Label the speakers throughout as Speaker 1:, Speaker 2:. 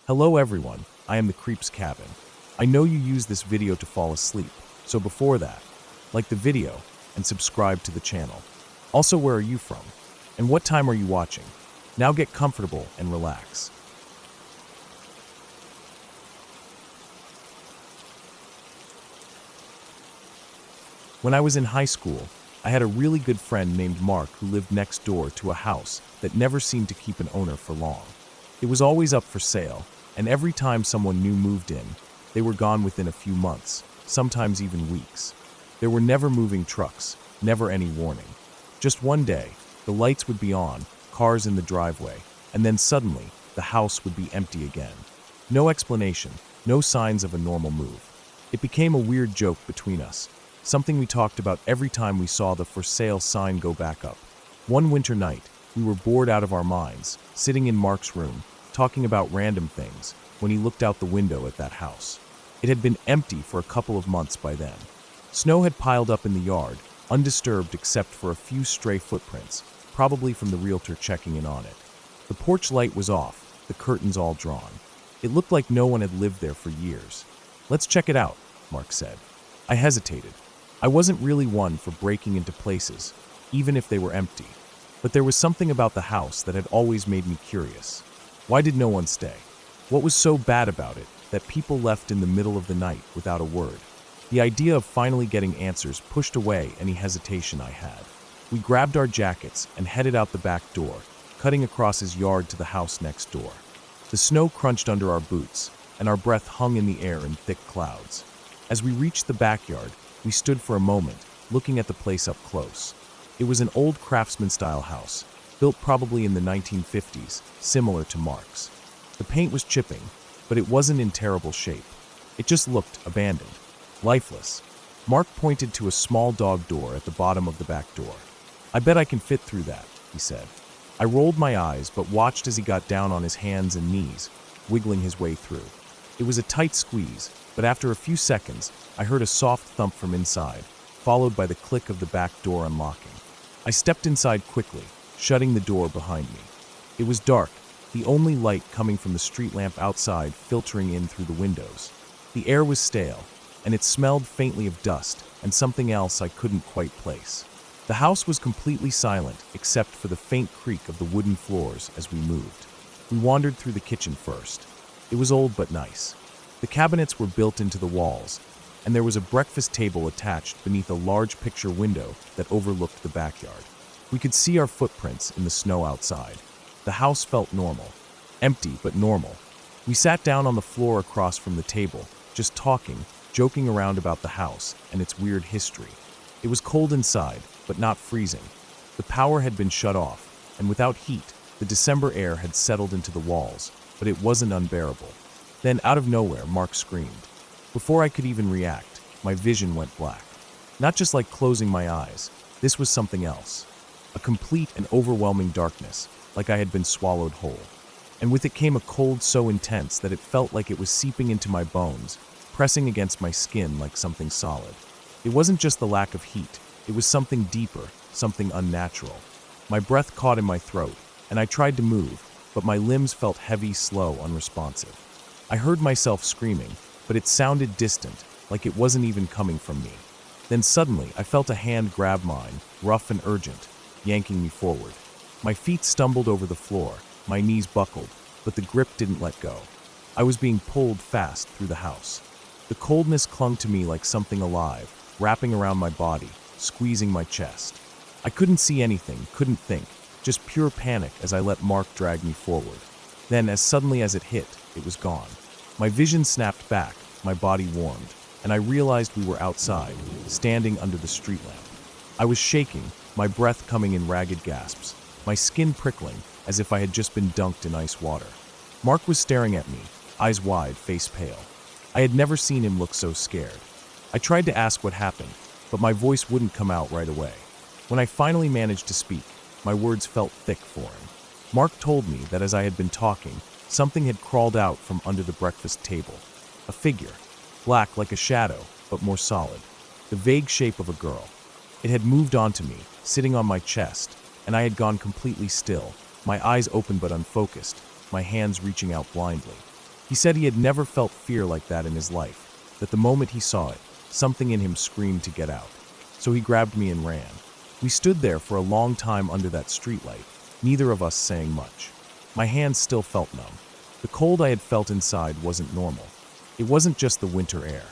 Speaker 1: Hello everyone, I am the Creep's Cabin. I know you use this video to fall asleep, so before that, like the video and subscribe to the channel. Also, where are you from? And what time are you watching? Now get comfortable and relax. When I was in high school, I had a really good friend named Mark who lived next door to a house that never seemed to keep an owner for long. It was always up for sale, and every time someone new moved in, they were gone within a few months, sometimes even weeks. There were never moving trucks, never any warning. Just one day, the lights would be on, cars in the driveway, and then suddenly, the house would be empty again. No explanation, no signs of a normal move. It became a weird joke between us, something we talked about every time we saw the for sale sign go back up. One winter night, we were bored out of our minds, sitting in Mark's room, talking about random things, when he looked out the window at that house. It had been empty for a couple of months by then. Snow had piled up in the yard, undisturbed except for a few stray footprints, probably from the realtor checking in on it. The porch light was off, the curtains all drawn. It looked like no one had lived there for years. "Let's check it out," Mark said. I hesitated. I wasn't really one for breaking into places, even if they were empty. But there was something about the house that had always made me curious. Why did no one stay? What was so bad about it that people left in the middle of the night without a word? The idea of finally getting answers pushed away any hesitation I had. We grabbed our jackets and headed out the back door, cutting across his yard to the house next door. The snow crunched under our boots, and our breath hung in the air in thick clouds. As we reached the backyard, we stood for a moment, looking at the place up close. It was an old craftsman-style house, built probably in the 1950s, similar to Mark's. The paint was chipping, but it wasn't in terrible shape. It just looked abandoned, lifeless. Mark pointed to a small dog door at the bottom of the back door. "I bet I can fit through that," he said. I rolled my eyes but watched as he got down on his hands and knees, wiggling his way through. It was a tight squeeze, but after a few seconds, I heard a soft thump from inside, followed by the click of the back door unlocking. I stepped inside quickly, shutting the door behind me. It was dark, the only light coming from the street lamp outside filtering in through the windows. The air was stale, and it smelled faintly of dust and something else I couldn't quite place. The house was completely silent except for the faint creak of the wooden floors as we moved. We wandered through the kitchen first. It was old but nice. The cabinets were built into the walls, and there was a breakfast table attached beneath a large picture window that overlooked the backyard. We could see our footprints in the snow outside. The house felt normal. Empty, but normal. We sat down on the floor across from the table, just talking, joking around about the house and its weird history. It was cold inside, but not freezing. The power had been shut off, and without heat, the December air had settled into the walls, but it wasn't unbearable. Then, out of nowhere, Mark screamed. Before I could even react, my vision went black. Not just like closing my eyes, this was something else. A complete and overwhelming darkness, like I had been swallowed whole. And with it came a cold so intense that it felt like it was seeping into my bones, pressing against my skin like something solid. It wasn't just the lack of heat, it was something deeper, something unnatural. My breath caught in my throat, and I tried to move, but my limbs felt heavy, slow, unresponsive. I heard myself screaming, but it sounded distant, like it wasn't even coming from me. Then suddenly, I felt a hand grab mine, rough and urgent, yanking me forward. My feet stumbled over the floor, my knees buckled, but the grip didn't let go. I was being pulled fast through the house. The coldness clung to me like something alive, wrapping around my body, squeezing my chest. I couldn't see anything, couldn't think, just pure panic as I let Mark drag me forward. Then, as suddenly as it hit, it was gone. My vision snapped back, my body warmed, and I realized we were outside, standing under the street lamp. I was shaking, my breath coming in ragged gasps, my skin prickling as if I had just been dunked in ice water. Mark was staring at me, eyes wide, face pale. I had never seen him look so scared. I tried to ask what happened, but my voice wouldn't come out right away. When I finally managed to speak, my words felt thick for him. Mark told me that as I had been talking, something had crawled out from under the breakfast table. A figure, black like a shadow, but more solid. The vague shape of a girl. It had moved onto me, sitting on my chest, and I had gone completely still, my eyes open but unfocused, my hands reaching out blindly. He said he had never felt fear like that in his life, that the moment he saw it, something in him screamed to get out. So he grabbed me and ran. We stood there for a long time under that streetlight, neither of us saying much. My hands still felt numb. The cold I had felt inside wasn't normal. It wasn't just the winter air.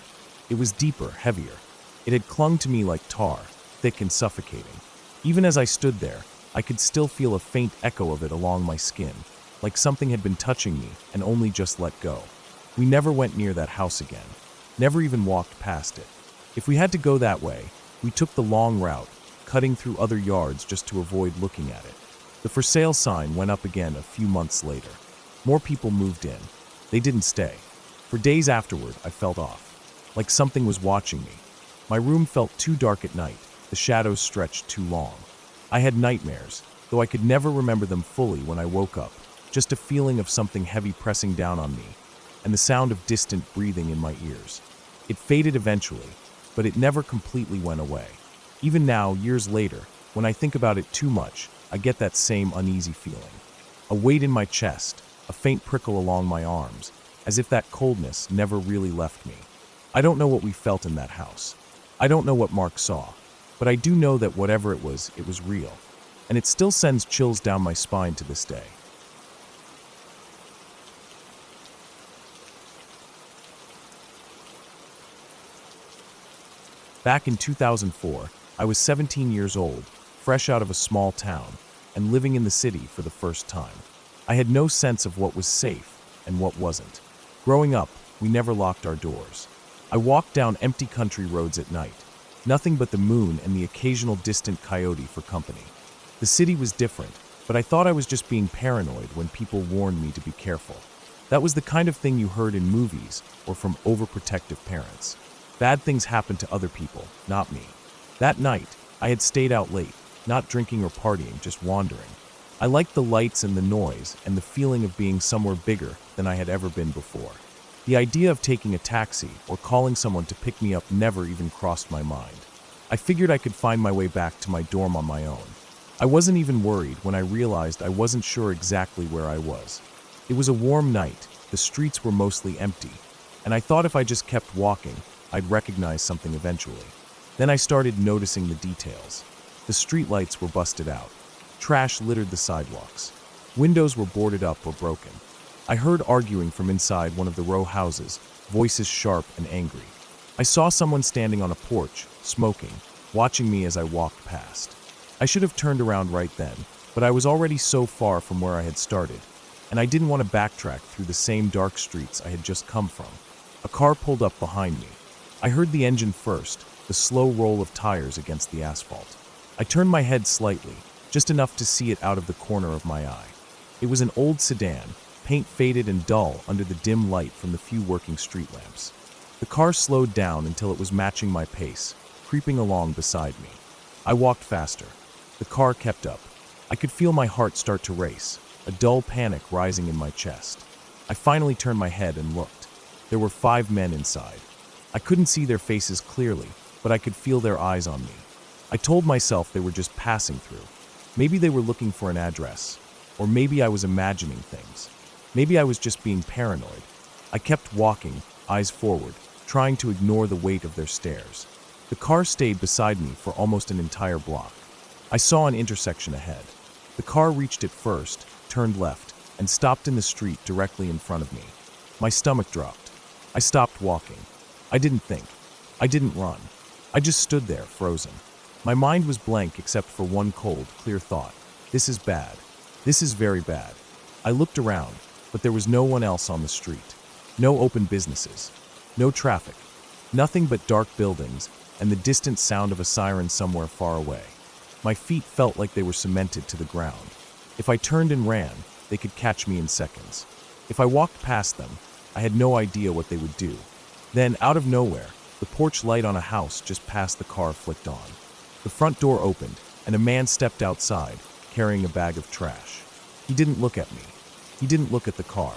Speaker 1: It was deeper, heavier. It had clung to me like tar, thick and suffocating. Even as I stood there, I could still feel a faint echo of it along my skin, like something had been touching me and only just let go. We never went near that house again, never even walked past it. If we had to go that way, we took the long route, cutting through other yards just to avoid looking at it. The for sale sign went up again a few months later. More people moved in. They didn't stay. For days afterward, I felt off, like something was watching me. My room felt too dark at night, the shadows stretched too long. I had nightmares, though I could never remember them fully when I woke up, just a feeling of something heavy pressing down on me, and the sound of distant breathing in my ears. It faded eventually, but it never completely went away. Even now, years later, when I think about it too much, I get that same uneasy feeling. A weight in my chest, a faint prickle along my arms, as if that coldness never really left me. I don't know what we felt in that house. I don't know what Mark saw, but I do know that whatever it was real. And it still sends chills down my spine to this day. Back in 2004, I was 17 years old, fresh out of a small town, and living in the city for the first time. I had no sense of what was safe and what wasn't. Growing up, we never locked our doors. I walked down empty country roads at night, nothing but the moon and the occasional distant coyote for company. The city was different, but I thought I was just being paranoid when people warned me to be careful. That was the kind of thing you heard in movies or from overprotective parents. Bad things happened to other people, not me. That night, I had stayed out late, not drinking or partying, just wandering. I liked the lights and the noise and the feeling of being somewhere bigger than I had ever been before. The idea of taking a taxi or calling someone to pick me up never even crossed my mind. I figured I could find my way back to my dorm on my own. I wasn't even worried when I realized I wasn't sure exactly where I was. It was a warm night, the streets were mostly empty, and I thought if I just kept walking, I'd recognize something eventually. Then I started noticing the details. The streetlights were busted out. Trash littered the sidewalks. Windows were boarded up or broken. I heard arguing from inside one of the row houses, voices sharp and angry. I saw someone standing on a porch, smoking, watching me as I walked past. I should have turned around right then, but I was already so far from where I had started, and I didn't want to backtrack through the same dark streets I had just come from. A car pulled up behind me. I heard the engine first, the slow roll of tires against the asphalt. I turned my head slightly, just enough to see it out of the corner of my eye. It was an old sedan, paint faded and dull under the dim light from the few working street lamps. The car slowed down until it was matching my pace, creeping along beside me. I walked faster. The car kept up. I could feel my heart start to race, a dull panic rising in my chest. I finally turned my head and looked. There were 5 men inside. I couldn't see their faces clearly, but I could feel their eyes on me. I told myself they were just passing through. Maybe they were looking for an address, or maybe I was imagining things. Maybe I was just being paranoid. I kept walking, eyes forward, trying to ignore the weight of their stares. The car stayed beside me for almost an entire block. I saw an intersection ahead. The car reached it first, turned left, and stopped in the street directly in front of me. My stomach dropped. I stopped walking. I didn't think. I didn't run. I just stood there, frozen. My mind was blank except for one cold, clear thought. This is bad. This is very bad. I looked around, but there was no one else on the street. No open businesses. No traffic. Nothing but dark buildings and the distant sound of a siren somewhere far away. My feet felt like they were cemented to the ground. If I turned and ran, they could catch me in seconds. If I walked past them, I had no idea what they would do. Then, out of nowhere, the porch light on a house just past the car flicked on. The front door opened, and a man stepped outside, carrying a bag of trash. He didn't look at me. He didn't look at the car.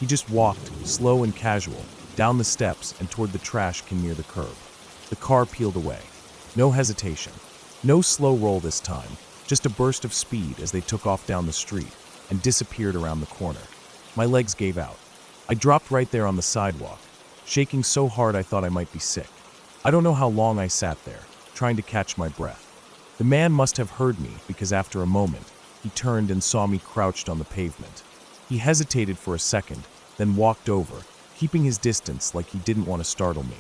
Speaker 1: He just walked, slow and casual, down the steps and toward the trash can near the curb. The car peeled away. No hesitation. No slow roll this time, just a burst of speed as they took off down the street and disappeared around the corner. My legs gave out. I dropped right there on the sidewalk, shaking so hard I thought I might be sick. I don't know how long I sat there, trying to catch my breath. The man must have heard me because after a moment, he turned and saw me crouched on the pavement. He hesitated for a second, then walked over, keeping his distance like he didn't want to startle me.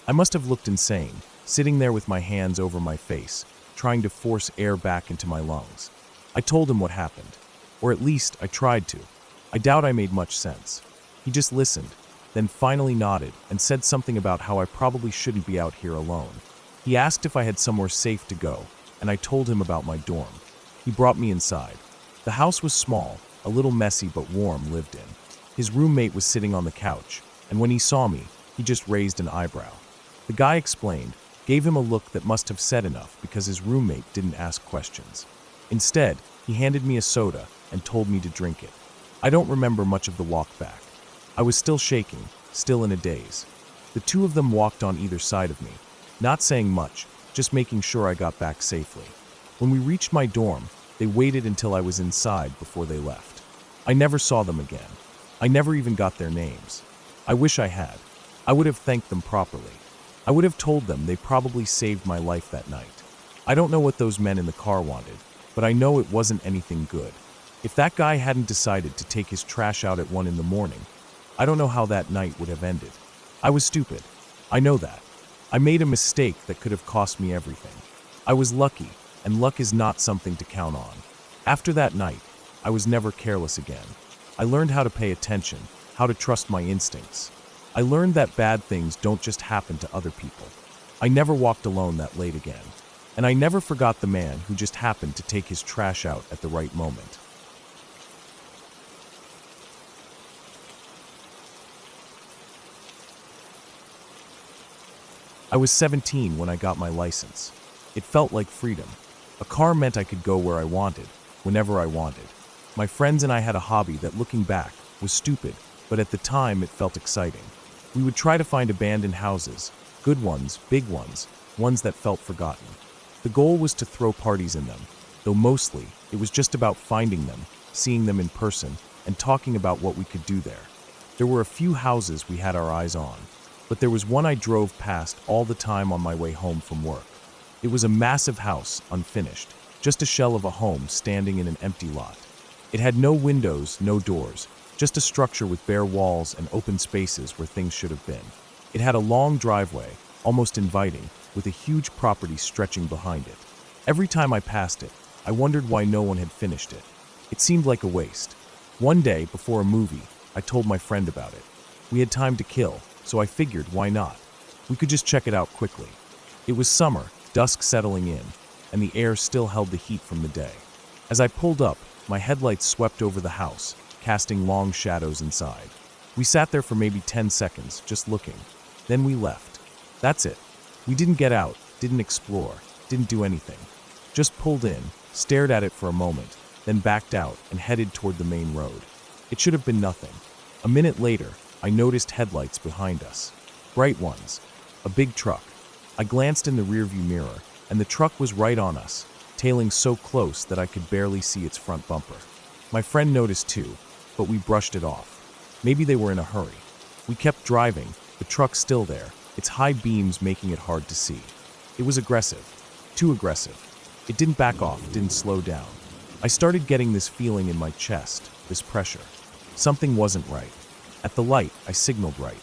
Speaker 1: I must have looked insane, sitting there with my hands over my face, trying to force air back into my lungs. I told him what happened, or at least I tried to. I doubt I made much sense. He just listened, then finally nodded and said something about how I probably shouldn't be out here alone. He asked if I had somewhere safe to go, and I told him about my dorm. He brought me inside. The house was small, a little messy but warm, lived in. His roommate was sitting on the couch, and when he saw me, he just raised an eyebrow. The guy explained, gave him a look that must have said enough because his roommate didn't ask questions. Instead, he handed me a soda and told me to drink it. I don't remember much of the walk back. I was still shaking, still in a daze. The two of them walked on either side of me, not saying much, just making sure I got back safely. When we reached my dorm, they waited until I was inside before they left. I never saw them again. I never even got their names. I wish I had. I would have thanked them properly. I would have told them they probably saved my life that night. I don't know what those men in the car wanted, but I know it wasn't anything good. If that guy hadn't decided to take his trash out at 1 in the morning, I don't know how that night would have ended. I was stupid. I know that. I made a mistake that could have cost me everything. I was lucky, and luck is not something to count on. After that night, I was never careless again. I learned how to pay attention, how to trust my instincts. I learned that bad things don't just happen to other people. I never walked alone that late again. And I never forgot the man who just happened to take his trash out at the right moment. I was 17 when I got my license. It felt like freedom. A car meant I could go where I wanted, whenever I wanted. My friends and I had a hobby that, looking back, was stupid, but at the time it felt exciting. We would try to find abandoned houses, good ones, big ones, ones that felt forgotten. The goal was to throw parties in them, though mostly it was just about finding them, seeing them in person, and talking about what we could do there. There were a few houses we had our eyes on, but there was one I drove past all the time on my way home from work. It was a massive house, unfinished, just a shell of a home standing in an empty lot. It had no windows, no doors, just a structure with bare walls and open spaces where things should have been. It had a long driveway, almost inviting, with a huge property stretching behind it. Every time I passed it, I wondered why no one had finished it. It seemed like a waste. One day, before a movie, I told my friend about it. We had time to kill, so I figured, why not? We could just check it out quickly. It was summer, dusk settling in, and the air still held the heat from the day. As I pulled up, my headlights swept over the house, casting long shadows inside. We sat there for maybe 10 seconds, just looking. Then we left. That's it. We didn't get out, didn't explore, didn't do anything. Just pulled in, stared at it for a moment, then backed out and headed toward the main road. It should have been nothing. A minute later, I noticed headlights behind us. Bright ones. A big truck. I glanced in the rearview mirror, and the truck was right on us, tailing so close that I could barely see its front bumper. My friend noticed too, but we brushed it off. Maybe they were in a hurry. We kept driving, the truck still there, its high beams making it hard to see. It was aggressive. Too aggressive. It didn't back off, didn't slow down. I started getting this feeling in my chest, this pressure. Something wasn't right. At the light, I signaled right.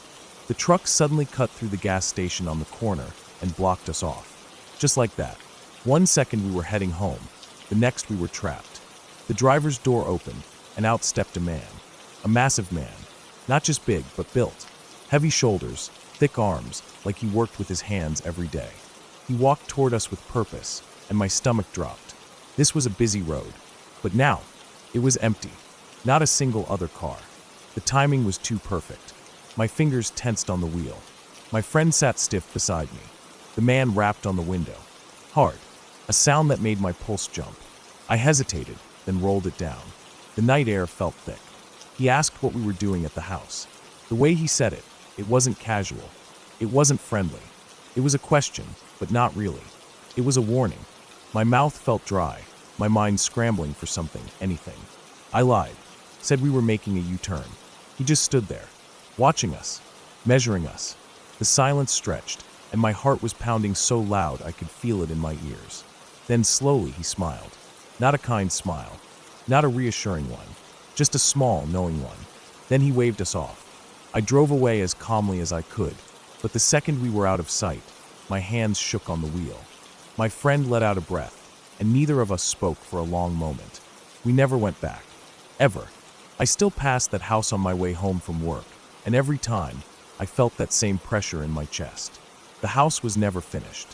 Speaker 1: The truck suddenly cut through the gas station on the corner and blocked us off. Just like that. 1 second we were heading home, the next we were trapped. The driver's door opened, and out stepped a man. A massive man. Not just big, but built. Heavy shoulders, thick arms, like he worked with his hands every day. He walked toward us with purpose, and my stomach dropped. This was a busy road. But now, it was empty. Not a single other car. The timing was too perfect. My fingers tensed on the wheel. My friend sat stiff beside me. The man rapped on the window. Hard. A sound that made my pulse jump. I hesitated, then rolled it down. The night air felt thick. He asked what we were doing at the house. The way he said it, it wasn't casual. It wasn't friendly. It was a question, but not really. It was a warning. My mouth felt dry, my mind scrambling for something, anything. I lied. Said we were making a U-turn. He just stood there. watching us, measuring us. The silence stretched, and my heart was pounding so loud I could feel it in my ears. Then slowly he smiled. Not a kind smile, not a reassuring one, just a small, knowing one. Then he waved us off. I drove away as calmly as I could, but the second we were out of sight, my hands shook on the wheel. My friend let out a breath, and neither of us spoke for a long moment. We never went back. Ever. I still passed that house on my way home from work, and every time, I felt that same pressure in my chest. The house was never finished.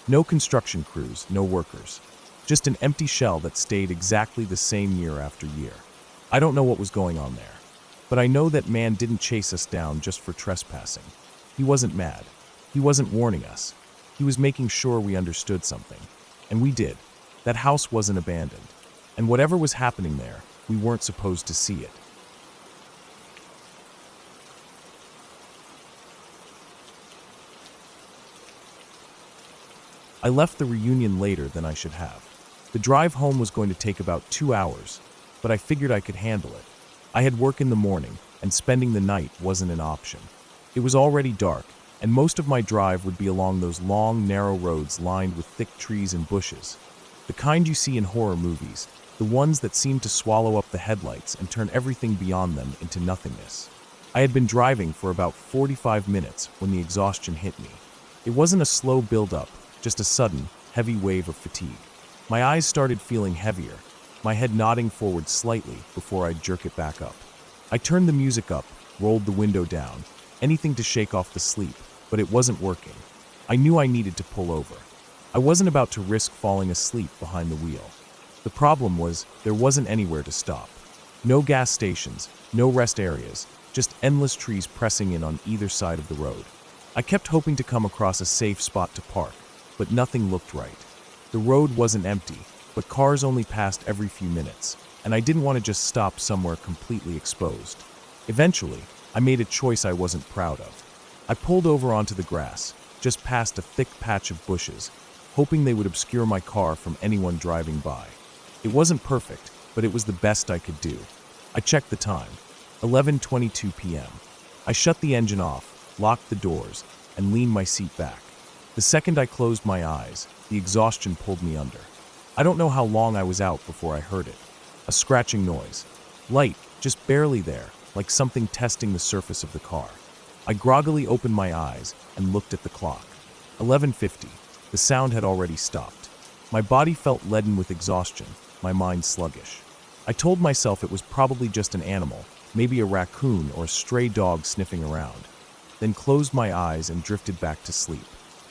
Speaker 1: No construction crews, no workers. Just an empty shell that stayed exactly the same year after year. I don't know what was going on there, but I know that man didn't chase us down just for trespassing. He wasn't mad. He wasn't warning us. He was making sure we understood something. And we did. That house wasn't abandoned. And whatever was happening there, we weren't supposed to see it. I left the reunion later than I should have. The drive home was going to take about 2 hours, but I figured I could handle it. I had work in the morning, and spending the night wasn't an option. It was already dark, and most of my drive would be along those long, narrow roads lined with thick trees and bushes. The kind you see in horror movies, the ones that seem to swallow up the headlights and turn everything beyond them into nothingness. I had been driving for about 45 minutes when the exhaustion hit me. It wasn't a slow build-up, just a sudden, heavy wave of fatigue. My eyes started feeling heavier, my head nodding forward slightly before I'd jerk it back up. I turned the music up, rolled the window down, anything to shake off the sleep, but it wasn't working. I knew I needed to pull over. I wasn't about to risk falling asleep behind the wheel. The problem was, there wasn't anywhere to stop. No gas stations, no rest areas, just endless trees pressing in on either side of the road. I kept hoping to come across a safe spot to park, but nothing looked right. The road wasn't empty, but cars only passed every few minutes, and I didn't want to just stop somewhere completely exposed. Eventually, I made a choice I wasn't proud of. I pulled over onto the grass, just past a thick patch of bushes, hoping they would obscure my car from anyone driving by. It wasn't perfect, but it was the best I could do. I checked the time, 11:22 p.m. I shut the engine off, locked the doors, and leaned my seat back. The second I closed my eyes, the exhaustion pulled me under. I don't know how long I was out before I heard it. A scratching noise. Light, just barely there, like something testing the surface of the car. I groggily opened my eyes and looked at the clock. 11:50. The sound had already stopped. My body felt leaden with exhaustion, my mind sluggish. I told myself it was probably just an animal, maybe a raccoon or a stray dog sniffing around, then closed my eyes and drifted back to sleep.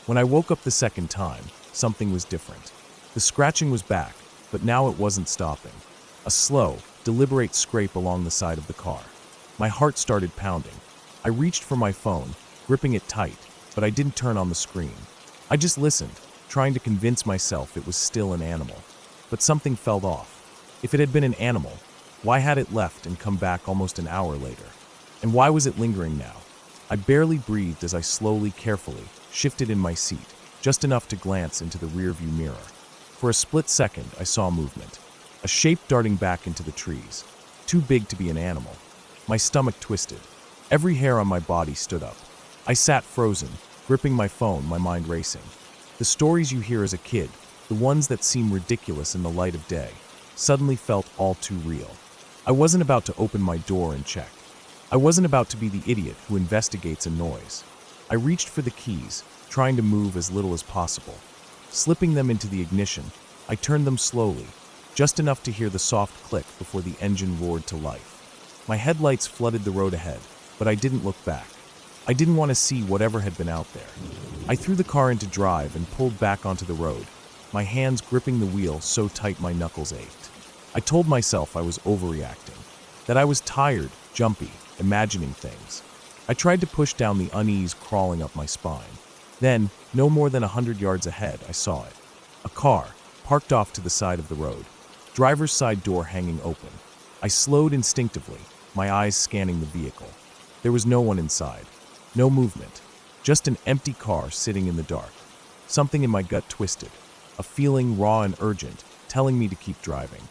Speaker 1: When I woke up the second time, something was different. The scratching was back, but now it wasn't stopping. A slow, deliberate scrape along the side of the car. My heart started pounding. I reached for my phone, gripping it tight, but I didn't turn on the screen. I just listened, trying to convince myself it was still an animal. But something felt off. If it had been an animal, why had it left and come back almost an hour later? And why was it lingering now? I barely breathed as I slowly, carefully, shifted in my seat, just enough to glance into the rearview mirror. For a split second, I saw movement. A shape darting back into the trees. Too big to be an animal. My stomach twisted. Every hair on my body stood up. I sat frozen, gripping my phone, my mind racing. The stories you hear as a kid, the ones that seem ridiculous in the light of day, suddenly felt all too real. I wasn't about to open my door and check. I wasn't about to be the idiot who investigates a noise. I reached for the keys, trying to move as little as possible. Slipping them into the ignition, I turned them slowly, just enough to hear the soft click before the engine roared to life. My headlights flooded the road ahead, but I didn't look back. I didn't want to see whatever had been out there. I threw the car into drive and pulled back onto the road, my hands gripping the wheel so tight my knuckles ached. I told myself I was overreacting, that I was tired, jumpy, imagining things. I tried to push down the unease crawling up my spine. Then, no more than 100 yards ahead, I saw it. A car, parked off to the side of the road, driver's side door hanging open. I slowed instinctively, my eyes scanning the vehicle. There was no one inside, no movement, just an empty car sitting in the dark. Something in my gut twisted, a feeling raw and urgent, telling me to keep driving.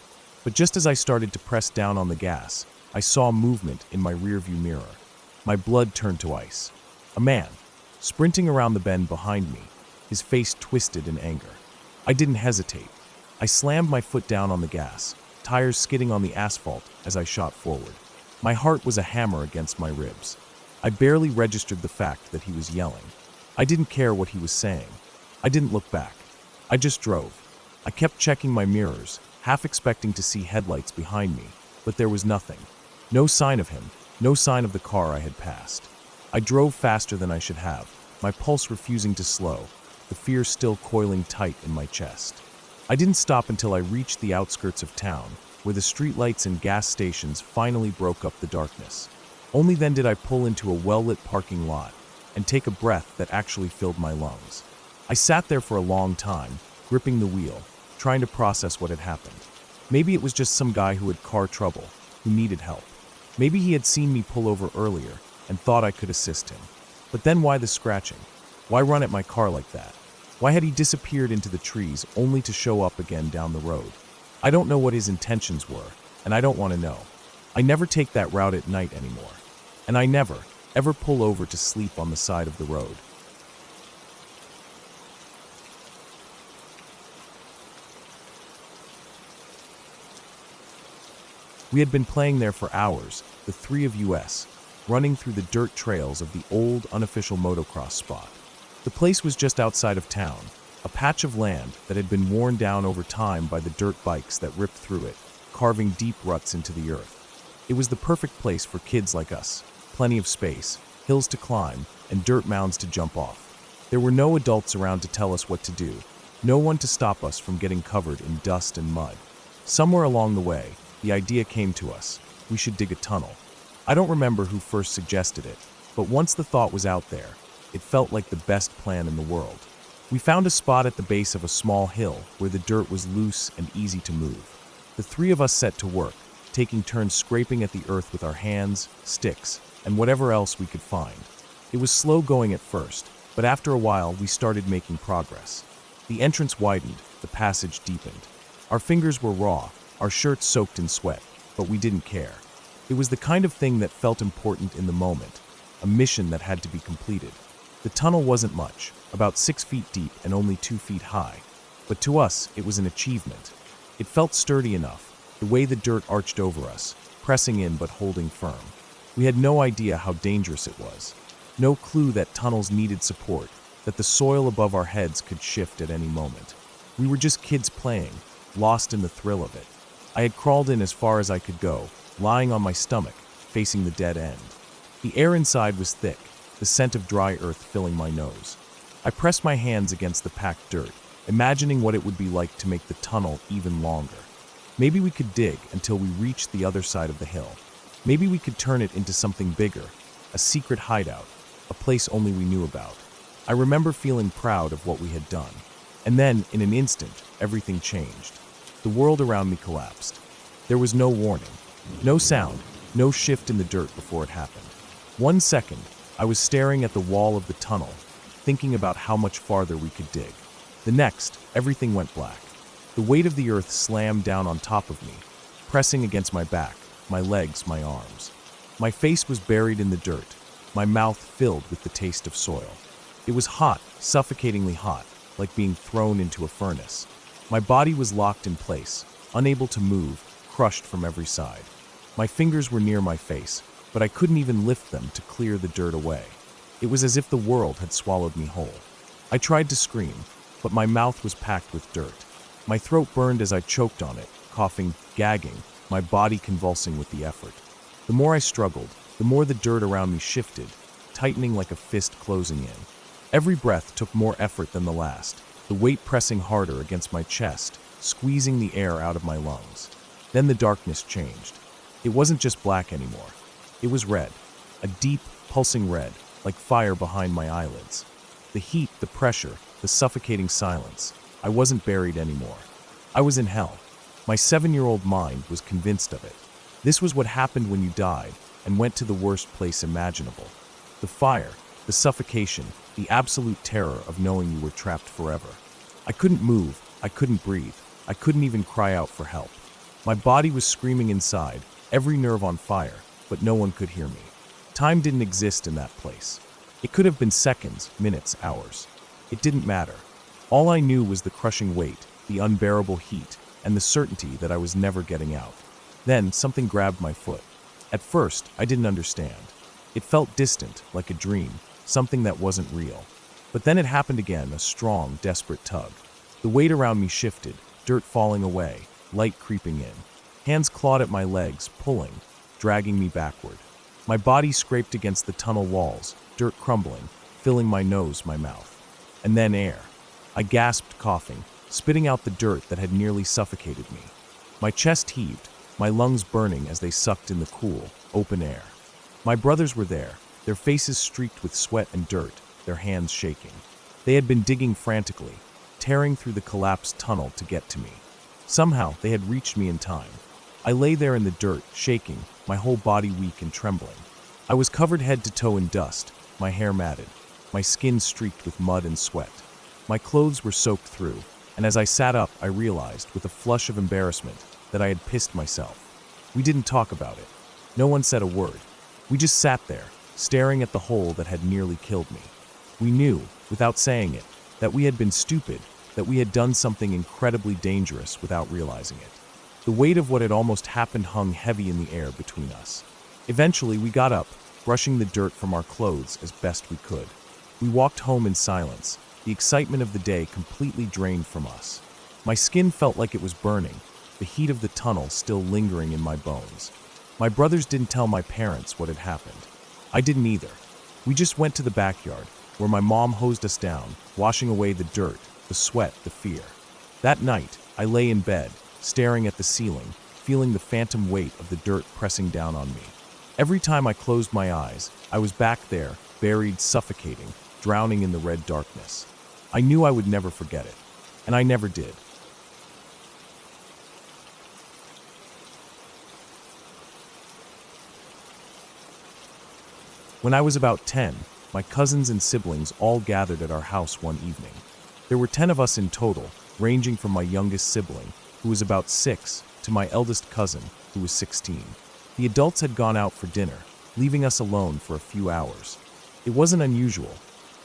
Speaker 1: But just as I started to press down on the gas, I saw movement in my rearview mirror. My blood turned to ice. A man, sprinting around the bend behind me, his face twisted in anger. I didn't hesitate. I slammed my foot down on the gas, tires skidding on the asphalt as I shot forward. My heart was a hammer against my ribs. I barely registered the fact that he was yelling. I didn't care what he was saying. I didn't look back. I just drove. I kept checking my mirrors, half expecting to see headlights behind me, but there was nothing. No sign of him, no sign of the car I had passed. I drove faster than I should have, my pulse refusing to slow, the fear still coiling tight in my chest. I didn't stop until I reached the outskirts of town, where the streetlights and gas stations finally broke up the darkness. Only then did I pull into a well-lit parking lot and take a breath that actually filled my lungs. I sat there for a long time, gripping the wheel, trying to process what had happened. Maybe it was just some guy who had car trouble, who needed help. Maybe he had seen me pull over earlier and thought I could assist him. But then why the scratching? Why run at my car like that? Why had he disappeared into the trees only to show up again down the road? I don't know what his intentions were, and I don't want to know. I never take that route at night anymore. And I never, ever pull over to sleep on the side of the road. We had been playing there for hours, the three of us, running through the dirt trails of the old unofficial motocross spot. The place was just outside of town, a patch of land that had been worn down over time by the dirt bikes that ripped through it, carving deep ruts into the earth. It was the perfect place for kids like us, plenty of space, hills to climb, and dirt mounds to jump off. There were no adults around to tell us what to do, no one to stop us from getting covered in dust and mud. Somewhere along the way, the idea came to us. We should dig a tunnel. I don't remember who first suggested it, but once the thought was out there, it felt like the best plan in the world. We found a spot at the base of a small hill where the dirt was loose and easy to move. The three of us set to work, taking turns scraping at the earth with our hands, sticks, and whatever else we could find. It was slow going at first, but after a while we started making progress. The entrance widened, the passage deepened. Our fingers were raw, our shirts soaked in sweat, but we didn't care. It was the kind of thing that felt important in the moment, a mission that had to be completed. The tunnel wasn't much, about 6 feet deep and only 2 feet high, but to us it was an achievement. It felt sturdy enough, the way the dirt arched over us, pressing in but holding firm. We had no idea how dangerous it was, no clue that tunnels needed support, that the soil above our heads could shift at any moment. We were just kids playing, lost in the thrill of it. I had crawled in as far as I could go, lying on my stomach, facing the dead end. The air inside was thick, the scent of dry earth filling my nose. I pressed my hands against the packed dirt, imagining what it would be like to make the tunnel even longer. Maybe we could dig until we reached the other side of the hill. Maybe we could turn it into something bigger, a secret hideout, a place only we knew about. I remember feeling proud of what we had done. And then, in an instant, everything changed. The world around me collapsed. There was no warning, no sound, no shift in the dirt before it happened. 1 second, I was staring at the wall of the tunnel, thinking about how much farther we could dig. The next, everything went black. The weight of the earth slammed down on top of me, pressing against my back, my legs, my arms. My face was buried in the dirt, my mouth filled with the taste of soil. It was hot, suffocatingly hot, like being thrown into a furnace. My body was locked in place, unable to move, crushed from every side. My fingers were near my face, but I couldn't even lift them to clear the dirt away. It was as if the world had swallowed me whole. I tried to scream, but my mouth was packed with dirt. My throat burned as I choked on it, coughing, gagging, my body convulsing with the effort. The more I struggled, the more the dirt around me shifted, tightening like a fist closing in. Every breath took more effort than the last, the weight pressing harder against my chest, squeezing the air out of my lungs. Then the darkness changed. It wasn't just black anymore. It was red, a deep, pulsing red, like fire behind my eyelids. The heat, the pressure, the suffocating silence. I wasn't buried anymore. I was in hell. My 7-year-old mind was convinced of it. This was what happened when you died and went to the worst place imaginable. The fire, the suffocation, the absolute terror of knowing you were trapped forever. I couldn't move, I couldn't breathe, I couldn't even cry out for help. My body was screaming inside, every nerve on fire, but no one could hear me. Time didn't exist in that place. It could have been seconds, minutes, hours. It didn't matter. All I knew was the crushing weight, the unbearable heat, and the certainty that I was never getting out. Then something grabbed my foot. At first, I didn't understand. It felt distant, like a dream, something that wasn't real. But then it happened again, a strong, desperate tug. The weight around me shifted, dirt falling away, light creeping in. Hands clawed at my legs, pulling, dragging me backward. My body scraped against the tunnel walls, dirt crumbling, filling my nose, my mouth. And then air. I gasped, coughing, spitting out the dirt that had nearly suffocated me. My chest heaved, my lungs burning as they sucked in the cool, open air. My brothers were there, their faces streaked with sweat and dirt, their hands shaking. They had been digging frantically, tearing through the collapsed tunnel to get to me. Somehow, they had reached me in time. I lay there in the dirt, shaking, my whole body weak and trembling. I was covered head to toe in dust, my hair matted, my skin streaked with mud and sweat. My clothes were soaked through, and as I sat up, I realized, with a flush of embarrassment, that I had pissed myself. We didn't talk about it. No one said a word. We just sat there, staring at the hole that had nearly killed me. We knew, without saying it, that we had been stupid, that we had done something incredibly dangerous without realizing it. The weight of what had almost happened hung heavy in the air between us. Eventually, we got up, brushing the dirt from our clothes as best we could. We walked home in silence, the excitement of the day completely drained from us. My skin felt like it was burning, the heat of the tunnel still lingering in my bones. My brothers didn't tell my parents what had happened. I didn't either. We just went to the backyard, where my mom hosed us down, washing away the dirt, the sweat, the fear. That night, I lay in bed, staring at the ceiling, feeling the phantom weight of the dirt pressing down on me. Every time I closed my eyes, I was back there, buried, suffocating, drowning in the red darkness. I knew I would never forget it, and I never did. When I was about 10, my cousins and siblings all gathered at our house one evening. There were 10 of us in total, ranging from my youngest sibling, who was about 6, to my eldest cousin, who was 16. The adults had gone out for dinner, leaving us alone for a few hours. It wasn't unusual.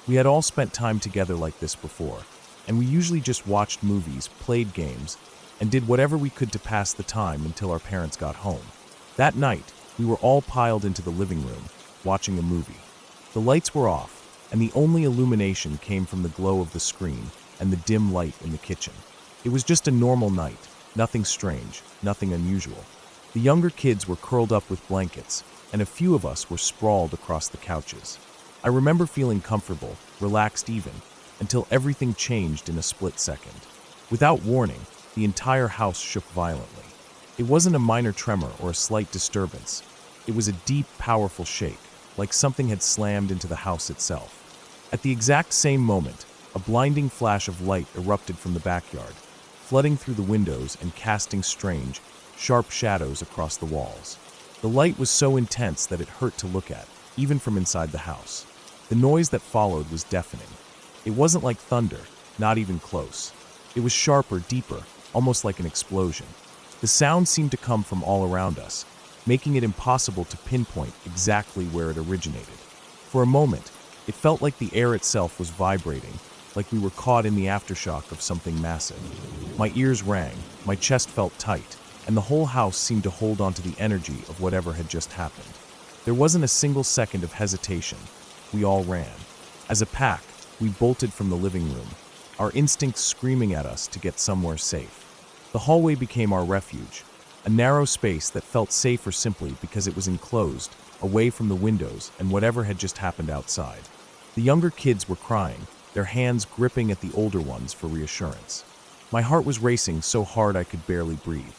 Speaker 1: We had all spent time together like this before, and we usually just watched movies, played games, and did whatever we could to pass the time until our parents got home. That night, we were all piled into the living room, watching a movie. The lights were off, and the only illumination came from the glow of the screen and the dim light in the kitchen. It was just a normal night, nothing strange, nothing unusual. The younger kids were curled up with blankets, and a few of us were sprawled across the couches. I remember feeling comfortable, relaxed even, until everything changed in a split second. Without warning, the entire house shook violently. It wasn't a minor tremor or a slight disturbance. It was a deep, powerful shake, like something had slammed into the house itself. At the exact same moment, a blinding flash of light erupted from the backyard, flooding through the windows and casting strange, sharp shadows across the walls. The light was so intense that it hurt to look at, even from inside the house. The noise that followed was deafening. It wasn't like thunder, not even close. It was sharper, deeper, almost like an explosion. The sound seemed to come from all around us, making it impossible to pinpoint exactly where it originated. For a moment, it felt like the air itself was vibrating, like we were caught in the aftershock of something massive. My ears rang, my chest felt tight, and the whole house seemed to hold onto the energy of whatever had just happened. There wasn't a single second of hesitation. We all ran. As a pack, we bolted from the living room, our instincts screaming at us to get somewhere safe. The hallway became our refuge, a narrow space that felt safer simply because it was enclosed, away from the windows and whatever had just happened outside. The younger kids were crying, their hands gripping at the older ones for reassurance. My heart was racing so hard I could barely breathe.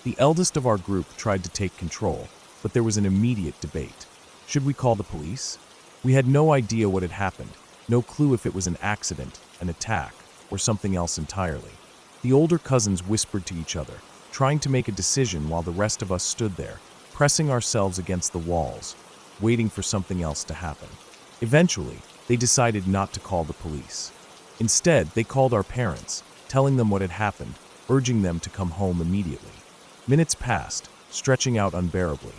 Speaker 1: The eldest of our group tried to take control, but there was an immediate debate. Should we call the police? We had no idea what had happened, no clue if it was an accident, an attack, or something else entirely. The older cousins whispered to each other, trying to make a decision while the rest of us stood there, pressing ourselves against the walls, waiting for something else to happen. Eventually, they decided not to call the police. Instead, they called our parents, telling them what had happened, urging them to come home immediately. Minutes passed, stretching out unbearably.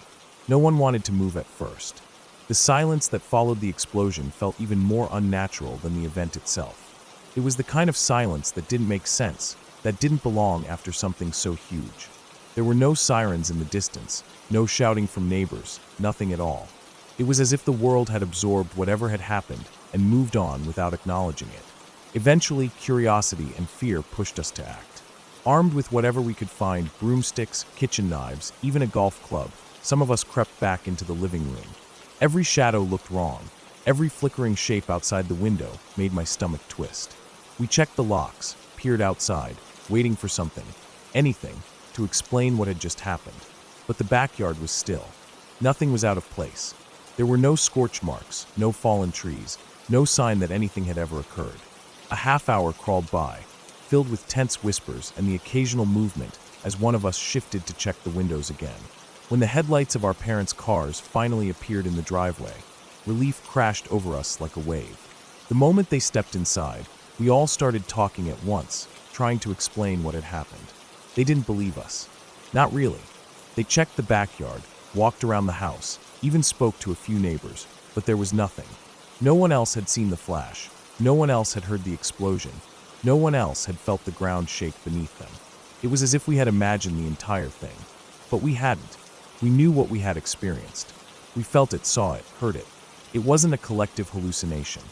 Speaker 1: No one wanted to move at first. The silence that followed the explosion felt even more unnatural than the event itself. It was the kind of silence that didn't make sense, that didn't belong after something so huge. There were no sirens in the distance, no shouting from neighbors, nothing at all. It was as if the world had absorbed whatever had happened and moved on without acknowledging it. Eventually, curiosity and fear pushed us to act. Armed with whatever we could find, broomsticks, kitchen knives, even a golf club, some of us crept back into the living room. Every shadow looked wrong. Every flickering shape outside the window made my stomach twist. We checked the locks, peered outside, waiting for something, anything, to explain what had just happened. But the backyard was still. Nothing was out of place. There were no scorch marks, no fallen trees, no sign that anything had ever occurred. A half hour crawled by, filled with tense whispers and the occasional movement as one of us shifted to check the windows again. When the headlights of our parents' cars finally appeared in the driveway, relief crashed over us like a wave. The moment they stepped inside, we all started talking at once, trying to explain what had happened. They didn't believe us. Not really. They checked the backyard, walked around the house, even spoke to a few neighbors, but there was nothing. No one else had seen the flash. No one else had heard the explosion. No one else had felt the ground shake beneath them. It was as if we had imagined the entire thing. But we hadn't. We knew what we had experienced. We felt it, saw it, heard it. It wasn't a collective hallucination.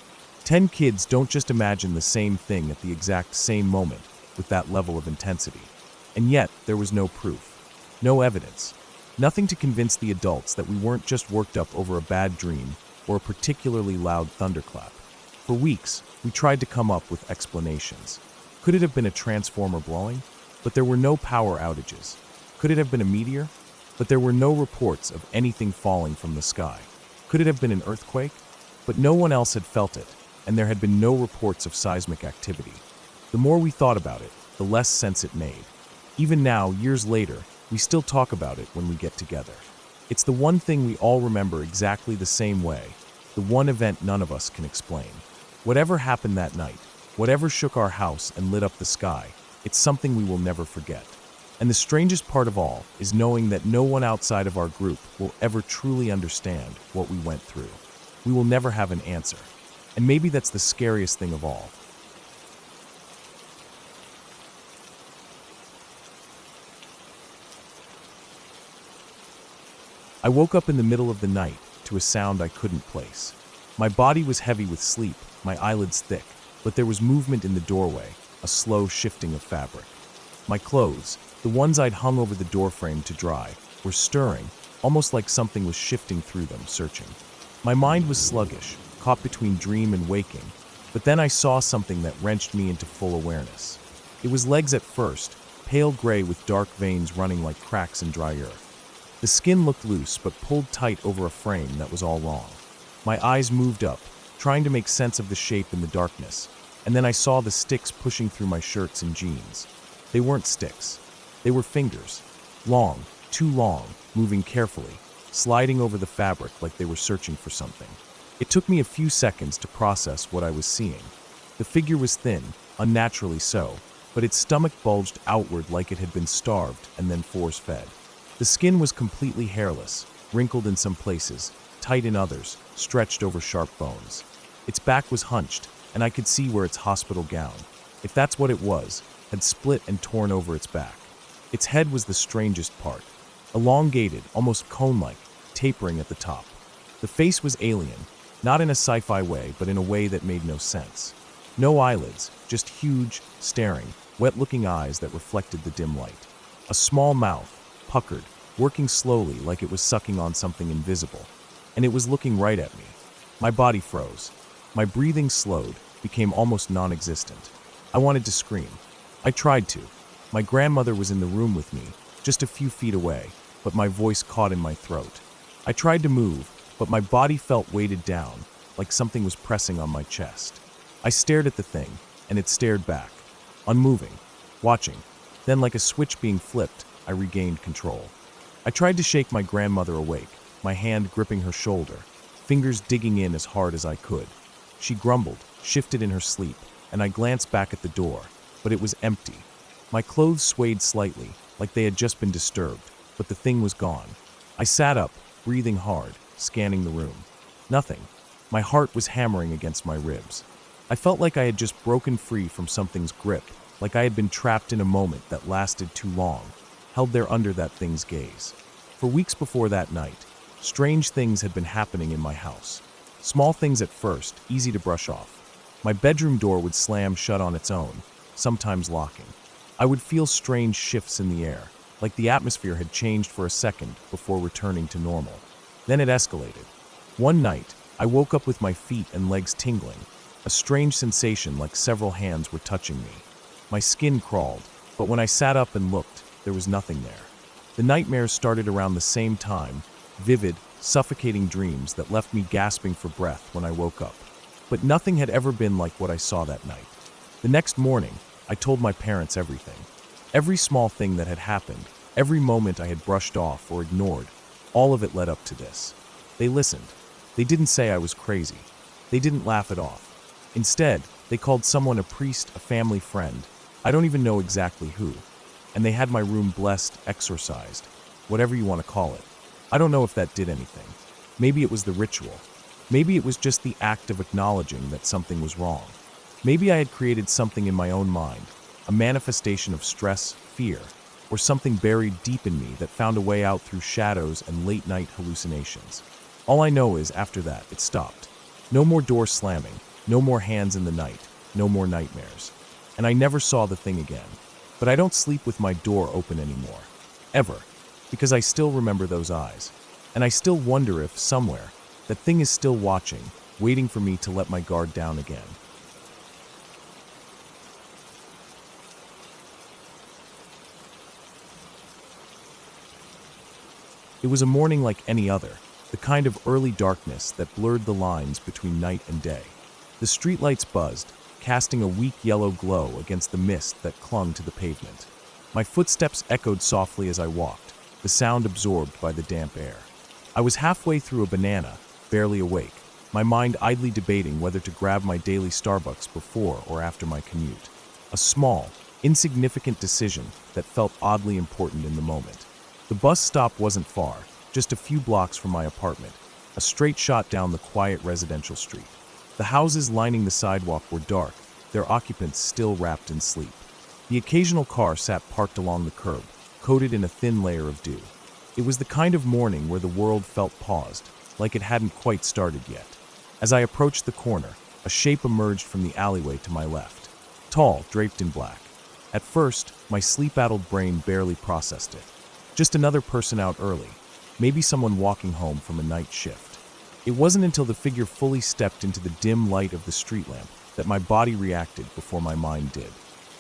Speaker 1: 10 kids don't just imagine the same thing at the exact same moment with that level of intensity. And yet, there was no proof. No evidence. Nothing to convince the adults that we weren't just worked up over a bad dream or a particularly loud thunderclap. For weeks, we tried to come up with explanations. Could it have been a transformer blowing? But there were no power outages. Could it have been a meteor? But there were no reports of anything falling from the sky. Could it have been an earthquake? But no one else had felt it, and there had been no reports of seismic activity. The more we thought about it, the less sense it made. Even now, years later, we still talk about it when we get together. It's the one thing we all remember exactly the same way, the one event none of us can explain. Whatever happened that night, whatever shook our house and lit up the sky, it's something we will never forget. And the strangest part of all is knowing that no one outside of our group will ever truly understand what we went through. We will never have an answer. And maybe that's the scariest thing of all. I woke up in the middle of the night to a sound I couldn't place. My body was heavy with sleep, my eyelids thick, but there was movement in the doorway, a slow shifting of fabric. My clothes, the ones I'd hung over the doorframe to dry, were stirring, almost like something was shifting through them, searching. My mind was sluggish, caught between dream and waking, but then I saw something that wrenched me into full awareness. It was legs at first, pale gray with dark veins running like cracks in dry earth. The skin looked loose but pulled tight over a frame that was all wrong. My eyes moved up, trying to make sense of the shape in the darkness, and then I saw the sticks pushing through my shirts and jeans. They weren't sticks. They were fingers. Long, too long, moving carefully, sliding over the fabric like they were searching for something. It took me a few seconds to process what I was seeing. The figure was thin, unnaturally so, but its stomach bulged outward like it had been starved and then force-fed. The skin was completely hairless, wrinkled in some places, tight in others, stretched over sharp bones. Its back was hunched, and I could see where its hospital gown, if that's what it was, had split and torn over its back. Its head was the strangest part, elongated, almost cone-like, tapering at the top. The face was alien, not in a sci-fi way, but in a way that made no sense. No eyelids, just huge, staring, wet-looking eyes that reflected the dim light. A small mouth, puckered, working slowly like it was sucking on something invisible. And it was looking right at me. My body froze. My breathing slowed, became almost non-existent. I wanted to scream. I tried to. My grandmother was in the room with me, just a few feet away, but my voice caught in my throat. I tried to move, but my body felt weighted down, like something was pressing on my chest. I stared at the thing, and it stared back, unmoving, watching. Then, like a switch being flipped, I regained control. I tried to shake my grandmother awake, my hand gripping her shoulder, fingers digging in as hard as I could. She grumbled, shifted in her sleep, and I glanced back at the door, but it was empty. My clothes swayed slightly, like they had just been disturbed, but the thing was gone. I sat up, breathing hard, scanning the room. Nothing. My heart was hammering against my ribs. I felt like I had just broken free from something's grip, like I had been trapped in a moment that lasted too long, held there under that thing's gaze. For weeks before that night, strange things had been happening in my house. Small things at first, easy to brush off. My bedroom door would slam shut on its own, sometimes locking. I would feel strange shifts in the air, like the atmosphere had changed for a second before returning to normal. Then it escalated. One night, I woke up with my feet and legs tingling, a strange sensation like several hands were touching me. My skin crawled, but when I sat up and looked, there was nothing there. The nightmares started around the same time, vivid, suffocating dreams that left me gasping for breath when I woke up. But nothing had ever been like what I saw that night. The next morning, I told my parents everything. Every small thing that had happened, every moment I had brushed off or ignored, all of it led up to this. They listened. They didn't say I was crazy. They didn't laugh it off. Instead, they called someone a priest, a family friend. I don't even know exactly who. And they had my room blessed, exorcised, whatever you want to call it. I don't know if that did anything. Maybe it was the ritual. Maybe it was just the act of acknowledging that something was wrong. Maybe I had created something in my own mind, a manifestation of stress, fear, or something buried deep in me that found a way out through shadows and late-night hallucinations. All I know is after that, it stopped. No more door slamming, no more hands in the night, no more nightmares. And I never saw the thing again. But I don't sleep with my door open anymore. Ever. Because I still remember those eyes. And I still wonder if, somewhere, that thing is still watching, waiting for me to let my guard down again. It was a morning like any other, the kind of early darkness that blurred the lines between night and day. The streetlights buzzed, casting a weak yellow glow against the mist that clung to the pavement. My footsteps echoed softly as I walked, the sound absorbed by the damp air. I was halfway through a banana, barely awake, my mind idly debating whether to grab my daily Starbucks before or after my commute. A small, insignificant decision that felt oddly important in the moment. The bus stop wasn't far, just a few blocks from my apartment, a straight shot down the quiet residential street. The houses lining the sidewalk were dark, their occupants still wrapped in sleep. The occasional car sat parked along the curb, coated in a thin layer of dew. It was the kind of morning where the world felt paused, like it hadn't quite started yet. As I approached the corner, a shape emerged from the alleyway to my left. Tall, draped in black. At first, my sleep-addled brain barely processed it. Just another person out early, maybe someone walking home from a night shift. It wasn't until the figure fully stepped into the dim light of the street lamp that my body reacted before my mind did.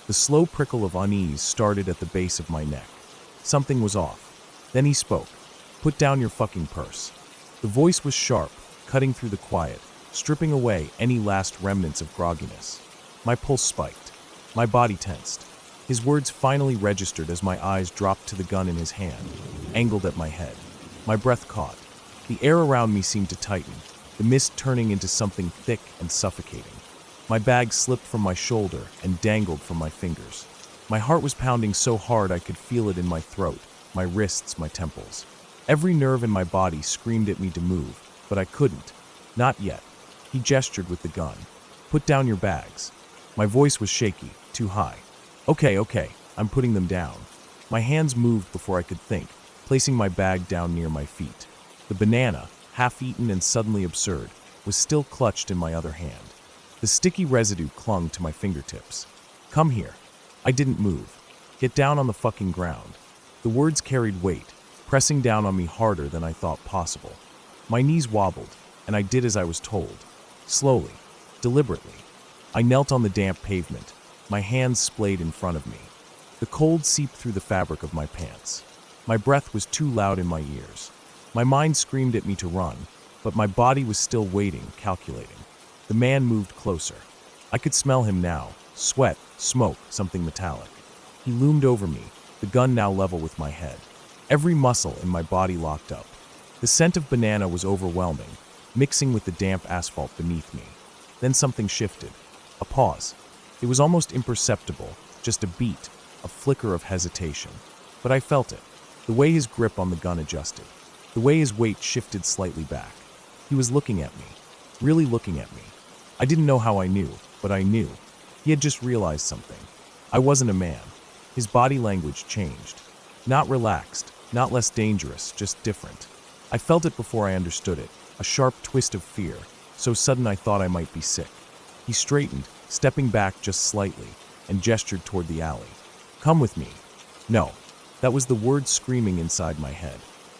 Speaker 1: The slow prickle of unease started at the base of my neck. Something was off. Then he spoke. "Put down your fucking purse." The voice was sharp, cutting through the quiet, stripping away any last remnants of grogginess. My pulse spiked. My body tensed. His words finally registered as my eyes dropped to the gun in his hand, angled at my head. My breath caught. The air around me seemed to tighten, the mist turning into something thick and suffocating. My bag slipped from my shoulder and dangled from my fingers. My heart was pounding so hard I could feel it in my throat, my wrists, my temples. Every nerve in my body screamed at me to move, but I couldn't. Not yet. He gestured with the gun. "Put down your bags." My voice was shaky, too high. Okay, I'm putting them down." My hands moved before I could think, placing my bag down near my feet. The banana, half-eaten and suddenly absurd, was still clutched in my other hand. The sticky residue clung to my fingertips. "Come here." I didn't move. "Get down on the fucking ground." The words carried weight, pressing down on me harder than I thought possible. My knees wobbled, and I did as I was told. Slowly, deliberately. I knelt on the damp pavement, my hands splayed in front of me. The cold seeped through the fabric of my pants. My breath was too loud in my ears. My mind screamed at me to run, but my body was still waiting, calculating. The man moved closer. I could smell him now. Sweat, smoke, something metallic. He loomed over me, the gun now level with my head. Every muscle in my body locked up. The scent of banana was overwhelming, mixing with the damp asphalt beneath me. Then something shifted. A pause. It was almost imperceptible, just a beat, a flicker of hesitation. But I felt it, the way his grip on the gun adjusted, the way his weight shifted slightly back. He was looking at me, really looking at me. I didn't know how I knew, but I knew. He had just realized something. I wasn't a man. His body language changed. Not relaxed, not less dangerous, just different. I felt it before I understood it, a sharp twist of fear, so sudden I thought I might be sick. He straightened, stepping back just slightly, and gestured toward the alley. "Come with me." No. That was the word screaming inside my head.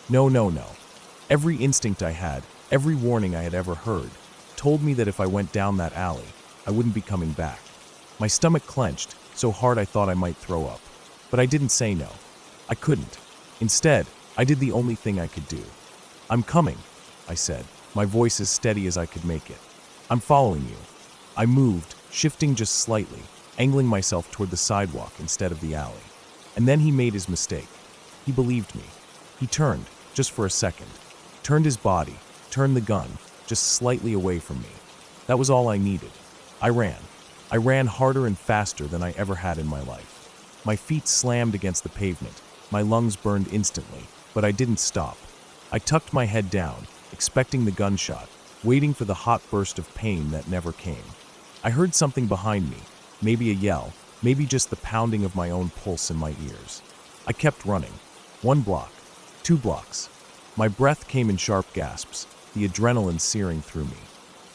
Speaker 1: No, no, no. Every instinct I had, every warning I had ever heard, told me that if I went down that alley, I wouldn't be coming back. My stomach clenched, so hard I thought I might throw up. But I didn't say no. I couldn't. Instead, I did the only thing I could do. "I'm coming," I said, my voice as steady as I could make it. "I'm following you." I moved, shifting just slightly, angling myself toward the sidewalk instead of the alley. And then he made his mistake. He believed me. He turned, just for a second. Turned his body, turned the gun, just slightly away from me. That was all I needed. I ran. I ran harder and faster than I ever had in my life. My feet slammed against the pavement. My lungs burned instantly, but I didn't stop. I tucked my head down, expecting the gunshot, waiting for the hot burst of pain that never came. I heard something behind me, maybe a yell, maybe just the pounding of my own pulse in my ears. I kept running. 1 block, 2 blocks. My breath came in sharp gasps, the adrenaline searing through me.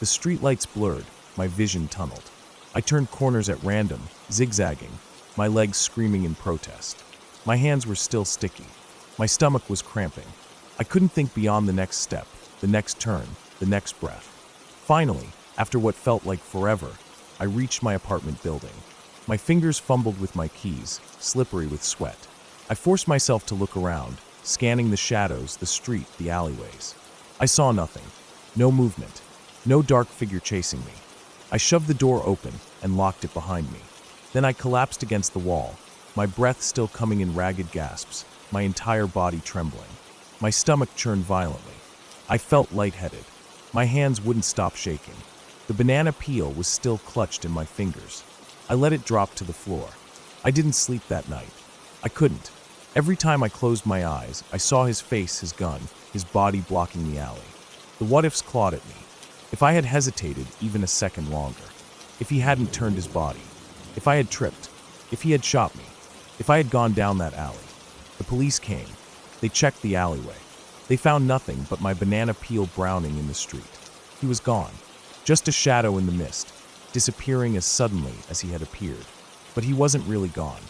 Speaker 1: The streetlights blurred, my vision tunneled. I turned corners at random, zigzagging, my legs screaming in protest. My hands were still sticky. My stomach was cramping. I couldn't think beyond the next step, the next turn, the next breath. Finally, after what felt like forever, I reached my apartment building. My fingers fumbled with my keys, slippery with sweat. I forced myself to look around, scanning the shadows, the street, the alleyways. I saw nothing. No movement. No dark figure chasing me. I shoved the door open and locked it behind me. Then I collapsed against the wall, my breath still coming in ragged gasps, my entire body trembling. My stomach churned violently. I felt lightheaded. My hands wouldn't stop shaking. The banana peel was still clutched in my fingers. I let it drop to the floor. I didn't sleep that night. I couldn't. Every time I closed my eyes, I saw his face, his gun, his body blocking the alley. The what-ifs clawed at me. If I had hesitated even a second longer, if he hadn't turned his body, if I had tripped, if he had shot me, if I had gone down that alley. The police came. They checked the alleyway. They found nothing but my banana peel Browning in the street. He was gone. Just a shadow in the mist, disappearing as suddenly as he had appeared. But he wasn't really gone,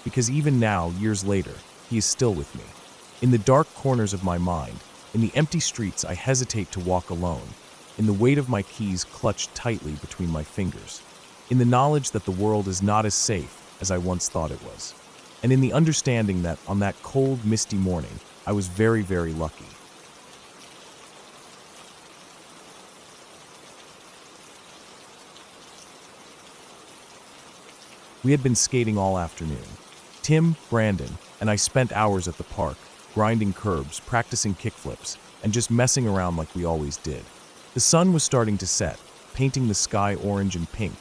Speaker 1: because even now, years later, he is still with me. In the dark corners of my mind, in the empty streets I hesitate to walk alone, in the weight of my keys clutched tightly between my fingers, in the knowledge that the world is not as safe as I once thought it was, and in the understanding that on that cold, misty morning, I was very, very lucky. We had been skating all afternoon. Tim, Brandon, and I spent hours at the park, grinding curbs, practicing kickflips, and just messing around like we always did. The sun was starting to set, painting the sky orange and pink,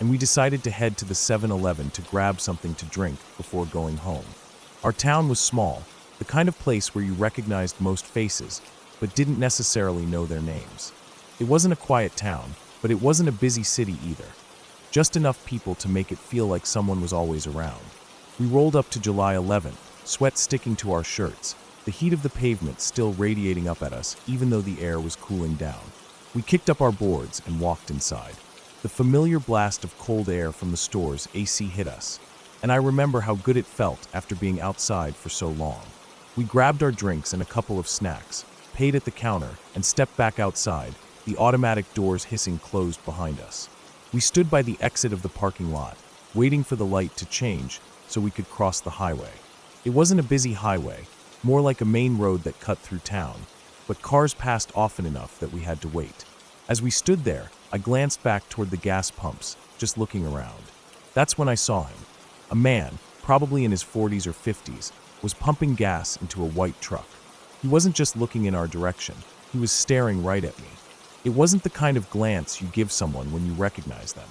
Speaker 1: and we decided to head to the 7-Eleven to grab something to drink before going home. Our town was small, the kind of place where you recognized most faces, but didn't necessarily know their names. It wasn't a quiet town, but it wasn't a busy city either. Just enough people to make it feel like someone was always around. We rolled up to July 11th, sweat sticking to our shirts, the heat of the pavement still radiating up at us even though the air was cooling down. We kicked up our boards and walked inside. The familiar blast of cold air from the store's AC hit us, and I remember how good it felt after being outside for so long. We grabbed our drinks and a couple of snacks, paid at the counter, and stepped back outside, the automatic doors hissing closed behind us. We stood by the exit of the parking lot, waiting for the light to change so we could cross the highway. It wasn't a busy highway, more like a main road that cut through town, but cars passed often enough that we had to wait. As we stood there, I glanced back toward the gas pumps, just looking around. That's when I saw him. A man, probably in his 40s or 50s, was pumping gas into a white truck. He wasn't just looking in our direction, he was staring right at me. It wasn't the kind of glance you give someone when you recognize them.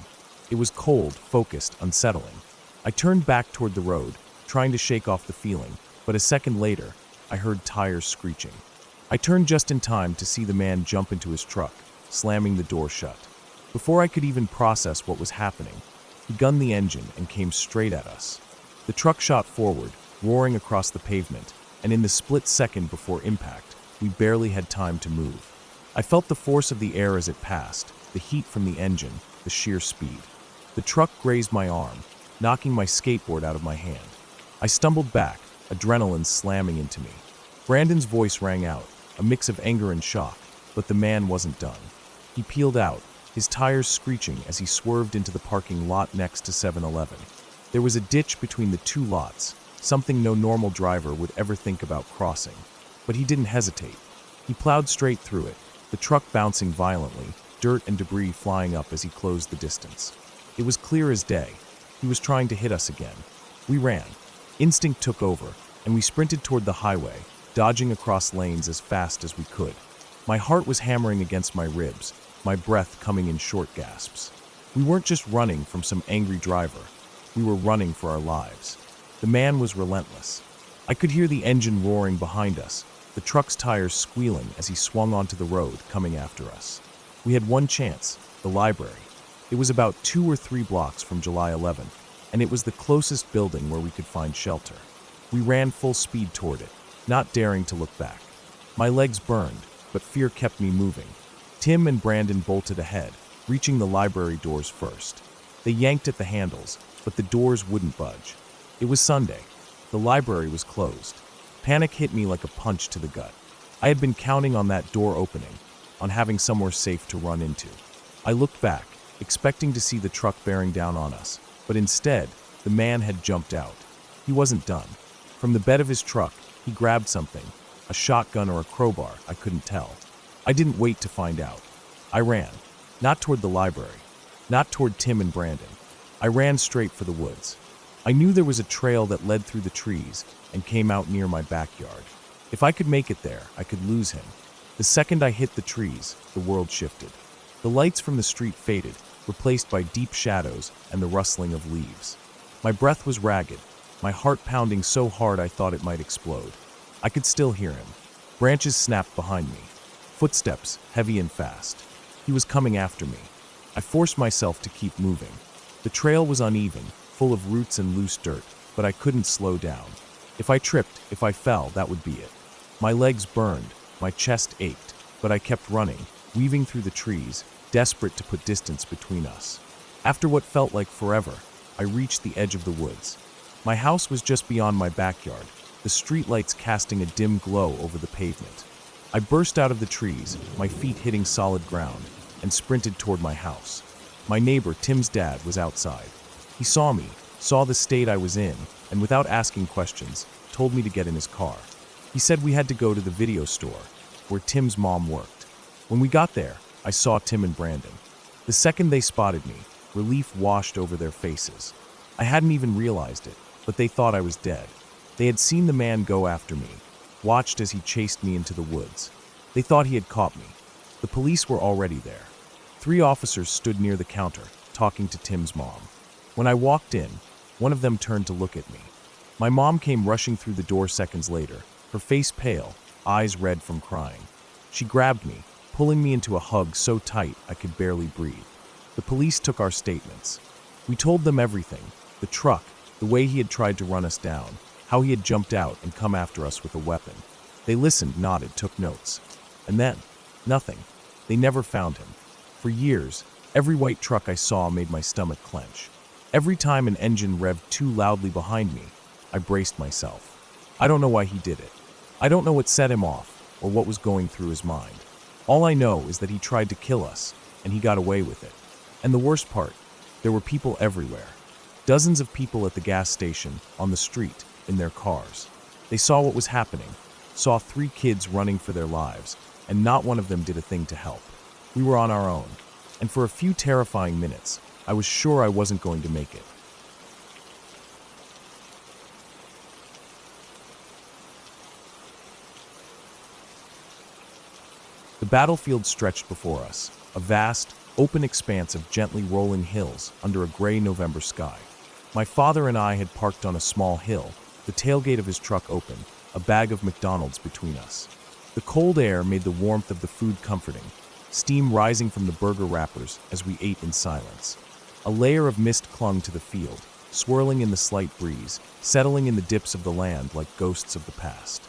Speaker 1: It was cold, focused, unsettling. I turned back toward the road, trying to shake off the feeling, but a second later, I heard tires screeching. I turned just in time to see the man jump into his truck, slamming the door shut. Before I could even process what was happening, he gunned the engine and came straight at us. The truck shot forward, roaring across the pavement, and in the split second before impact, we barely had time to move. I felt the force of the air as it passed, the heat from the engine, the sheer speed. The truck grazed my arm, knocking my skateboard out of my hand. I stumbled back, adrenaline slamming into me. Brandon's voice rang out, a mix of anger and shock, but the man wasn't done. He peeled out, his tires screeching as he swerved into the parking lot next to 7-Eleven. There was a ditch between the two lots, something no normal driver would ever think about crossing. But he didn't hesitate. He plowed straight through it, the truck bouncing violently, dirt and debris flying up as he closed the distance. It was clear as day. He was trying to hit us again. We ran. Instinct took over, and we sprinted toward the highway, dodging across lanes as fast as we could. My heart was hammering against my ribs, my breath coming in short gasps. We weren't just running from some angry driver. We were running for our lives. The man was relentless. I could hear the engine roaring behind us, the truck's tires squealing as he swung onto the road, coming after us. We had one chance, the library. It was about 2 or 3 blocks from July 11th, and it was the closest building where we could find shelter. We ran full speed toward it, not daring to look back. My legs burned, but fear kept me moving. Tim and Brandon bolted ahead, reaching the library doors first. They yanked at the handles, but the doors wouldn't budge. It was Sunday. The library was closed. Panic hit me like a punch to the gut. I had been counting on that door opening, on having somewhere safe to run into. I looked back, expecting to see the truck bearing down on us, but instead, the man had jumped out. He wasn't done. From the bed of his truck, he grabbed something, a shotgun or a crowbar, I couldn't tell. I didn't wait to find out. I ran, not toward the library, not toward Tim and Brandon. I ran straight for the woods. I knew there was a trail that led through the trees and came out near my backyard. If I could make it there, I could lose him. The second I hit the trees, the world shifted. The lights from the street faded, replaced by deep shadows and the rustling of leaves. My breath was ragged, my heart pounding so hard I thought it might explode. I could still hear him. Branches snapped behind me. Footsteps, heavy and fast. He was coming after me. I forced myself to keep moving. The trail was uneven, full of roots and loose dirt, but I couldn't slow down. If I tripped, if I fell, that would be it. My legs burned, my chest ached, but I kept running, weaving through the trees, desperate to put distance between us. After what felt like forever, I reached the edge of the woods. My house was just beyond my backyard, the streetlights casting a dim glow over the pavement. I burst out of the trees, my feet hitting solid ground, and sprinted toward my house. My neighbor, Tim's dad, was outside. He saw me, saw the state I was in, and without asking questions, told me to get in his car. He said we had to go to the video store, where Tim's mom worked. When we got there, I saw Tim and Brandon. The second they spotted me, relief washed over their faces. I hadn't even realized it, but they thought I was dead. They had seen the man go after me, watched as he chased me into the woods. They thought he had caught me. The police were already there. 3 officers stood near the counter, talking to Tim's mom. When I walked in, one of them turned to look at me. My mom came rushing through the door seconds later, her face pale, eyes red from crying. She grabbed me, pulling me into a hug so tight I could barely breathe. The police took our statements. We told them everything, the truck, the way he had tried to run us down, how he had jumped out and come after us with a weapon. They listened, nodded, took notes. And then, nothing. They never found him. For years, every white truck I saw made my stomach clench. Every time an engine revved too loudly behind me, I braced myself. I don't know why he did it. I don't know what set him off or what was going through his mind. All I know is that he tried to kill us, and he got away with it. And the worst part, there were people everywhere. Dozens of people at the gas station, on the street, in their cars. They saw what was happening, saw 3 kids running for their lives, and not one of them did a thing to help. We were on our own, and for a few terrifying minutes, I was sure I wasn't going to make it. The battlefield stretched before us, a vast, open expanse of gently rolling hills under a gray November sky. My father and I had parked on a small hill, the tailgate of his truck open, a bag of McDonald's between us. The cold air made the warmth of the food comforting, steam rising from the burger wrappers as we ate in silence. A layer of mist clung to the field, swirling in the slight breeze, settling in the dips of the land like ghosts of the past.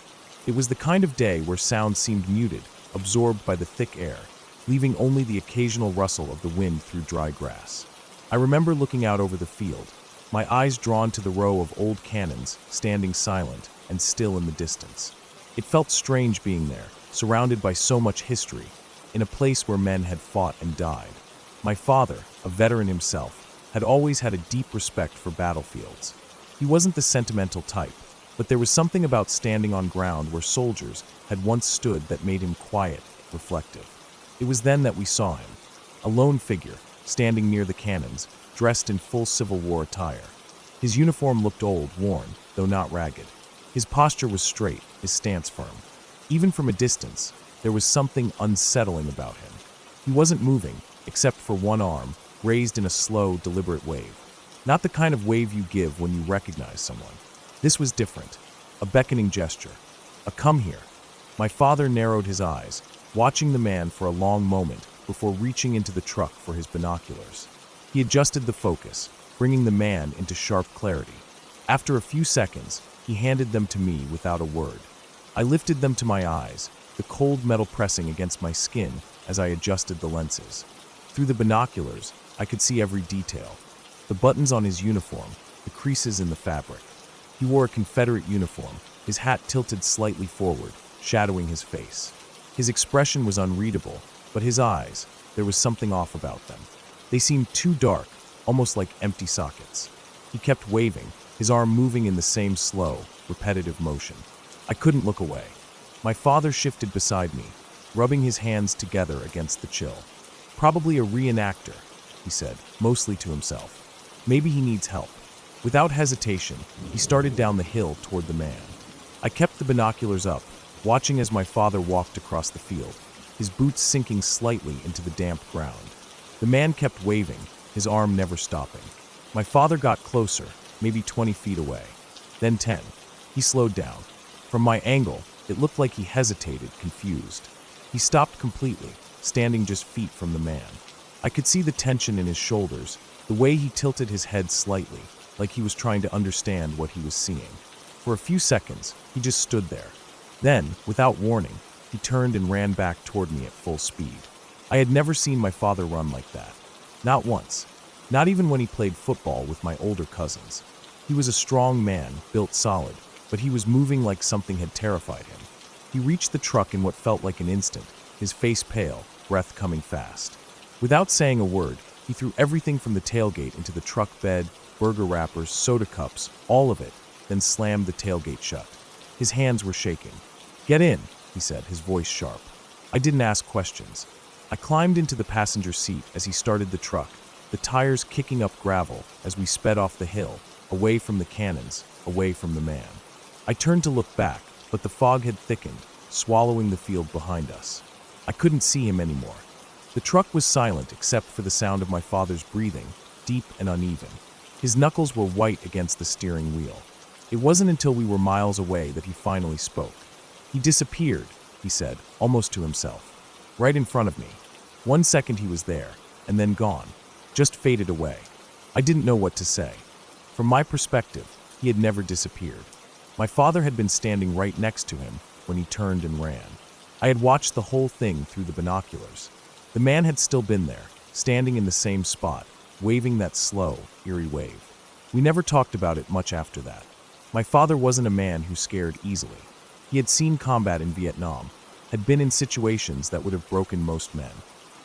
Speaker 1: It was the kind of day where sound seemed muted, absorbed by the thick air, leaving only the occasional rustle of the wind through dry grass. I remember looking out over the field, my eyes drawn to the row of old cannons standing silent and still in the distance. It felt strange being there, surrounded by so much history, in a place where men had fought and died. My father, a veteran himself, had always had a deep respect for battlefields. He wasn't the sentimental type, but there was something about standing on ground where soldiers had once stood that made him quiet, reflective. It was then that we saw him, a lone figure, standing near the cannons, dressed in full Civil War attire. His uniform looked old, worn, though not ragged. His posture was straight, his stance firm. Even from a distance, there was something unsettling about him. He wasn't moving, except for one arm, raised in a slow, deliberate wave. Not the kind of wave you give when you recognize someone. This was different, a beckoning gesture, a come here. My father narrowed his eyes, watching the man for a long moment before reaching into the truck for his binoculars. He adjusted the focus, bringing the man into sharp clarity. After a few seconds, he handed them to me without a word. I lifted them to my eyes, the cold metal pressing against my skin as I adjusted the lenses. Through the binoculars, I could see every detail. The buttons on his uniform, the creases in the fabric. He wore a Confederate uniform, his hat tilted slightly forward, shadowing his face. His expression was unreadable, but his eyes, there was something off about them. They seemed too dark, almost like empty sockets. He kept waving, his arm moving in the same slow, repetitive motion. I couldn't look away. My father shifted beside me, rubbing his hands together against the chill. Probably a reenactor, he said, mostly to himself. Maybe he needs help. Without hesitation, he started down the hill toward the man. I kept the binoculars up, watching as my father walked across the field, his boots sinking slightly into the damp ground. The man kept waving, his arm never stopping. My father got closer, maybe 20 feet away, then 10. He slowed down. From my angle, it looked like he hesitated, confused. He stopped completely, standing just feet from the man. I could see the tension in his shoulders, the way he tilted his head slightly, like he was trying to understand what he was seeing. For a few seconds, he just stood there. Then, without warning, he turned and ran back toward me at full speed. I had never seen my father run like that. Not once. Not even when he played football with my older cousins. He was a strong man, built solid, but he was moving like something had terrified him. He reached the truck in what felt like an instant, his face pale, breath coming fast. Without saying a word, he threw everything from the tailgate into the truck bed, burger wrappers, soda cups, all of it, then slammed the tailgate shut. His hands were shaking. "Get in," he said, his voice sharp. I didn't ask questions. I climbed into the passenger seat as he started the truck, the tires kicking up gravel as we sped off the hill, away from the cannons, away from the man. I turned to look back, but the fog had thickened, swallowing the field behind us. I couldn't see him anymore. The truck was silent except for the sound of my father's breathing, deep and uneven. His knuckles were white against the steering wheel. It wasn't until we were miles away that he finally spoke. "He disappeared," he said, almost to himself. Right in front of me. 1 second he was there, and then gone, just faded away. I didn't know what to say. From my perspective, he had never disappeared. My father had been standing right next to him when he turned and ran. I had watched the whole thing through the binoculars. The man had still been there, standing in the same spot, waving that slow, eerie wave. We never talked about it much after that. My father wasn't a man who scared easily. He had seen combat in Vietnam, had been in situations that would have broken most men.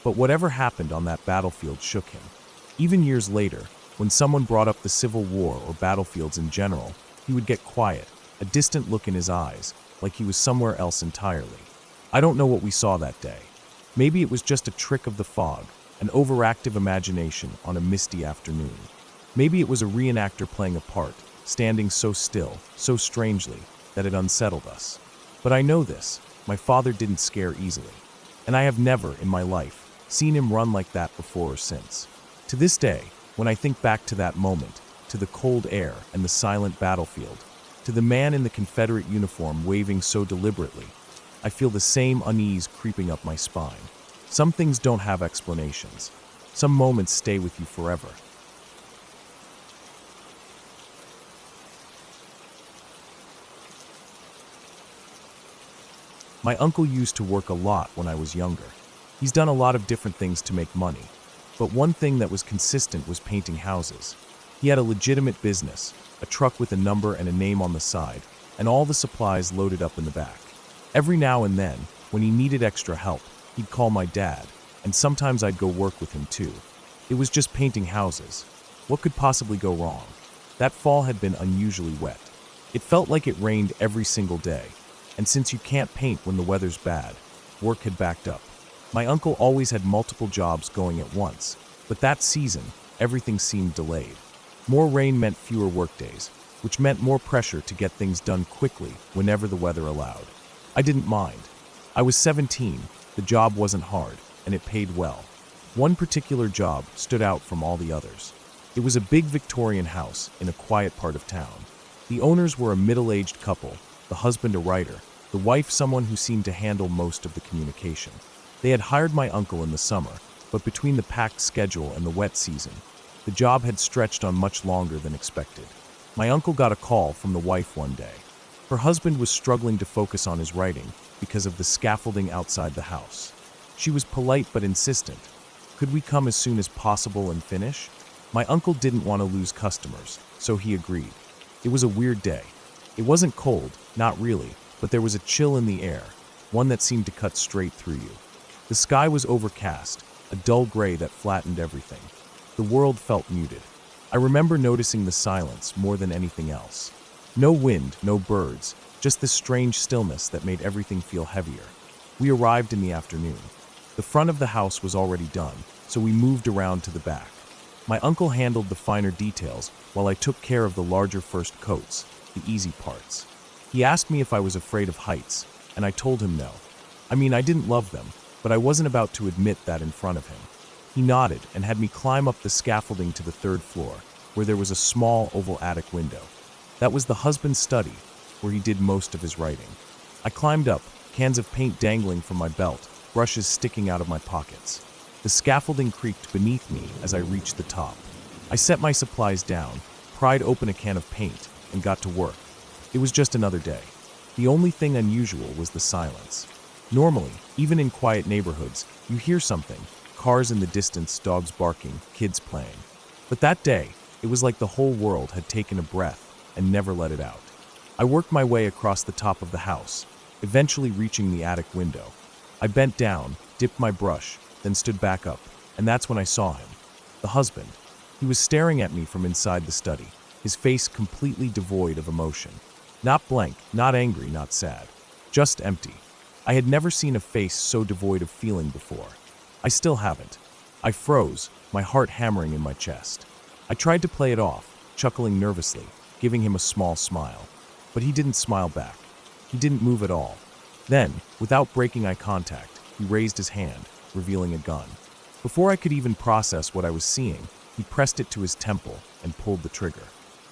Speaker 1: But whatever happened on that battlefield shook him. Even years later, when someone brought up the Civil War or battlefields in general, he would get quiet, a distant look in his eyes, like he was somewhere else entirely. I don't know what we saw that day. Maybe it was just a trick of the fog, an overactive imagination on a misty afternoon. Maybe it was a reenactor playing a part, standing so still, so strangely, that it unsettled us. But I know this, my father didn't scare easily. And I have never, in my life, seen him run like that before or since. To this day, when I think back to that moment, to the cold air and the silent battlefield, to the man in the Confederate uniform waving so deliberately, I feel the same unease creeping up my spine. Some things don't have explanations. Some moments stay with you forever. My uncle used to work a lot when I was younger. He's done a lot of different things to make money, but one thing that was consistent was painting houses. He had a legitimate business, a truck with a number and a name on the side, and all the supplies loaded up in the back. Every now and then, when he needed extra help, he'd call my dad, and sometimes I'd go work with him too. It was just painting houses. What could possibly go wrong? That fall had been unusually wet. It felt like it rained every single day, and since you can't paint when the weather's bad, work had backed up. My uncle always had multiple jobs going at once, but that season, everything seemed delayed. More rain meant fewer workdays, which meant more pressure to get things done quickly whenever the weather allowed. I didn't mind. I was 17, the job wasn't hard, and it paid well. One particular job stood out from all the others. It was a big Victorian house in a quiet part of town. The owners were a middle-aged couple, the husband a writer, the wife someone who seemed to handle most of the communication. They had hired my uncle in the summer, but between the packed schedule and the wet season, the job had stretched on much longer than expected. My uncle got a call from the wife one day. Her husband was struggling to focus on his writing because of the scaffolding outside the house. She was polite but insistent. Could we come as soon as possible and finish? My uncle didn't want to lose customers, so he agreed. It was a weird day. It wasn't cold, not really, but there was a chill in the air, one that seemed to cut straight through you. The sky was overcast, a dull gray that flattened everything. The world felt muted. I remember noticing the silence more than anything else. No wind, no birds, just this strange stillness that made everything feel heavier. We arrived in the afternoon. The front of the house was already done, so we moved around to the back. My uncle handled the finer details while I took care of the larger first coats, the easy parts. He asked me if I was afraid of heights, and I told him no. I mean, I didn't love them, but I wasn't about to admit that in front of him. He nodded and had me climb up the scaffolding to the third floor, where there was a small oval attic window. That was the husband's study, where he did most of his writing. I climbed up, cans of paint dangling from my belt, brushes sticking out of my pockets. The scaffolding creaked beneath me as I reached the top. I set my supplies down, pried open a can of paint, and got to work. It was just another day. The only thing unusual was the silence. Normally, even in quiet neighborhoods, you hear something, cars in the distance, dogs barking, kids playing. But that day, it was like the whole world had taken a breath and never let it out. I worked my way across the top of the house, eventually reaching the attic window. I bent down, dipped my brush, then stood back up, and that's when I saw him. The husband. He was staring at me from inside the study, his face completely devoid of emotion. Not blank, not angry, not sad. Just empty. I had never seen a face so devoid of feeling before. I still haven't. I froze, my heart hammering in my chest. I tried to play it off, chuckling nervously, giving him a small smile. But he didn't smile back. He didn't move at all. Then, without breaking eye contact, he raised his hand, revealing a gun. Before I could even process what I was seeing, he pressed it to his temple and pulled the trigger.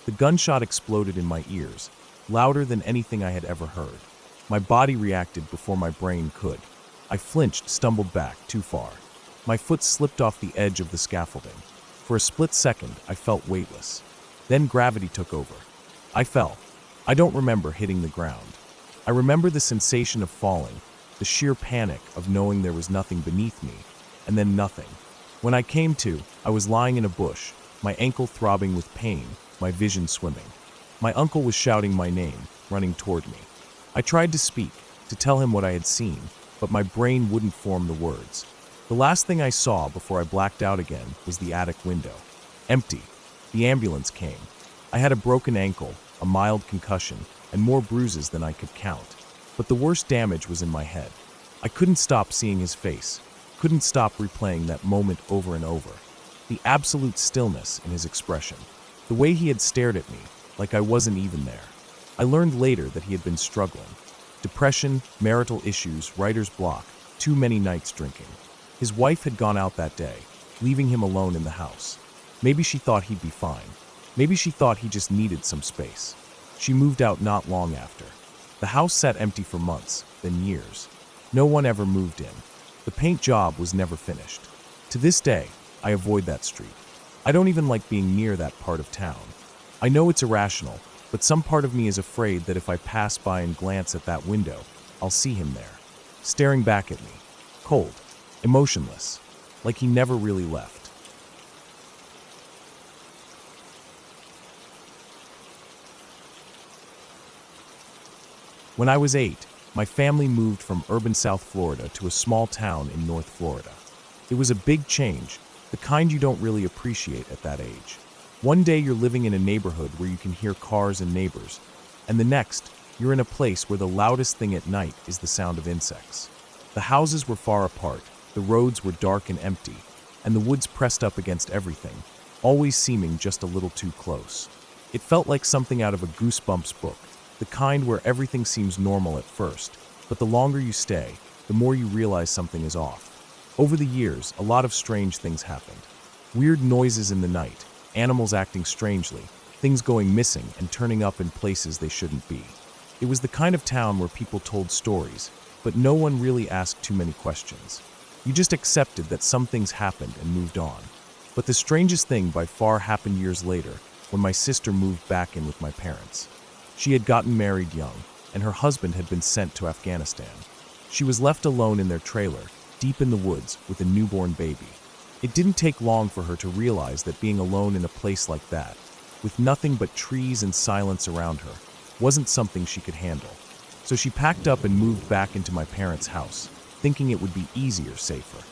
Speaker 1: The gunshot exploded in my ears, louder than anything I had ever heard. My body reacted before my brain could. I flinched, stumbled back, too far. My foot slipped off the edge of the scaffolding. For a split second, I felt weightless. Then gravity took over. I fell. I don't remember hitting the ground. I remember the sensation of falling, the sheer panic of knowing there was nothing beneath me, and then nothing. When I came to, I was lying in a bush, my ankle throbbing with pain, my vision swimming. My uncle was shouting my name, running toward me. I tried to speak, to tell him what I had seen, but my brain wouldn't form the words. The last thing I saw before I blacked out again was the attic window. Empty. The ambulance came. I had a broken ankle, a mild concussion, and more bruises than I could count. But the worst damage was in my head. I couldn't stop seeing his face, couldn't stop replaying that moment over and over. The absolute stillness in his expression. The way he had stared at me, like I wasn't even there. I learned later that he had been struggling. Depression, marital issues, writer's block, too many nights drinking. His wife had gone out that day, leaving him alone in the house. Maybe she thought he'd be fine. Maybe she thought he just needed some space. She moved out not long after. The The house sat empty for months, then years. No one ever moved in. The paint job was never finished. To this day, I avoid that street. I don't even like being near that part of town. I know it's irrational, but some part of me is afraid that if I pass by and glance at that window, I'll see him there, staring back at me, cold, emotionless, like he never really left. When I was 8, my family moved from urban South Florida to a small town in North Florida. It was a big change, the kind you don't really appreciate at that age. One day you're living in a neighborhood where you can hear cars and neighbors, and the next, you're in a place where the loudest thing at night is the sound of insects. The houses were far apart, the roads were dark and empty, and the woods pressed up against everything, always seeming just a little too close. It felt like something out of a Goosebumps book, the kind where everything seems normal at first, but the longer you stay, the more you realize something is off. Over the years, a lot of strange things happened. Weird noises in the night, animals acting strangely, things going missing and turning up in places they shouldn't be. It was the kind of town where people told stories, but no one really asked too many questions. You just accepted that some things happened and moved on. But the strangest thing by far happened years later, when my sister moved back in with my parents. She had gotten married young, and her husband had been sent to Afghanistan. She was left alone in their trailer, deep in the woods, with a newborn baby. It didn't take long for her to realize that being alone in a place like that, with nothing but trees and silence around her, wasn't something she could handle. So she packed up and moved back into my parents' house, thinking it would be easier, safer.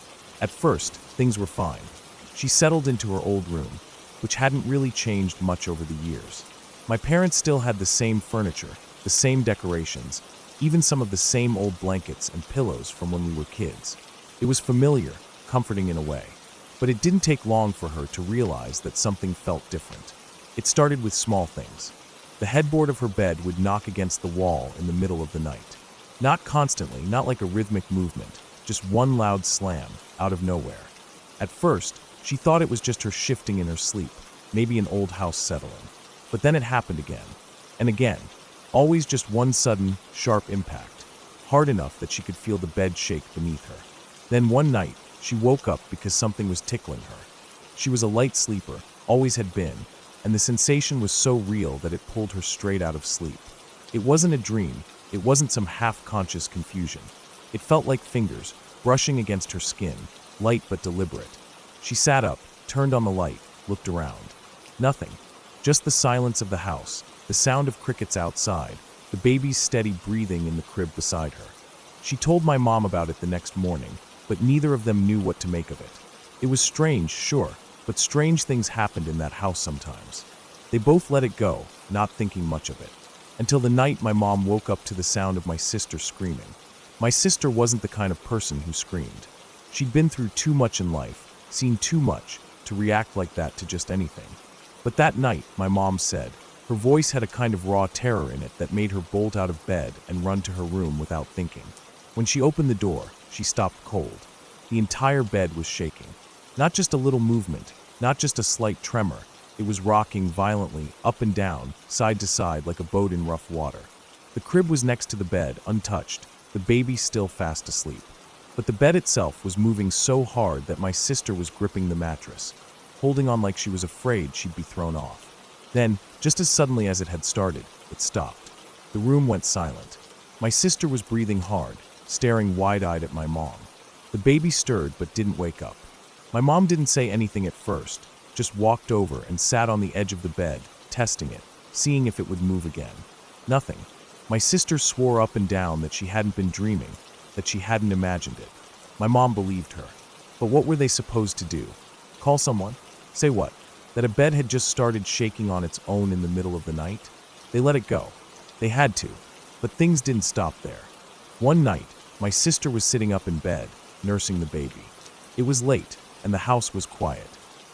Speaker 1: At first, things were fine. She settled into her old room, which hadn't really changed much over the years. My parents still had the same furniture, the same decorations, even some of the same old blankets and pillows from when we were kids. It was familiar, comforting in a way. But it didn't take long for her to realize that something felt different. It started with small things. The headboard of her bed would knock against the wall in the middle of the night. Not constantly, not like a rhythmic movement, just one loud slam, out of nowhere. At first, she thought it was just her shifting in her sleep, maybe an old house settling. But then it happened again, and again, always just one sudden, sharp impact, hard enough that she could feel the bed shake beneath her. Then one night, she woke up because something was tickling her. She was a light sleeper, always had been, and the sensation was so real that it pulled her straight out of sleep. It wasn't a dream, it wasn't some half-conscious confusion. It felt like fingers, brushing against her skin, light but deliberate. She sat up, turned on the light, looked around. Nothing. Just the silence of the house, the sound of crickets outside, the baby's steady breathing in the crib beside her. She told my mom about it the next morning, but neither of them knew what to make of it. It was strange, sure, but strange things happened in that house sometimes. They both let it go, not thinking much of it. Until the night my mom woke up to the sound of my sister screaming. My sister wasn't the kind of person who screamed. She'd been through too much in life, seen too much, to react like that to just anything. But that night, my mom said, her voice had a kind of raw terror in it that made her bolt out of bed and run to her room without thinking. When she opened the door, she stopped cold. The entire bed was shaking. Not just a little movement, not just a slight tremor. It was rocking violently, up and down, side to side like a boat in rough water. The crib was next to the bed, untouched, the baby still fast asleep. But the bed itself was moving so hard that my sister was gripping the mattress, holding on like she was afraid she'd be thrown off. Then, just as suddenly as it had started, it stopped. The room went silent. My sister was breathing hard, staring wide-eyed at my mom. The baby stirred but didn't wake up. My mom didn't say anything at first, just walked over and sat on the edge of the bed, testing it, seeing if it would move again. Nothing. My sister swore up and down that she hadn't been dreaming, that she hadn't imagined it. My mom believed her. But what were they supposed to do? Call someone? Say what? That a bed had just started shaking on its own in the middle of the night? They let it go. They had to. But things didn't stop there. One night, my sister was sitting up in bed, nursing the baby. It was late, and the house was quiet.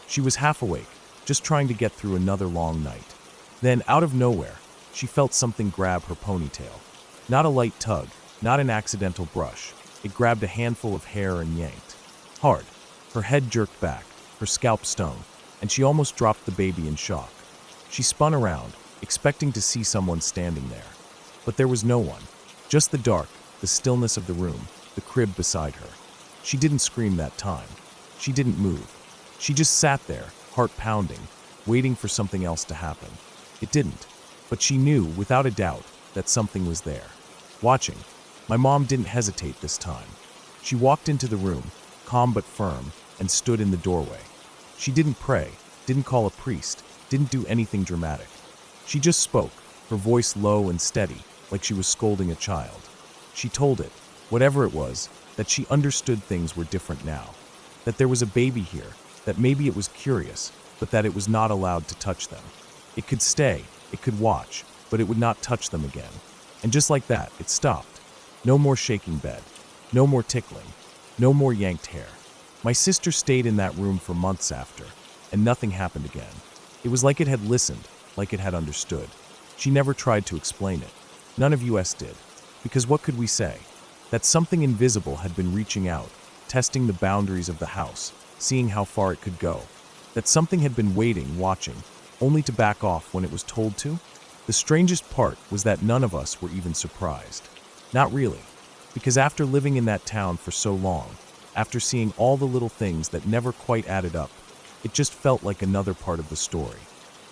Speaker 1: She was half awake, just trying to get through another long night. Then, out of nowhere, she felt something grab her ponytail. Not a light tug, not an accidental brush. It grabbed a handful of hair and yanked. Hard. Her head jerked back, her scalp stung, and she almost dropped the baby in shock. She spun around, expecting to see someone standing there. But there was no one. Just the dark, the stillness of the room, the crib beside her. She didn't scream that time. She didn't move. She just sat there, heart pounding, waiting for something else to happen. It didn't. But she knew, without a doubt, that something was there. Watching. My mom didn't hesitate this time. She walked into the room, calm but firm, and stood in the doorway. She didn't pray, didn't call a priest, didn't do anything dramatic. She just spoke, her voice low and steady, like she was scolding a child. She told it, whatever it was, that she understood things were different now. That there was a baby here, that maybe it was curious, but that it was not allowed to touch them. It could stay, it could watch, but it would not touch them again. And just like that, it stopped. No more shaking bed. No more tickling. No more yanked hair. My sister stayed in that room for months after, and nothing happened again. It was like it had listened, like it had understood. She never tried to explain it. None of us did. Because what could we say? That something invisible had been reaching out, testing the boundaries of the house, seeing how far it could go. That something had been waiting, watching, only to back off when it was told to? The strangest part was that none of us were even surprised. Not really. Because after living in that town for so long, after seeing all the little things that never quite added up, it just felt like another part of the story.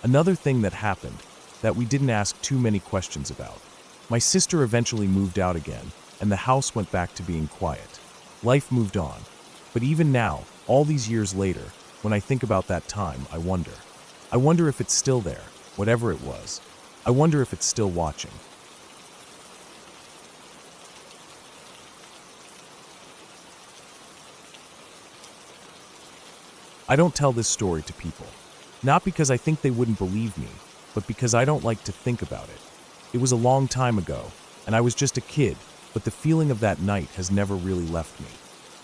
Speaker 1: Another thing that happened that we didn't ask too many questions about. My sister eventually moved out again, and the house went back to being quiet. Life moved on. But even now, all these years later, when I think about that time, I wonder. I wonder if it's still there, whatever it was. I wonder if it's still watching. I don't tell this story to people. Not because I think they wouldn't believe me, but because I don't like to think about it. It was a long time ago, and I was just a kid, but the feeling of that night has never really left me.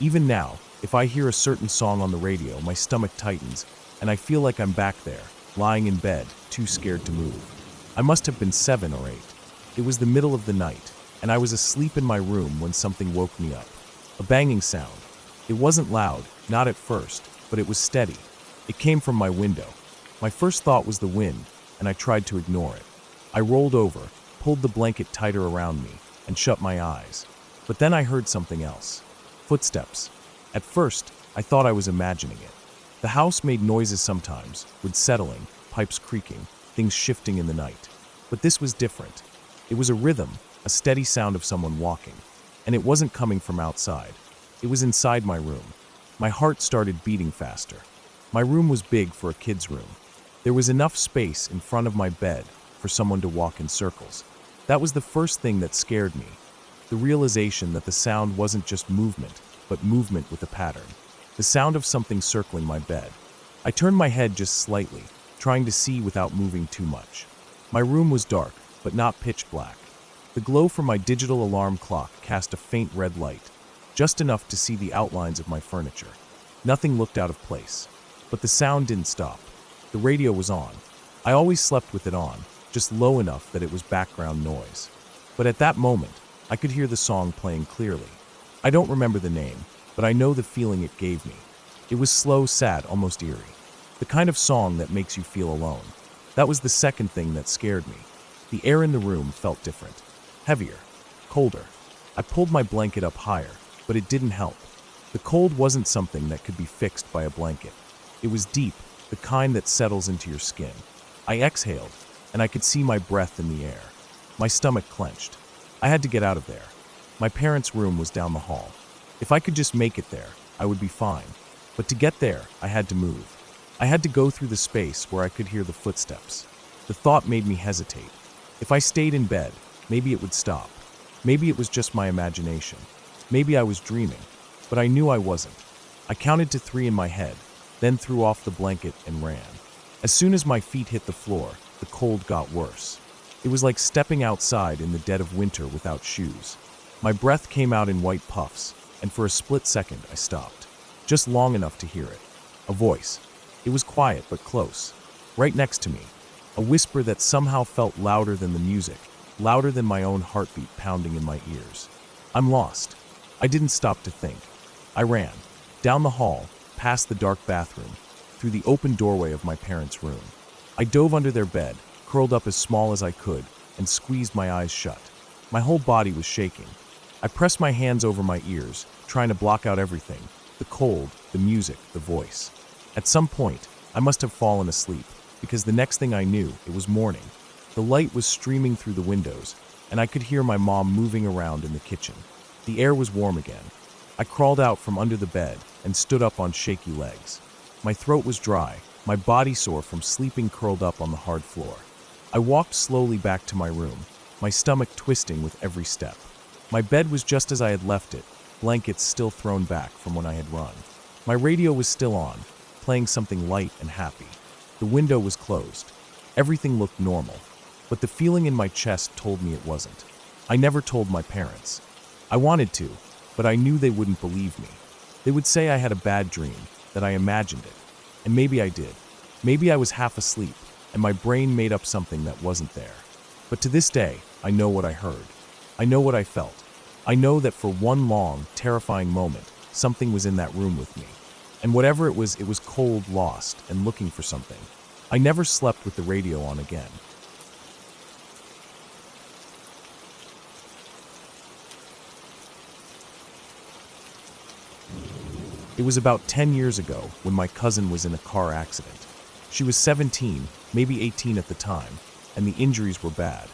Speaker 1: Even now, if I hear a certain song on the radio, my stomach tightens, and I feel like I'm back there, lying in bed, too scared to move. I must have been 7 or 8. It was the middle of the night, and I was asleep in my room when something woke me up. A banging sound. It wasn't loud, not at first, but it was steady. It came from my window. My first thought was the wind, and I tried to ignore it. I rolled over, pulled the blanket tighter around me, and shut my eyes. But then I heard something else. Footsteps. At first, I thought I was imagining it. The house made noises sometimes, wood settling, pipes creaking, things shifting in the night. But this was different. It was a rhythm, a steady sound of someone walking. And it wasn't coming from outside. It was inside my room. My heart started beating faster. My room was big for a kid's room. There was enough space in front of my bed for someone to walk in circles. That was the first thing that scared me. The realization that the sound wasn't just movement, but movement with a pattern. The sound of something circling my bed. I turned my head just slightly, trying to see without moving too much. My room was dark, but not pitch black. The glow from my digital alarm clock cast a faint red light, just enough to see the outlines of my furniture. Nothing looked out of place. But the sound didn't stop. The radio was on. I always slept with it on, just low enough that it was background noise. But at that moment, I could hear the song playing clearly. I don't remember the name, but I know the feeling it gave me. It was slow, sad, almost eerie. The kind of song that makes you feel alone. That was the second thing that scared me. The air in the room felt different. Heavier. Colder. I pulled my blanket up higher, but it didn't help. The cold wasn't something that could be fixed by a blanket. It was deep, the kind that settles into your skin. I exhaled, and I could see my breath in the air. My stomach clenched. I had to get out of there. My parents' room was down the hall. If I could just make it there, I would be fine. But to get there, I had to move. I had to go through the space where I could hear the footsteps. The thought made me hesitate. If I stayed in bed, maybe it would stop. Maybe it was just my imagination. Maybe I was dreaming. But I knew I wasn't. I counted to 3 in my head, then threw off the blanket and ran. As soon as my feet hit the floor, the cold got worse. It was like stepping outside in the dead of winter without shoes. My breath came out in white puffs, and for a split second I stopped. Just long enough to hear it. A voice. It was quiet but close. Right next to me. A whisper that somehow felt louder than the music, louder than my own heartbeat pounding in my ears. I'm lost. I didn't stop to think. I ran. Down the hall, past the dark bathroom, through the open doorway of my parents' room. I dove under their bed, curled up as small as I could, and squeezed my eyes shut. My whole body was shaking. I pressed my hands over my ears, trying to block out everything: the cold, the music, the voice. At some point, I must have fallen asleep, because the next thing I knew, it was morning. The light was streaming through the windows, and I could hear my mom moving around in the kitchen. The air was warm again. I crawled out from under the bed and stood up on shaky legs. My throat was dry, my body sore from sleeping curled up on the hard floor. I walked slowly back to my room, my stomach twisting with every step. My bed was just as I had left it, blankets still thrown back from when I had run. My radio was still on, playing something light and happy. The window was closed. Everything looked normal, but the feeling in my chest told me it wasn't. I never told my parents. I wanted to, but I knew they wouldn't believe me. They would say I had a bad dream, that I imagined it. And maybe I did. Maybe I was half asleep, and my brain made up something that wasn't there. But to this day, I know what I heard. I know what I felt. I know that for one long, terrifying moment, something was in that room with me. And whatever it was cold, lost, and looking for something. I never slept with the radio on again. It was about 10 years ago when my cousin was in a car accident. She was 17, maybe 18 at the time, and the injuries were bad.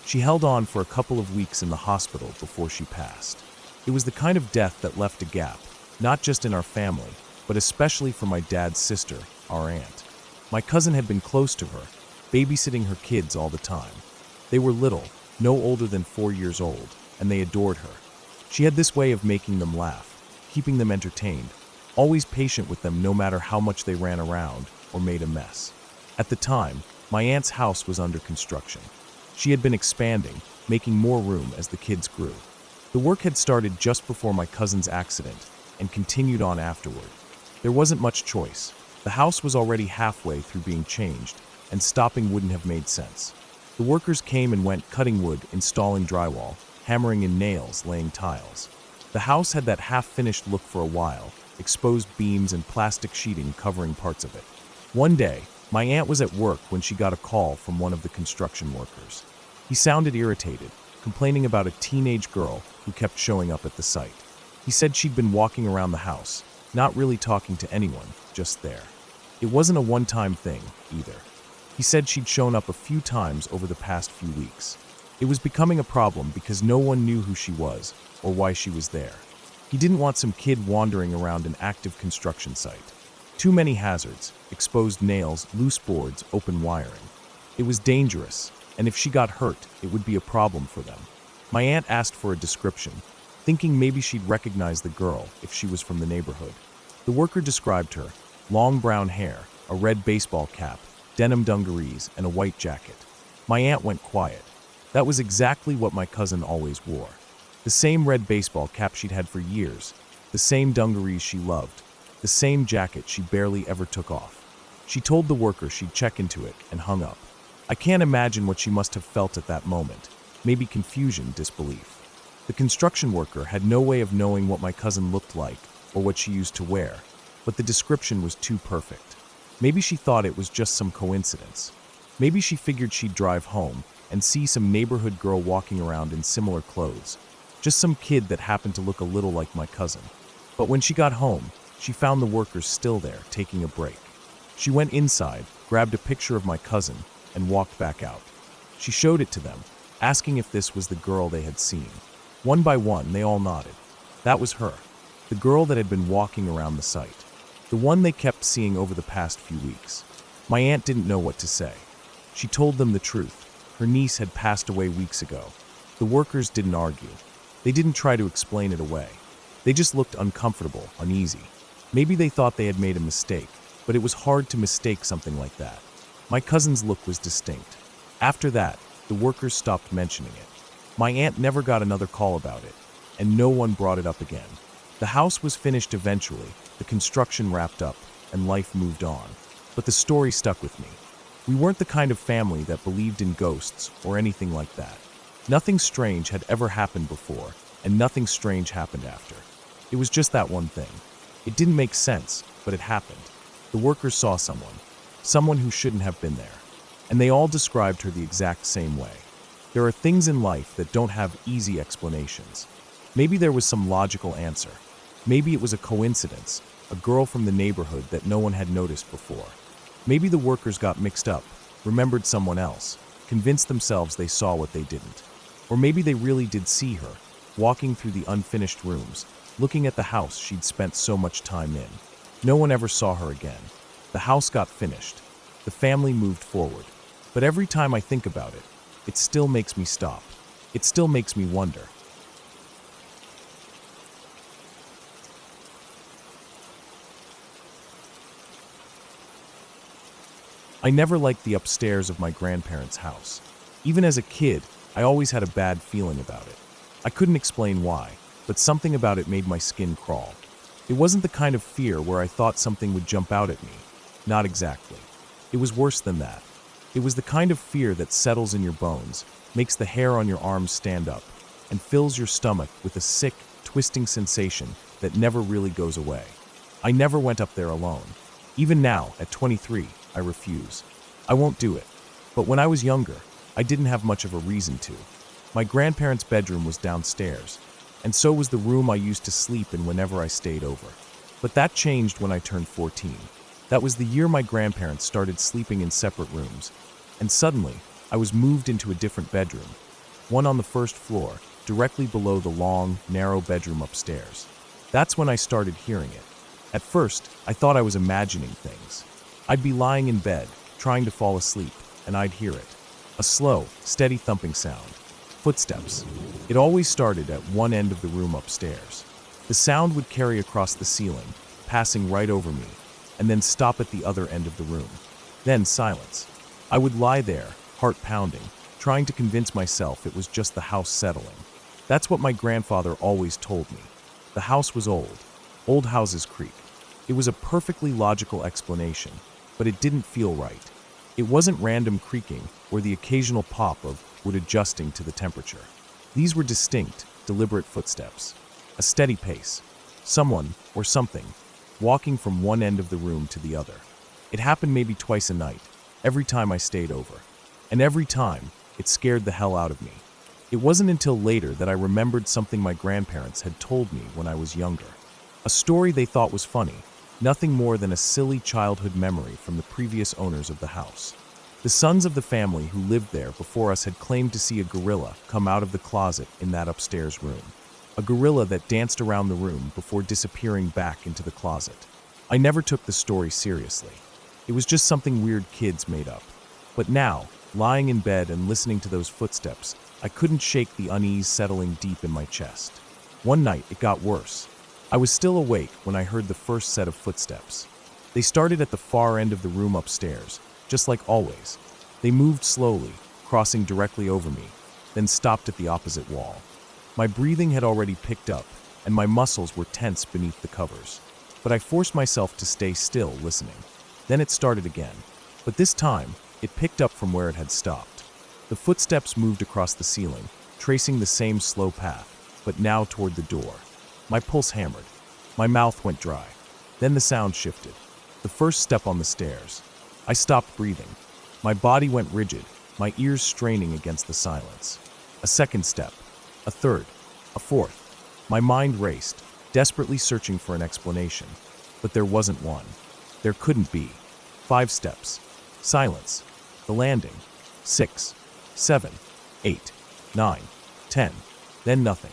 Speaker 1: She held on for a couple of weeks in the hospital before she passed. It was the kind of death that left a gap, not just in our family, but especially for my dad's sister, our aunt. My cousin had been close to her, babysitting her kids all the time. They were little, no older than 4 years old, and they adored her. She had this way of making them laugh, keeping them entertained, always patient with them no matter how much they ran around or made a mess. At the time, my aunt's house was under construction. She had been expanding, making more room as the kids grew. The work had started just before my cousin's accident and continued on afterward. There wasn't much choice. The house was already halfway through being changed, and stopping wouldn't have made sense. The workers came and went, cutting wood, installing drywall, hammering in nails, laying tiles. The house had that half-finished look for a while, exposed beams and plastic sheeting covering parts of it. One day, my aunt was at work when she got a call from one of the construction workers. He sounded irritated, complaining about a teenage girl who kept showing up at the site. He said she'd been walking around the house, not really talking to anyone, just there. It wasn't a one-time thing, either. He said she'd shown up a few times over the past few weeks. It was becoming a problem because no one knew who she was or why she was there. He didn't want some kid wandering around an active construction site. Too many hazards, exposed nails, loose boards, open wiring. It was dangerous, and if she got hurt, it would be a problem for them. My aunt asked for a description, thinking maybe she'd recognize the girl if she was from the neighborhood. The worker described her: long brown hair, a red baseball cap, denim dungarees, and a white jacket. My aunt went quiet. That was exactly what my cousin always wore. The same red baseball cap she'd had for years, the same dungarees she loved, the same jacket she barely ever took off. She told the worker she'd check into it and hung up. I can't imagine what she must have felt at that moment. Maybe confusion, disbelief. The construction worker had no way of knowing what my cousin looked like or what she used to wear, but the description was too perfect. Maybe she thought it was just some coincidence. Maybe she figured she'd drive home and see some neighborhood girl walking around in similar clothes. Just some kid that happened to look a little like my cousin. But when she got home, she found the workers still there, taking a break. She went inside, grabbed a picture of my cousin, and walked back out. She showed it to them, asking if this was the girl they had seen. One by one, they all nodded. That was her, the girl that had been walking around the site, the one they kept seeing over the past few weeks. My aunt didn't know what to say. She told them the truth. Her niece had passed away weeks ago. The workers didn't argue. They didn't try to explain it away. They just looked uncomfortable, uneasy. Maybe they thought they had made a mistake, but it was hard to mistake something like that. My cousin's look was distinct. After that, the workers stopped mentioning it. My aunt never got another call about it, and no one brought it up again. The house was finished eventually, the construction wrapped up, and life moved on. But the story stuck with me. We weren't the kind of family that believed in ghosts or anything like that. Nothing strange had ever happened before, and nothing strange happened after. It was just that one thing. It didn't make sense, but it happened. The workers saw someone who shouldn't have been there, and they all described her the exact same way. There are things in life that don't have easy explanations. Maybe there was some logical answer. Maybe it was a coincidence, a girl from the neighborhood that no one had noticed before. Maybe the workers got mixed up, remembered someone else, convinced themselves they saw what they didn't. Or maybe they really did see her, walking through the unfinished rooms, looking at the house she'd spent so much time in. No one ever saw her again. The house got finished. The family moved forward. But every time I think about it, it still makes me stop. It still makes me wonder. I never liked the upstairs of my grandparents' house. Even as a kid, I always had a bad feeling about it. I couldn't explain why, but something about it made my skin crawl. It wasn't the kind of fear where I thought something would jump out at me. Not exactly. It was worse than that. It was the kind of fear that settles in your bones, makes the hair on your arms stand up, and fills your stomach with a sick, twisting sensation that never really goes away. I never went up there alone. Even now, at 23, I refuse. I won't do it. But when I was younger, I didn't have much of a reason to. My grandparents' bedroom was downstairs, and so was the room I used to sleep in whenever I stayed over. But that changed when I turned 14. That was the year my grandparents started sleeping in separate rooms, and suddenly, I was moved into a different bedroom, one on the first floor, directly below the long, narrow bedroom upstairs. That's when I started hearing it. At first, I thought I was imagining things. I'd be lying in bed, trying to fall asleep, and I'd hear it. A slow, steady thumping sound. Footsteps. It always started at one end of the room upstairs. The sound would carry across the ceiling, passing right over me, and then stop at the other end of the room. Then silence. I would lie there, heart pounding, trying to convince myself it was just the house settling. That's what my grandfather always told me. The house was old. Old houses creak. It was a perfectly logical explanation, but it didn't feel right. It wasn't random creaking or the occasional pop of wood adjusting to the temperature. These were distinct, deliberate footsteps. A steady pace. Someone, or something, walking from one end of the room to the other. It happened maybe twice a night, every time I stayed over. And every time, it scared the hell out of me. It wasn't until later that I remembered something my grandparents had told me when I was younger. A story they thought was funny, nothing more than a silly childhood memory from the previous owners of the house. The sons of the family who lived there before us had claimed to see a gorilla come out of the closet in that upstairs room. A gorilla that danced around the room before disappearing back into the closet. I never took the story seriously. It was just something weird kids made up. But now, lying in bed and listening to those footsteps, I couldn't shake the unease settling deep in my chest. One night, it got worse. I was still awake when I heard the first set of footsteps. They started at the far end of the room upstairs, just like always. They moved slowly, crossing directly over me, then stopped at the opposite wall. My breathing had already picked up, and my muscles were tense beneath the covers. But I forced myself to stay still, listening. Then it started again. But this time, it picked up from where it had stopped. The footsteps moved across the ceiling, tracing the same slow path, but now toward the door. My pulse hammered. My mouth went dry. Then the sound shifted. The first step on the stairs. I stopped breathing. My body went rigid, my ears straining against the silence. A second step. A third. A fourth. My mind raced, desperately searching for an explanation. But there wasn't one. There couldn't be. 5 steps. Silence. The landing. 6, 7, 8, 9, 10. Then nothing.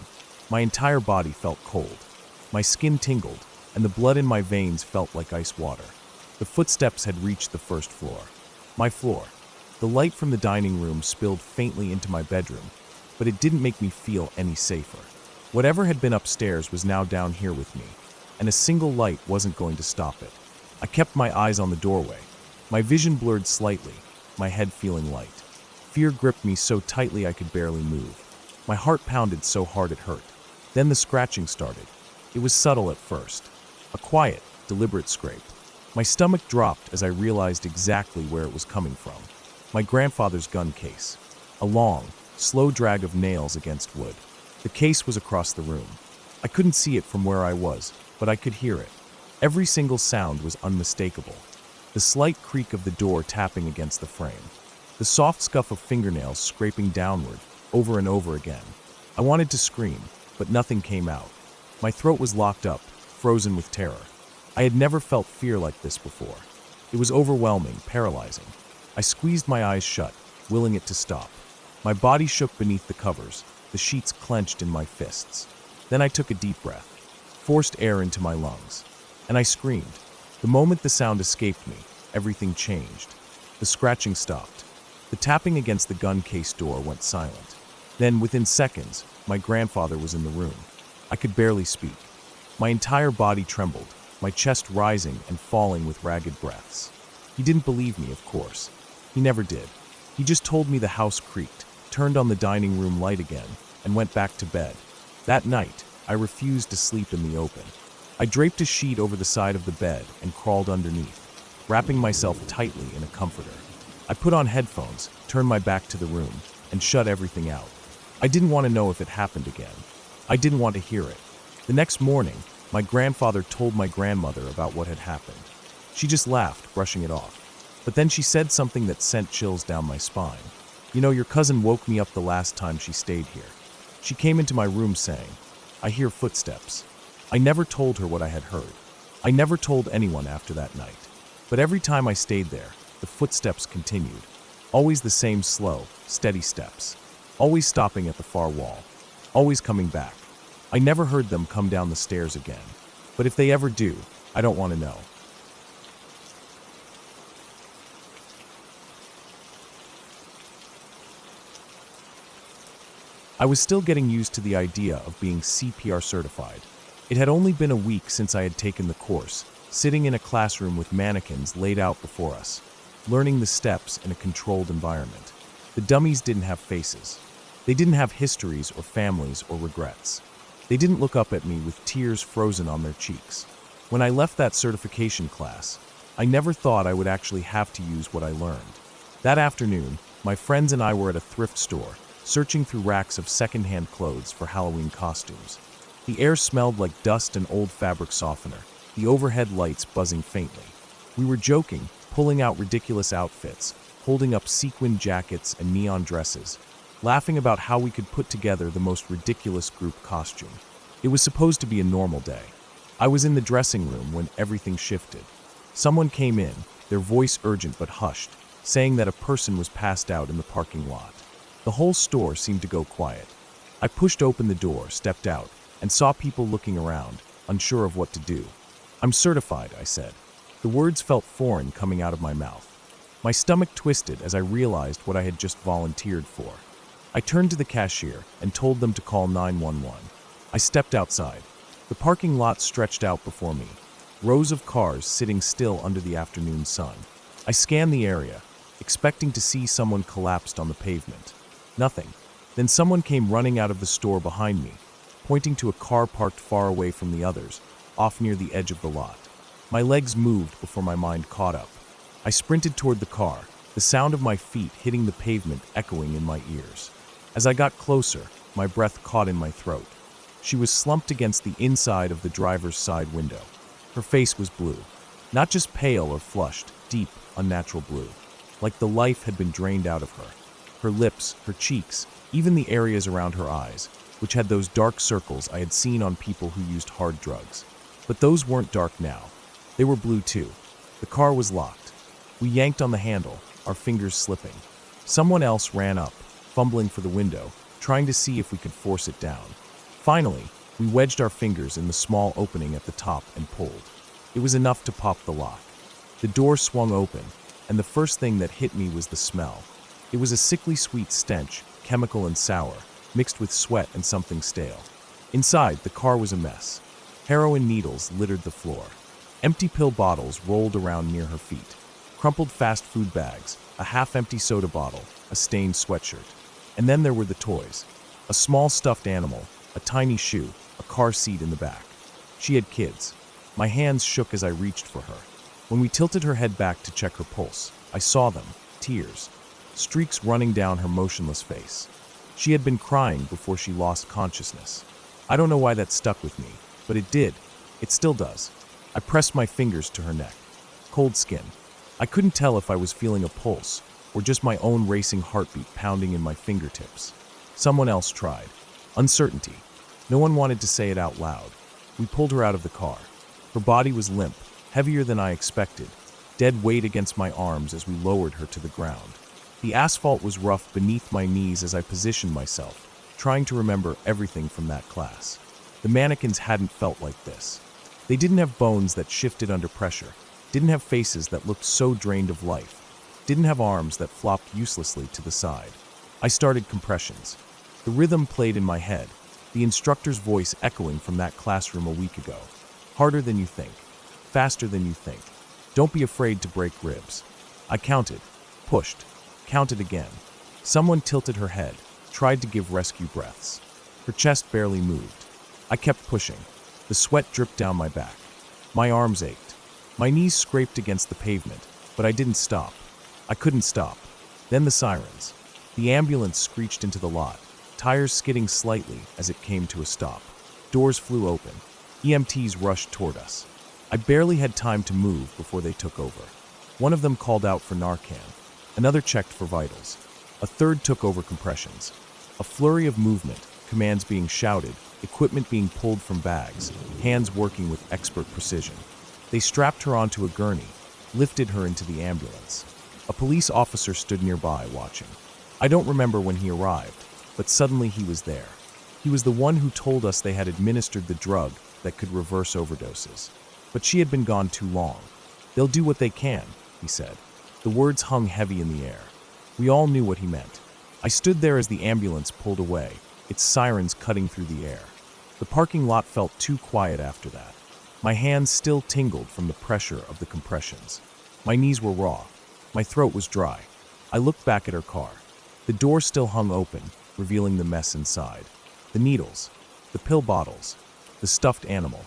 Speaker 1: My entire body felt cold. My skin tingled, and the blood in my veins felt like ice water. The footsteps had reached the first floor. My floor. The light from the dining room spilled faintly into my bedroom, but it didn't make me feel any safer. Whatever had been upstairs was now down here with me, and a single light wasn't going to stop it. I kept my eyes on the doorway. My vision blurred slightly, my head feeling light. Fear gripped me so tightly I could barely move. My heart pounded so hard it hurt. Then the scratching started. It was subtle at first. A quiet, deliberate scrape. My stomach dropped as I realized exactly where it was coming from. My grandfather's gun case. A long, slow drag of nails against wood. The case was across the room. I couldn't see it from where I was, but I could hear it. Every single sound was unmistakable. The slight creak of the door tapping against the frame. The soft scuff of fingernails scraping downward, over and over again. I wanted to scream, but nothing came out. My throat was locked up, frozen with terror. I had never felt fear like this before. It was overwhelming, paralyzing. I squeezed my eyes shut, willing it to stop. My body shook beneath the covers, the sheets clenched in my fists. Then I took a deep breath, forced air into my lungs, and I screamed. The moment the sound escaped me, everything changed. The scratching stopped. The tapping against the gun case door went silent. Then, within seconds, my grandfather was in the room. I could barely speak. My entire body trembled, my chest rising and falling with ragged breaths. He didn't believe me, of course. He never did. He just told me the house creaked, turned on the dining room light again, and went back to bed. That night, I refused to sleep in the open. I draped a sheet over the side of the bed and crawled underneath, wrapping myself tightly in a comforter. I put on headphones, turned my back to the room, and shut everything out. I didn't want to know if it happened again. I didn't want to hear it. The next morning, my grandfather told my grandmother about what had happened. She just laughed, brushing it off. But then she said something that sent chills down my spine. "You know, your cousin woke me up the last time she stayed here." She came into my room saying, "I hear footsteps." I never told her what I had heard. I never told anyone after that night. But every time I stayed there, the footsteps continued. Always the same slow, steady steps. Always stopping at the far wall. Always coming back. I never heard them come down the stairs again. But if they ever do, I don't want to know. I was still getting used to the idea of being CPR certified. It had only been a week since I had taken the course, sitting in a classroom with mannequins laid out before us, learning the steps in a controlled environment. The dummies didn't have faces. They didn't have histories or families or regrets. They didn't look up at me with tears frozen on their cheeks. When I left that certification class, I never thought I would actually have to use what I learned. That afternoon, my friends and I were at a thrift store, searching through racks of secondhand clothes for Halloween costumes. The air smelled like dust and old fabric softener, the overhead lights buzzing faintly. We were joking, pulling out ridiculous outfits, holding up sequin jackets and neon dresses, laughing about how we could put together the most ridiculous group costume. It was supposed to be a normal day. I was in the dressing room when everything shifted. Someone came in, their voice urgent but hushed, saying that a person was passed out in the parking lot. The whole store seemed to go quiet. I pushed open the door, stepped out, and saw people looking around, unsure of what to do. "I'm certified," I said. The words felt foreign coming out of my mouth. My stomach twisted as I realized what I had just volunteered for. I turned to the cashier and told them to call 911. I stepped outside. The parking lot stretched out before me, rows of cars sitting still under the afternoon sun. I scanned the area, expecting to see someone collapsed on the pavement. Nothing. Then someone came running out of the store behind me, pointing to a car parked far away from the others, off near the edge of the lot. My legs moved before my mind caught up. I sprinted toward the car, the sound of my feet hitting the pavement echoing in my ears. As I got closer, my breath caught in my throat. She was slumped against the inside of the driver's side window. Her face was blue. Not just pale or flushed, deep, unnatural blue. Like the life had been drained out of her. Her lips, her cheeks, even the areas around her eyes, which had those dark circles I had seen on people who used hard drugs. But those weren't dark now. They were blue too. The car was locked. We yanked on the handle, our fingers slipping. Someone else ran up, fumbling for the window, trying to see if we could force it down. Finally, we wedged our fingers in the small opening at the top and pulled. It was enough to pop the lock. The door swung open, and the first thing that hit me was the smell. It was a sickly sweet stench, chemical and sour, mixed with sweat and something stale. Inside, the car was a mess. Heroin needles littered the floor. Empty pill bottles rolled around near her feet. Crumpled fast food bags, a half-empty soda bottle, a stained sweatshirt. And then there were the toys. A small stuffed animal, a tiny shoe, a car seat in the back. She had kids. My hands shook as I reached for her. When we tilted her head back to check her pulse, I saw them, tears, streaks running down her motionless face. She had been crying before she lost consciousness. I don't know why that stuck with me, but it did. It still does. I pressed my fingers to her neck. Cold skin. I couldn't tell if I was feeling a pulse or just my own racing heartbeat pounding in my fingertips? Someone else tried. Uncertainty. No one wanted to say it out loud. We pulled her out of the car. Her body was limp, heavier than I expected, dead weight against my arms as we lowered her to the ground. The asphalt was rough beneath my knees as I positioned myself, trying to remember everything from that class. The mannequins hadn't felt like this. They didn't have bones that shifted under pressure, didn't have faces that looked so drained of life, didn't have arms that flopped uselessly to the side. I started compressions. The rhythm played in my head, the instructor's voice echoing from that classroom a week ago. Harder than you think, faster than you think. Don't be afraid to break ribs. I counted, pushed, counted again. Someone tilted her head, tried to give rescue breaths. Her chest barely moved. I kept pushing. The sweat dripped down my back. My arms ached. My knees scraped against the pavement, but I didn't stop. I couldn't stop. Then the sirens. The ambulance screeched into the lot, tires skidding slightly as it came to a stop. Doors flew open. EMTs rushed toward us. I barely had time to move before they took over. One of them called out for Narcan. Another checked for vitals. A third took over compressions. A flurry of movement, commands being shouted, equipment being pulled from bags, hands working with expert precision. They strapped her onto a gurney, lifted her into the ambulance. A police officer stood nearby watching. I don't remember when he arrived, but suddenly he was there. He was the one who told us they had administered the drug that could reverse overdoses. But she had been gone too long. They'll do what they can, he said. The words hung heavy in the air. We all knew what he meant. I stood there as the ambulance pulled away, its sirens cutting through the air. The parking lot felt too quiet after that. My hands still tingled from the pressure of the compressions. My knees were raw. My throat was dry. I looked back at her car. The door still hung open, revealing the mess inside. The needles, the pill bottles, the stuffed animal,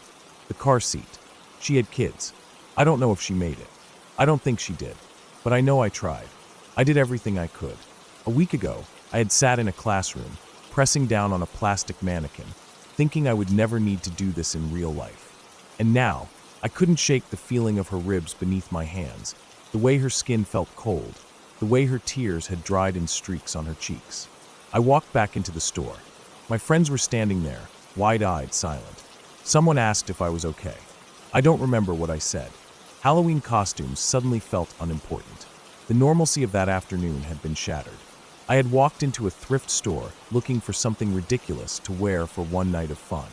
Speaker 1: the car seat. She had kids. I don't know if she made it. I don't think she did. But I know I tried. I did everything I could. A week ago, I had sat in a classroom, pressing down on a plastic mannequin, thinking I would never need to do this in real life. And now, I couldn't shake the feeling of her ribs beneath my hands, the way her skin felt cold, the way her tears had dried in streaks on her cheeks. I walked back into the store. My friends were standing there, wide-eyed, silent. Someone asked if I was okay. I don't remember what I said. Halloween costumes suddenly felt unimportant. The normalcy of that afternoon had been shattered. I had walked into a thrift store looking for something ridiculous to wear for one night of fun.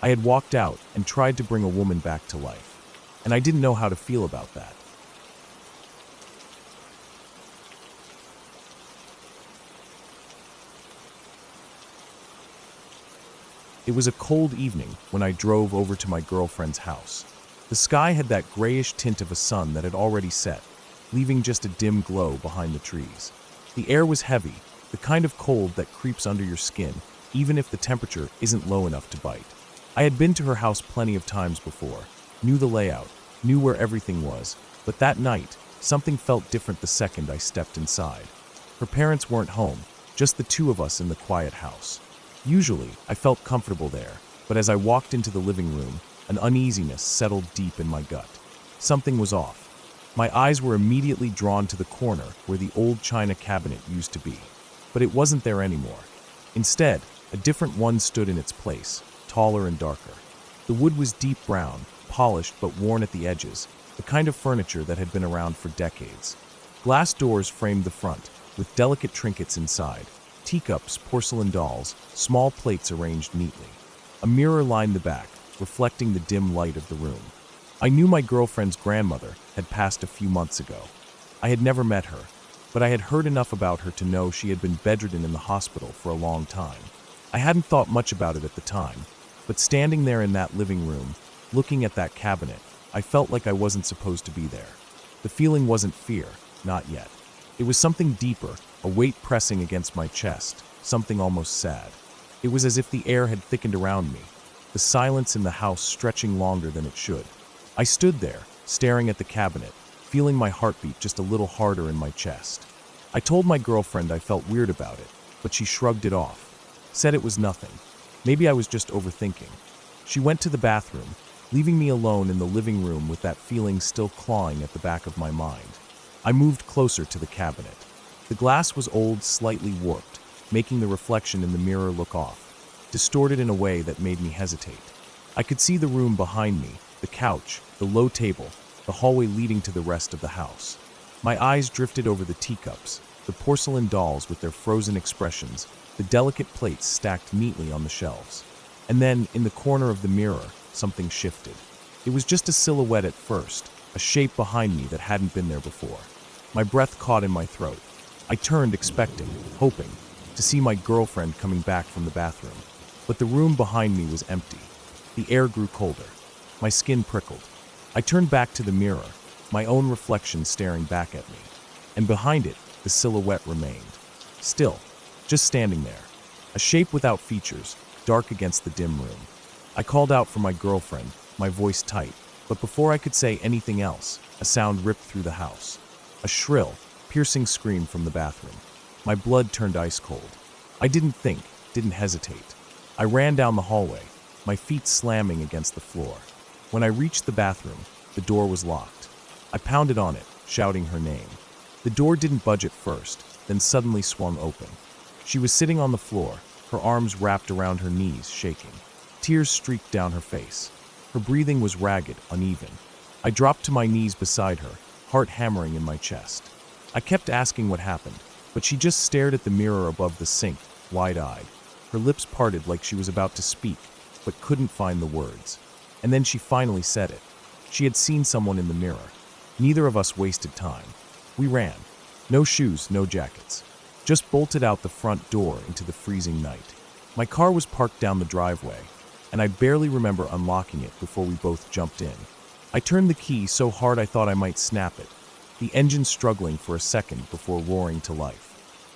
Speaker 1: I had walked out and tried to bring a woman back to life. And I didn't know how to feel about that. It was a cold evening when I drove over to my girlfriend's house. The sky had that grayish tint of a sun that had already set, leaving just a dim glow behind the trees. The air was heavy, the kind of cold that creeps under your skin, even if the temperature isn't low enough to bite. I had been to her house plenty of times before, knew the layout, knew where everything was, but that night, something felt different the second I stepped inside. Her parents weren't home, just the two of us in the quiet house. Usually, I felt comfortable there, but as I walked into the living room, an uneasiness settled deep in my gut. Something was off. My eyes were immediately drawn to the corner where the old china cabinet used to be. But it wasn't there anymore. Instead, a different one stood in its place, taller and darker. The wood was deep brown, polished but worn at the edges, the kind of furniture that had been around for decades. Glass doors framed the front, with delicate trinkets inside, teacups, porcelain dolls, small plates arranged neatly. A mirror lined the back, reflecting the dim light of the room. I knew my girlfriend's grandmother had passed a few months ago. I had never met her, but I had heard enough about her to know she had been bedridden in the hospital for a long time. I hadn't thought much about it at the time, but standing there in that living room, looking at that cabinet, I felt like I wasn't supposed to be there. The feeling wasn't fear, not yet. It was something deeper, a weight pressing against my chest, something almost sad. It was as if the air had thickened around me, the silence in the house stretching longer than it should. I stood there, staring at the cabinet, feeling my heartbeat just a little harder in my chest. I told my girlfriend I felt weird about it, but she shrugged it off, said it was nothing. Maybe I was just overthinking. She went to the bathroom, leaving me alone in the living room with that feeling still clawing at the back of my mind. I moved closer to the cabinet. The glass was old, slightly warped, making the reflection in the mirror look off, distorted in a way that made me hesitate. I could see the room behind me, the couch, the low table, the hallway leading to the rest of the house. My eyes drifted over the teacups, the porcelain dolls with their frozen expressions, the delicate plates stacked neatly on the shelves. And then, in the corner of the mirror, something shifted. It was just a silhouette at first, a shape behind me that hadn't been there before. My breath caught in my throat. I turned, expecting, hoping, to see my girlfriend coming back from the bathroom. But the room behind me was empty. The air grew colder. My skin prickled. I turned back to the mirror, my own reflection staring back at me. And behind it, the silhouette remained. Still, just standing there. A shape without features, dark against the dim room. I called out for my girlfriend, my voice tight, but before I could say anything else, a sound ripped through the house. A shrill, piercing scream from the bathroom. My blood turned ice cold. I didn't think, didn't hesitate. I ran down the hallway, my feet slamming against the floor. When I reached the bathroom, the door was locked. I pounded on it, shouting her name. The door didn't budge at first, then suddenly swung open. She was sitting on the floor, her arms wrapped around her knees, shaking. Tears streaked down her face. Her breathing was ragged, uneven. I dropped to my knees beside her, heart hammering in my chest. I kept asking what happened, but she just stared at the mirror above the sink, wide-eyed. Her lips parted like she was about to speak, but couldn't find the words. And then she finally said it. She had seen someone in the mirror. Neither of us wasted time. We ran. No shoes, no jackets. Just bolted out the front door into the freezing night. My car was parked down the driveway, and I barely remember unlocking it before we both jumped in. I turned the key so hard I thought I might snap it, the engine struggling for a second before roaring to life.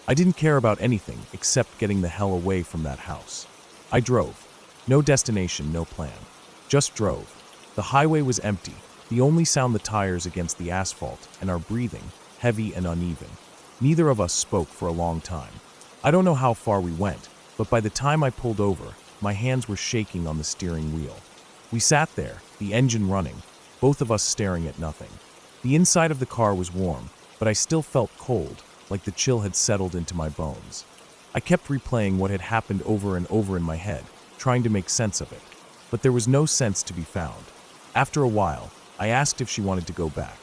Speaker 1: I didn't care about anything except getting the hell away from that house. I drove. No destination, no plan. Just drove. The highway was empty, the only sound the tires against the asphalt, and our breathing, heavy and uneven. Neither of us spoke for a long time. I don't know how far we went, but by the time I pulled over, my hands were shaking on the steering wheel. We sat there, the engine running, both of us staring at nothing. The inside of the car was warm, but I still felt cold, like the chill had settled into my bones. I kept replaying what had happened over and over in my head, trying to make sense of it. But there was no sense to be found. After a while, I asked if she wanted to go back.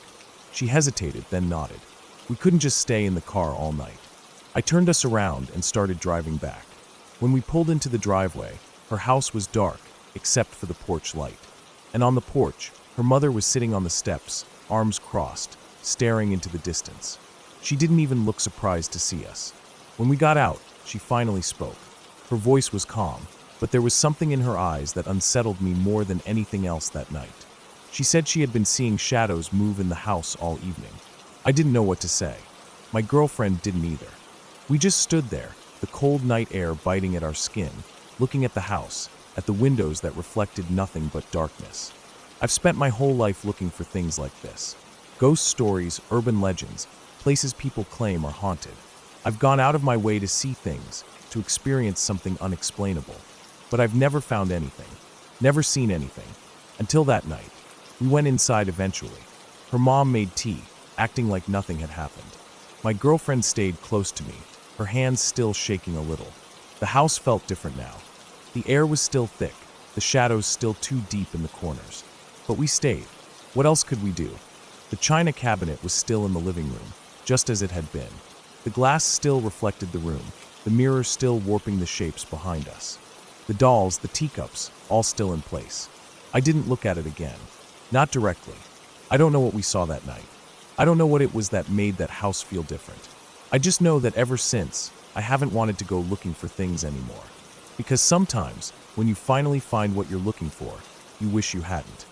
Speaker 1: She hesitated, then nodded. We couldn't just stay in the car all night. I turned us around and started driving back. When we pulled into the driveway, her house was dark, except for the porch light. And on the porch, her mother was sitting on the steps, arms crossed, staring into the distance. She didn't even look surprised to see us. When we got out, she finally spoke. Her voice was calm, but there was something in her eyes that unsettled me more than anything else that night. She said she had been seeing shadows move in the house all evening. I didn't know what to say. My girlfriend didn't either. We just stood there, the cold night air biting at our skin, looking at the house, at the windows that reflected nothing but darkness. I've spent my whole life looking for things like this. Ghost stories, urban legends, places people claim are haunted. I've gone out of my way to see things, to experience something unexplainable. But I've never found anything, never seen anything. Until that night. We went inside eventually. Her mom made tea, acting like nothing had happened. My girlfriend stayed close to me, her hands still shaking a little. The house felt different now. The air was still thick, the shadows still too deep in the corners. But we stayed. What else could we do? The china cabinet was still in the living room, just as it had been. The glass still reflected the room, the mirror still warping the shapes behind us. The dolls, the teacups, all still in place. I didn't look at it again. Not directly. I don't know what we saw that night. I don't know what it was that made that house feel different. I just know that ever since, I haven't wanted to go looking for things anymore. Because sometimes, when you finally find what you're looking for, you wish you hadn't.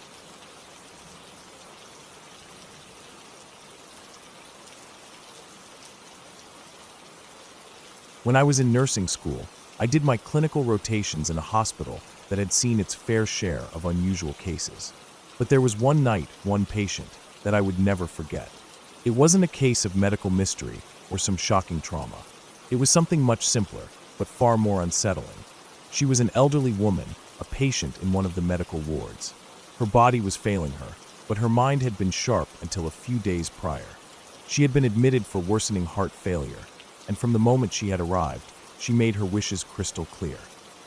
Speaker 1: When I was in nursing school, I did my clinical rotations in a hospital that had seen its fair share of unusual cases. But there was one night, one patient, that I would never forget. It wasn't a case of medical mystery or some shocking trauma. It was something much simpler, but far more unsettling. She was an elderly woman, a patient in one of the medical wards. Her body was failing her, but her mind had been sharp until a few days prior. She had been admitted for worsening heart failure, and from the moment she had arrived, she made her wishes crystal clear.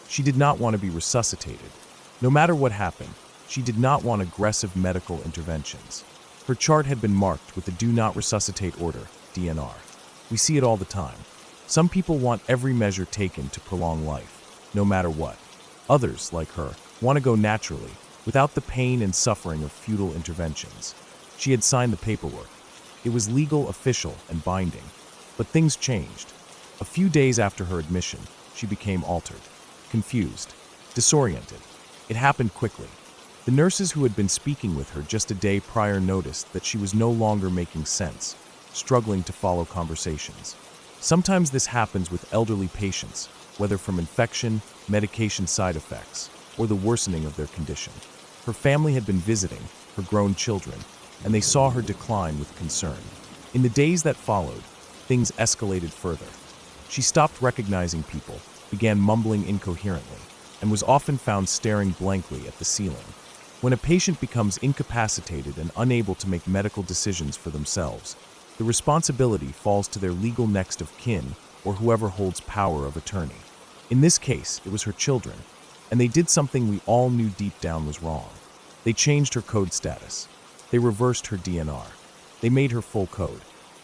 Speaker 1: She did not want to be resuscitated. No matter what happened, she did not want aggressive medical interventions. Her chart had been marked with the Do Not Resuscitate Order, DNR. We see it all the time. Some people want every measure taken to prolong life, no matter what. Others, like her, want to go naturally, without the pain and suffering of futile interventions. She had signed the paperwork. It was legal, official, and binding. But things changed. A few days after her admission, she became altered, confused, disoriented. It happened quickly. The nurses who had been speaking with her just a day prior noticed that she was no longer making sense, struggling to follow conversations. Sometimes this happens with elderly patients, whether from infection, medication side effects, or the worsening of their condition. Her family had been visiting, her grown children, and they saw her decline with concern. In the days that followed, things escalated further. She stopped recognizing people, began mumbling incoherently, and was often found staring blankly at the ceiling. When a patient becomes incapacitated and unable to make medical decisions for themselves, the responsibility falls to their legal next of kin or whoever holds power of attorney. In this case, it was her children, and they did something we all knew deep down was wrong. They changed her code status. They reversed her DNR. They made her full code.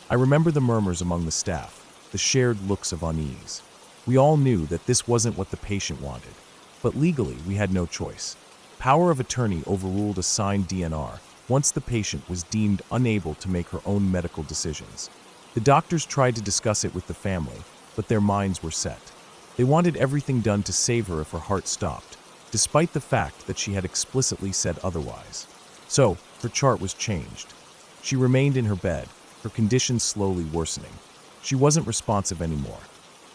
Speaker 1: I remember the murmurs among the staff, the shared looks of unease. We all knew that this wasn't what the patient wanted, but legally we had no choice. Power of attorney overruled a signed DNR once the patient was deemed unable to make her own medical decisions. The doctors tried to discuss it with the family, but their minds were set. They wanted everything done to save her if her heart stopped, despite the fact that she had explicitly said otherwise. So, her chart was changed. She remained in her bed, her condition slowly worsening. She wasn't responsive anymore.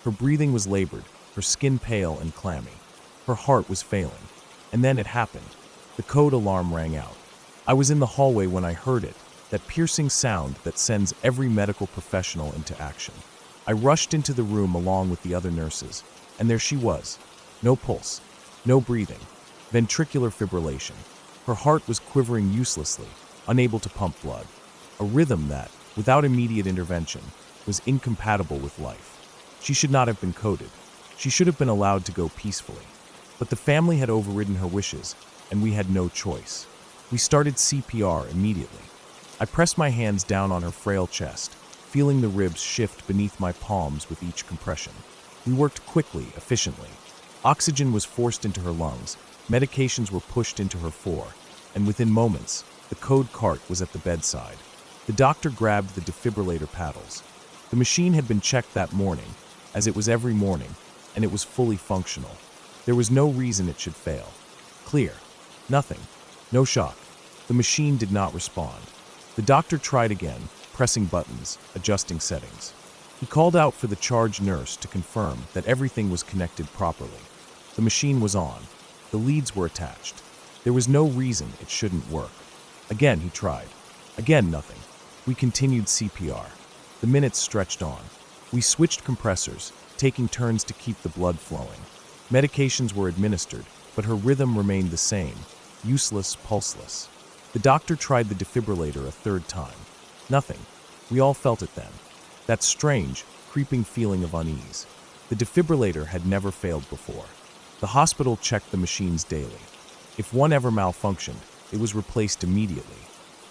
Speaker 1: Her breathing was labored, her skin pale and clammy. Her heart was failing. And then it happened. The code alarm rang out. I was in the hallway when I heard it, that piercing sound that sends every medical professional into action. I rushed into the room along with the other nurses, and there she was. No pulse, no breathing, ventricular fibrillation. Her heart was quivering uselessly, unable to pump blood. A rhythm that, without immediate intervention, was incompatible with life. She should not have been coded. She should have been allowed to go peacefully. But the family had overridden her wishes, and we had no choice. We started CPR immediately. I pressed my hands down on her frail chest, feeling the ribs shift beneath my palms with each compression. We worked quickly, efficiently. Oxygen was forced into her lungs, medications were pushed into her fore, and within moments, the code cart was at the bedside. The doctor grabbed the defibrillator paddles. The machine had been checked that morning, as it was every morning, and it was fully functional. There was no reason it should fail. Clear. Nothing. No shock. The machine did not respond. The doctor tried again, pressing buttons, adjusting settings. He called out for the charge nurse to confirm that everything was connected properly. The machine was on. The leads were attached. There was no reason it shouldn't work. Again, he tried. Again, nothing. We continued CPR. The minutes stretched on. We switched compressors, taking turns to keep the blood flowing. Medications were administered, but her rhythm remained the same, useless, pulseless. The doctor tried the defibrillator a third time. Nothing. We all felt it then. That strange, creeping feeling of unease. The defibrillator had never failed before. The hospital checked the machines daily. If one ever malfunctioned, it was replaced immediately.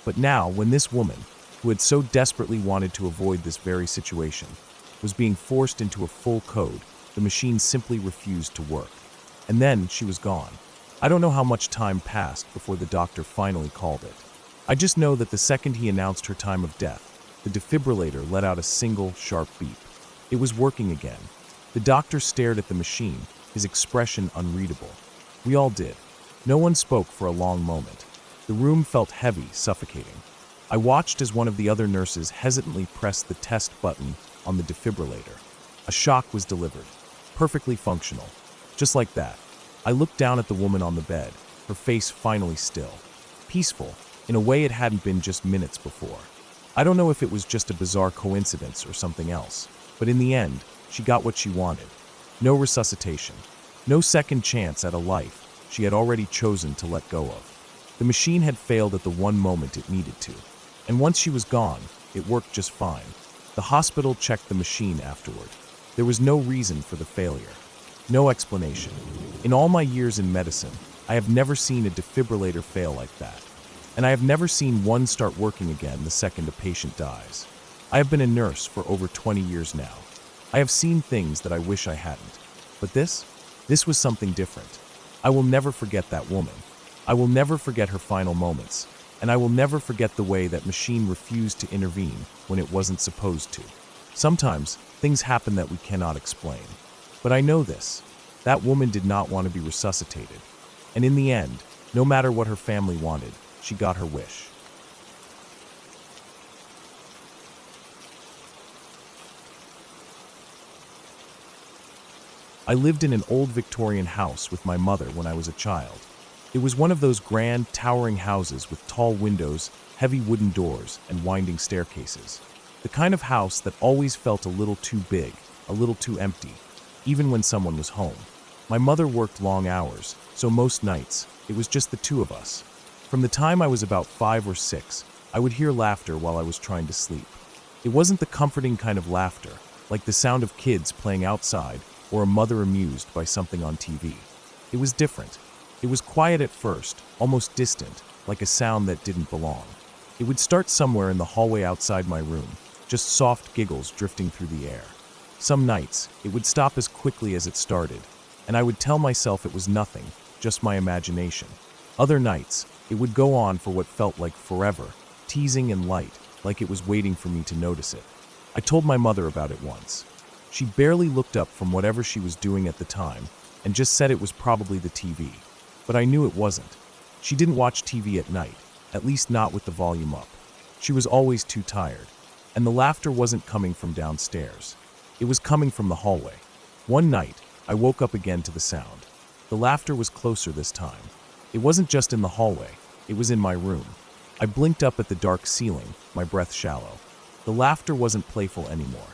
Speaker 1: But now, when this woman, who had so desperately wanted to avoid this very situation, was being forced into a full code, the machine simply refused to work. And then she was gone. I don't know how much time passed before the doctor finally called it. I just know that the second he announced her time of death, the defibrillator let out a single, sharp beep. It was working again. The doctor stared at the machine, his expression unreadable. We all did. No one spoke for a long moment. The room felt heavy, suffocating. I watched as one of the other nurses hesitantly pressed the test button on the defibrillator. A shock was delivered. Perfectly functional. Just like that. I looked down at the woman on the bed, her face finally still. Peaceful, in a way it hadn't been just minutes before. I don't know if it was just a bizarre coincidence or something else, but in the end, she got what she wanted. No resuscitation. No second chance at a life she had already chosen to let go of. The machine had failed at the one moment it needed to. And once she was gone, It worked just fine. The hospital checked the machine afterward. There was no reason for the failure. No explanation. In all my years in medicine, I have never seen a defibrillator fail like that. And I have never seen one start working again the second a patient dies. I have been a nurse for over 20 years now. I have seen things that I wish I hadn't. But this was something different. I will never forget that woman. I will never forget her final moments. And I will never forget the way that machine refused to intervene when it wasn't supposed to. Sometimes, things happen that we cannot explain. But I know this. That woman did not want to be resuscitated. And in the end, no matter what her family wanted, she got her wish. I lived in an old Victorian house with my mother when I was a child. It was one of those grand, towering houses with tall windows, heavy wooden doors, and winding staircases. The kind of house that always felt a little too big, a little too empty, even when someone was home. My mother worked long hours, so most nights, it was just the two of us. From the time I was about 5 or 6, I would hear laughter while I was trying to sleep. It wasn't the comforting kind of laughter, like the sound of kids playing outside or a mother amused by something on TV. It was different. It was quiet at first, almost distant, like a sound that didn't belong. It would start somewhere in the hallway outside my room, just soft giggles drifting through the air. Some nights, it would stop as quickly as it started, and I would tell myself it was nothing, just my imagination. Other nights, it would go on for what felt like forever, teasing and light, like it was waiting for me to notice it. I told my mother about it once. She barely looked up from whatever she was doing at the time, and just said it was probably the TV. But I knew it wasn't. She didn't watch TV at night, at least not with the volume up. She was always too tired, and the laughter wasn't coming from downstairs. It was coming from the hallway. One night, I woke up again to the sound. The laughter was closer this time. It wasn't just in the hallway, it was in my room. I blinked up at the dark ceiling, my breath shallow. The laughter wasn't playful anymore.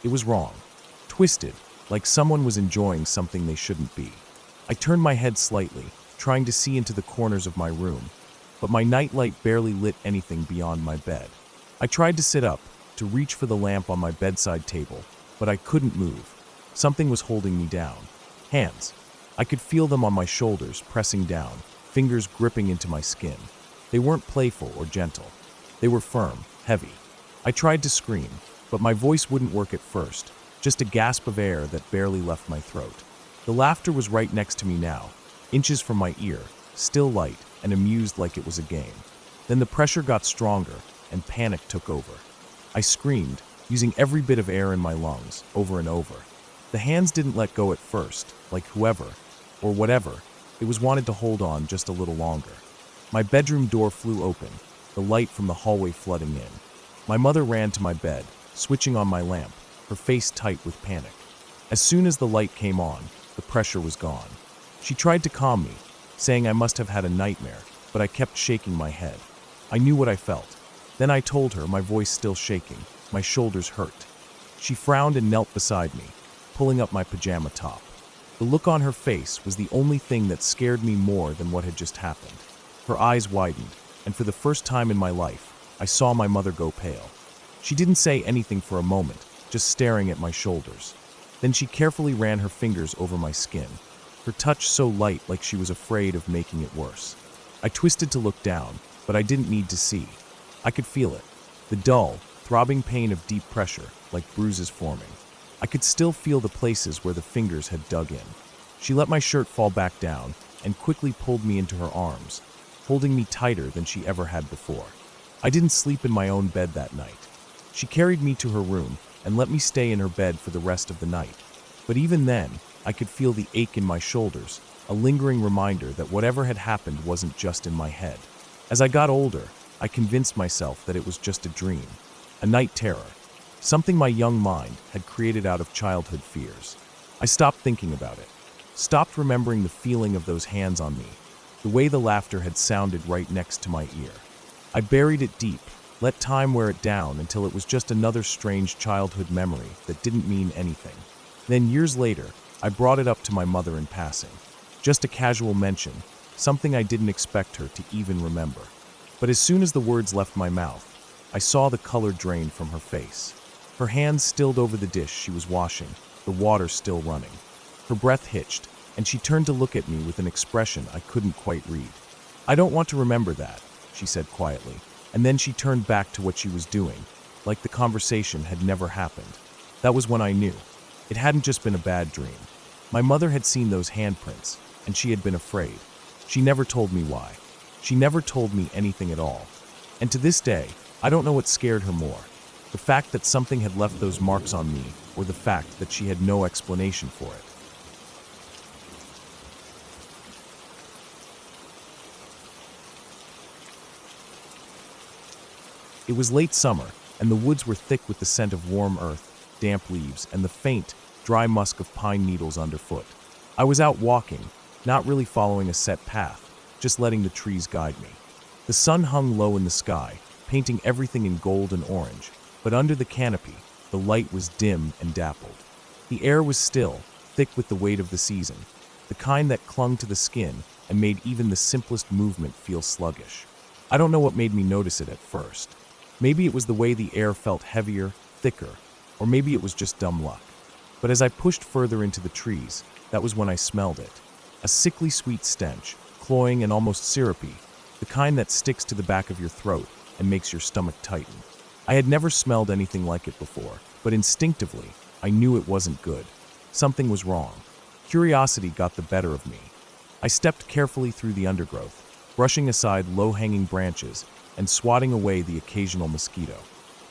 Speaker 1: It was wrong. Twisted, like someone was enjoying something they shouldn't be. I turned my head slightly, trying to see into the corners of my room, but my nightlight barely lit anything beyond my bed. I tried to sit up, to reach for the lamp on my bedside table, but I couldn't move. Something was holding me down. Hands. I could feel them on my shoulders, pressing down, fingers gripping into my skin. They weren't playful or gentle. They were firm, heavy. I tried to scream, but my voice wouldn't work at first, just a gasp of air that barely left my throat. The laughter was right next to me now, inches from my ear, still light and amused like it was a game. Then the pressure got stronger, and panic took over. I screamed, using every bit of air in my lungs, over and over. The hands didn't let go at first, like whoever, or whatever, it was wanted to hold on just a little longer. My bedroom door flew open, the light from the hallway flooding in. My mother ran to my bed, switching on my lamp, her face tight with panic. As soon as the light came on, the pressure was gone. She tried to calm me, saying I must have had a nightmare, but I kept shaking my head. I knew what I felt. Then I told her, my voice still shaking, my shoulders hurt. She frowned and knelt beside me, pulling up my pajama top. The look on her face was the only thing that scared me more than what had just happened. Her eyes widened, and for the first time in my life, I saw my mother go pale. She didn't say anything for a moment, just staring at my shoulders. Then she carefully ran her fingers over my skin, her touch so light like she was afraid of making it worse. I twisted to look down, but I didn't need to see. I could feel it, the dull, throbbing pain of deep pressure, like bruises forming. I could still feel the places where the fingers had dug in. She let my shirt fall back down and quickly pulled me into her arms, holding me tighter than she ever had before. I didn't sleep in my own bed that night. She carried me to her room and let me stay in her bed for the rest of the night. But even then, I could feel the ache in my shoulders, a lingering reminder that whatever had happened wasn't just in my head. As I got older, I convinced myself that it was just a dream, a night terror, something my young mind had created out of childhood fears. I stopped thinking about it, stopped remembering the feeling of those hands on me, the way the laughter had sounded right next to my ear. I buried it deep, let time wear it down until it was just another strange childhood memory that didn't mean anything. Then years later, I brought it up to my mother in passing. Just a casual mention, something I didn't expect her to even remember. But as soon as the words left my mouth, I saw the color drain from her face. Her hands stilled over the dish she was washing, the water still running. Her breath hitched, and she turned to look at me with an expression I couldn't quite read. "I don't want to remember that," she said quietly, and then she turned back to what she was doing, like the conversation had never happened. That was when I knew. It hadn't just been a bad dream. My mother had seen those handprints, and she had been afraid. She never told me why. She never told me anything at all. And to this day, I don't know what scared her more. The fact that something had left those marks on me, or the fact that she had no explanation for it. It was late summer, and the woods were thick with the scent of warm earth, damp leaves, and the faint, dry musk of pine needles underfoot. I was out walking, not really following a set path, just letting the trees guide me. The sun hung low in the sky, painting everything in gold and orange, but under the canopy, the light was dim and dappled. The air was still, thick with the weight of the season, the kind that clung to the skin and made even the simplest movement feel sluggish. I don't know what made me notice it at first. Maybe it was the way the air felt heavier, thicker, or maybe it was just dumb luck. But as I pushed further into the trees, that was when I smelled it. A sickly sweet stench, cloying and almost syrupy, the kind that sticks to the back of your throat and makes your stomach tighten. I had never smelled anything like it before, but instinctively, I knew it wasn't good. Something was wrong. Curiosity got the better of me. I stepped carefully through the undergrowth, brushing aside low-hanging branches and swatting away the occasional mosquito.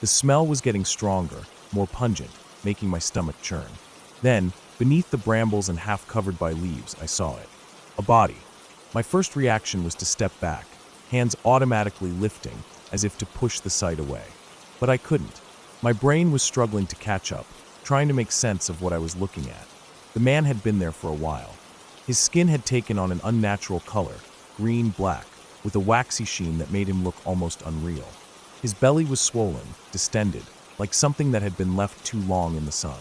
Speaker 1: The smell was getting stronger, more pungent, making my stomach churn. Then, beneath the brambles and half covered by leaves, I saw it. A body. My first reaction was to step back, hands automatically lifting as if to push the sight away. But I couldn't. My brain was struggling to catch up, trying to make sense of what I was looking at. The man had been there for a while. His skin had taken on an unnatural color, green-black, with a waxy sheen that made him look almost unreal. His belly was swollen, distended, like something that had been left too long in the sun.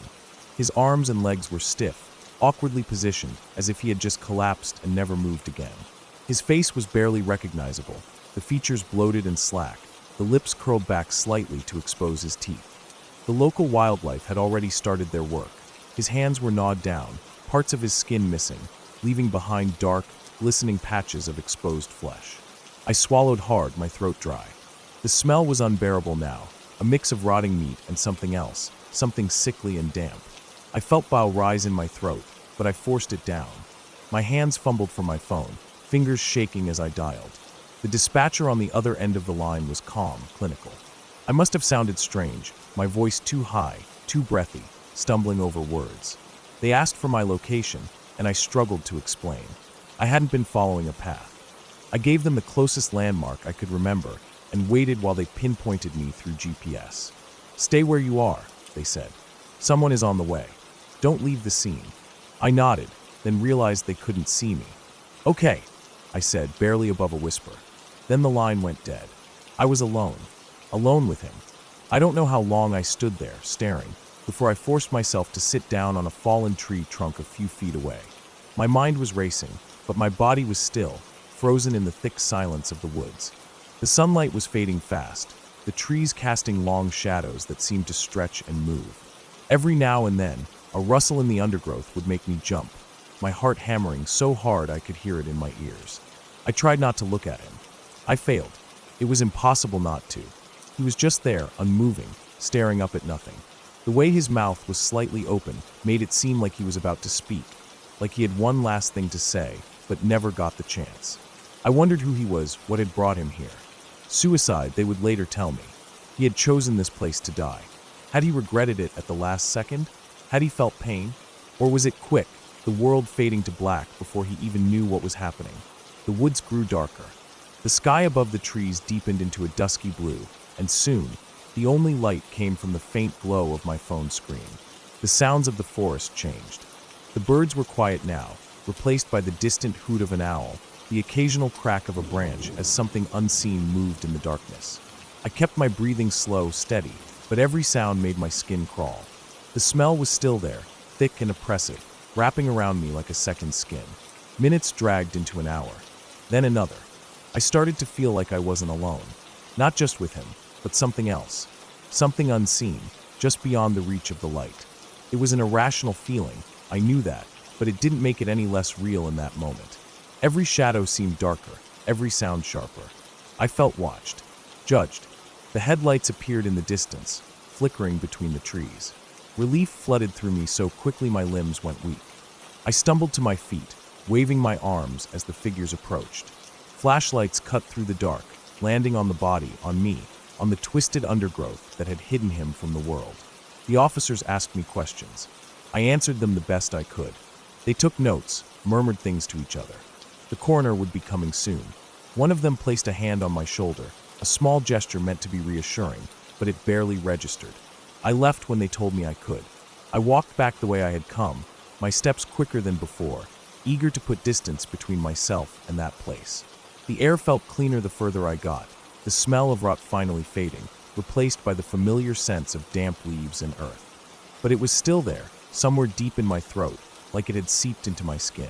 Speaker 1: His arms and legs were stiff, awkwardly positioned, as if he had just collapsed and never moved again. His face was barely recognizable, the features bloated and slack, the lips curled back slightly to expose his teeth. The local wildlife had already started their work. His hands were gnawed down, parts of his skin missing, leaving behind dark, glistening patches of exposed flesh. I swallowed hard, my throat dry. The smell was unbearable now, a mix of rotting meat and something else, something sickly and damp. I felt bile rise in my throat, but I forced it down. My hands fumbled for my phone, fingers shaking as I dialed. The dispatcher on the other end of the line was calm, clinical. I must have sounded strange, my voice too high, too breathy, stumbling over words. They asked for my location, and I struggled to explain. I hadn't been following a path. I gave them the closest landmark I could remember and waited while they pinpointed me through GPS. "Stay where you are," they said. "Someone is on the way. Don't leave the scene." I nodded, then realized they couldn't see me. "Okay," I said, barely above a whisper. Then the line went dead. I was alone with him. I don't know how long I stood there, staring, before I forced myself to sit down on a fallen tree trunk a few feet away. My mind was racing, but my body was still, frozen in the thick silence of the woods. The sunlight was fading fast, the trees casting long shadows that seemed to stretch and move. Every now and then, a rustle in the undergrowth would make me jump, my heart hammering so hard I could hear it in my ears. I tried not to look at him. I failed. It was impossible not to. He was just there, unmoving, staring up at nothing. The way his mouth was slightly open made it seem like he was about to speak, like he had one last thing to say, but never got the chance. I wondered who he was, what had brought him here. Suicide, they would later tell me. He had chosen this place to die. Had he regretted it at the last second? Had he felt pain? Or was it quick, the world fading to black before he even knew what was happening? The woods grew darker. The sky above the trees deepened into a dusky blue, and soon, the only light came from the faint glow of my phone screen. The sounds of the forest changed. The birds were quiet now, replaced by the distant hoot of an owl, the occasional crack of a branch as something unseen moved in the darkness. I kept my breathing slow, steady, but every sound made my skin crawl. The smell was still there, thick and oppressive, wrapping around me like a second skin. Minutes dragged into an hour, then another. I started to feel like I wasn't alone. Not just with him, but something else. Something unseen, just beyond the reach of the light. It was an irrational feeling, I knew that, but it didn't make it any less real in that moment. Every shadow seemed darker, every sound sharper. I felt watched, judged. The headlights appeared in the distance, flickering between the trees. Relief flooded through me so quickly my limbs went weak. I stumbled to my feet, waving my arms as the figures approached. Flashlights cut through the dark, landing on the body, on me, on the twisted undergrowth that had hidden him from the world. The officers asked me questions. I answered them the best I could. They took notes, murmured things to each other. The coroner would be coming soon. One of them placed a hand on my shoulder, a small gesture meant to be reassuring, but it barely registered. I left when they told me I could. I walked back the way I had come, my steps quicker than before, eager to put distance between myself and that place. The air felt cleaner the further I got, the smell of rot finally fading, replaced by the familiar sense of damp leaves and earth. But it was still there, somewhere deep in my throat, like it had seeped into my skin.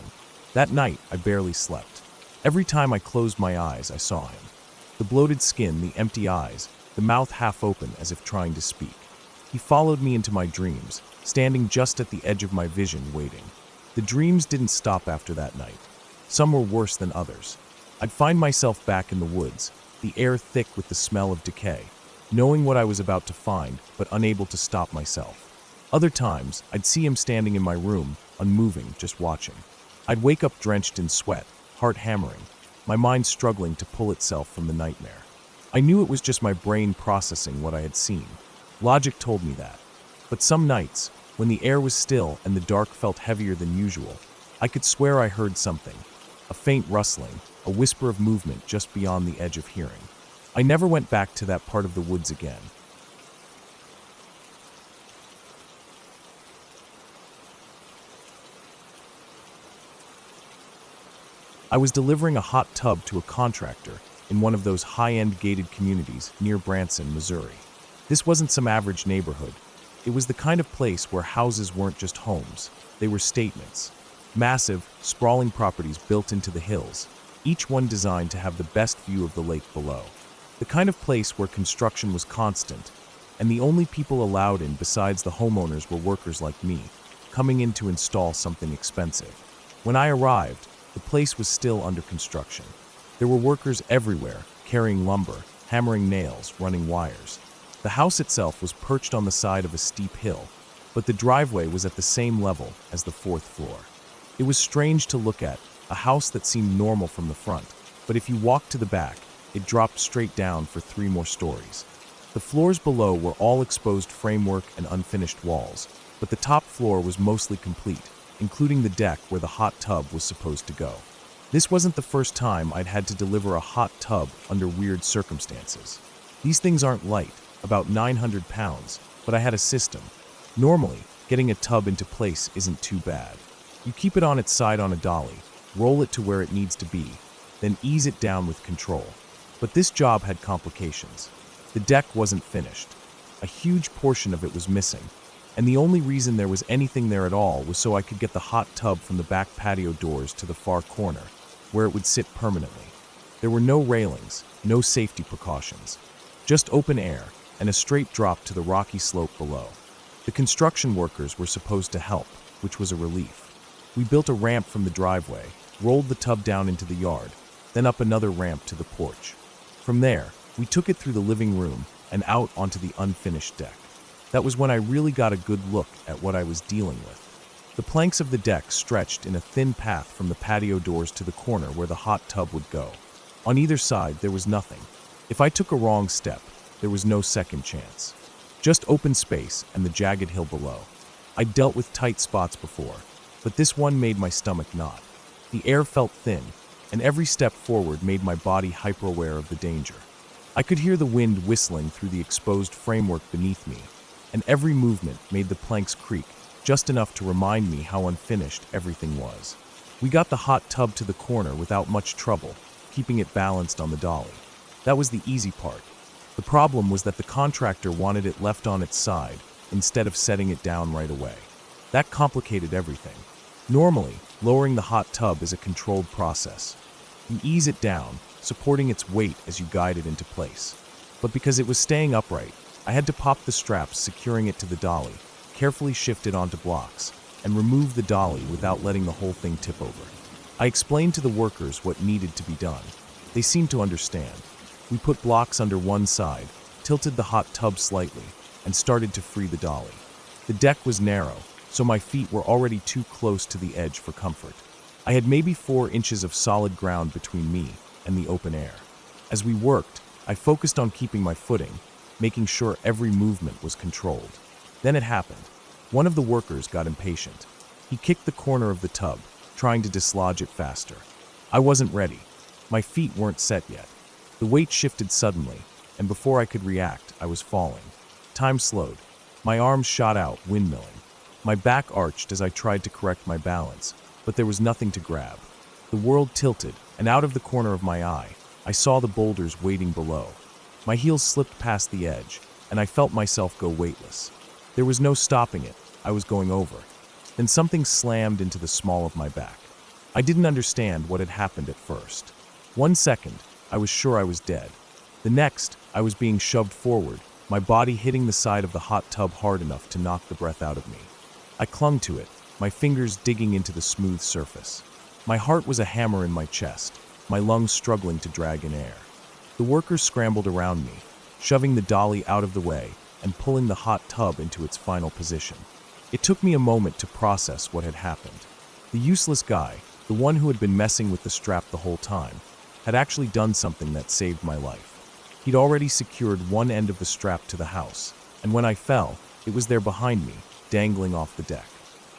Speaker 1: That night, I barely slept. Every time I closed my eyes, I saw him. The bloated skin, the empty eyes, the mouth half open as if trying to speak. He followed me into my dreams, standing just at the edge of my vision, waiting. The dreams didn't stop after that night. Some were worse than others. I'd find myself back in the woods, the air thick with the smell of decay, knowing what I was about to find, but unable to stop myself. Other times, I'd see him standing in my room, unmoving, just watching. I'd wake up drenched in sweat, heart hammering, my mind struggling to pull itself from the nightmare. I knew it was just my brain processing what I had seen. Logic told me that. But some nights, when the air was still and the dark felt heavier than usual, I could swear I heard something. A faint rustling, a whisper of movement just beyond the edge of hearing. I never went back to that part of the woods again. I was delivering a hot tub to a contractor in one of those high-end gated communities near Branson, Missouri. This wasn't some average neighborhood. It was the kind of place where houses weren't just homes, they were statements. Massive, sprawling properties built into the hills, each one designed to have the best view of the lake below. The kind of place where construction was constant, and the only people allowed in besides the homeowners were workers like me, coming in to install something expensive. When I arrived, the place was still under construction. There were workers everywhere, carrying lumber, hammering nails, running wires. The house itself was perched on the side of a steep hill, but the driveway was at the same level as the fourth floor. It was strange to look at, a house that seemed normal from the front, but if you walked to the back, it dropped straight down for 3 more stories. The floors below were all exposed framework and unfinished walls, but the top floor was mostly complete, including the deck where the hot tub was supposed to go. This wasn't the first time I'd had to deliver a hot tub under weird circumstances. These things aren't light, about 900 pounds, but I had a system. Normally, getting a tub into place isn't too bad. You keep it on its side on a dolly, roll it to where it needs to be, then ease it down with control. But this job had complications. The deck wasn't finished. A huge portion of it was missing, and the only reason there was anything there at all was so I could get the hot tub from the back patio doors to the far corner, where it would sit permanently. There were no railings, no safety precautions, just open air and a straight drop to the rocky slope below. The construction workers were supposed to help, which was a relief. We built a ramp from the driveway, rolled the tub down into the yard, then up another ramp to the porch. From there, we took it through the living room and out onto the unfinished deck. That was when I really got a good look at what I was dealing with. The planks of the deck stretched in a thin path from the patio doors to the corner where the hot tub would go. On either side, there was nothing. If I took a wrong step, there was no second chance. Just open space and the jagged hill below. I'd dealt with tight spots before, but this one made my stomach knot. The air felt thin, and every step forward made my body hyper-aware of the danger. I could hear the wind whistling through the exposed framework beneath me, and every movement made the planks creak, just enough to remind me how unfinished everything was. We got the hot tub to the corner without much trouble, keeping it balanced on the dolly. That was the easy part. The problem was that the contractor wanted it left on its side instead of setting it down right away. That complicated everything. Normally, lowering the hot tub is a controlled process. You ease it down, supporting its weight as you guide it into place. but because it was staying upright, I had to pop the straps securing it to the dolly, carefully shift it onto blocks, and remove the dolly without letting the whole thing tip over. I explained to the workers what needed to be done. They seemed to understand. We put blocks under one side, tilted the hot tub slightly, and started to free the dolly. The deck was narrow, so my feet were already too close to the edge for comfort. I had maybe 4 inches of solid ground between me and the open air. As we worked, I focused on keeping my footing, making sure every movement was controlled. Then it happened. One of the workers got impatient. He kicked the corner of the tub, trying to dislodge it faster. I wasn't ready. My feet weren't set yet. The weight shifted suddenly, and before I could react, I was falling. Time slowed. My arms shot out, windmilling. My back arched as I tried to correct my balance, but there was nothing to grab. The world tilted, and out of the corner of my eye, I saw the boulders waiting below. My heels slipped past the edge, and I felt myself go weightless. There was no stopping it. I was going over. Then something slammed into the small of my back. I didn't understand what had happened at first. 1 second, I was sure I was dead. The next, I was being shoved forward, my body hitting the side of the hot tub hard enough to knock the breath out of me. I clung to it, my fingers digging into the smooth surface. My heart was a hammer in my chest, my lungs struggling to drag in air. The workers scrambled around me, shoving the dolly out of the way and pulling the hot tub into its final position. It took me a moment to process what had happened. The useless guy, the one who had been messing with the strap the whole time, had actually done something that saved my life. He'd already secured one end of the strap to the house, and when I fell, it was there behind me, dangling off the deck.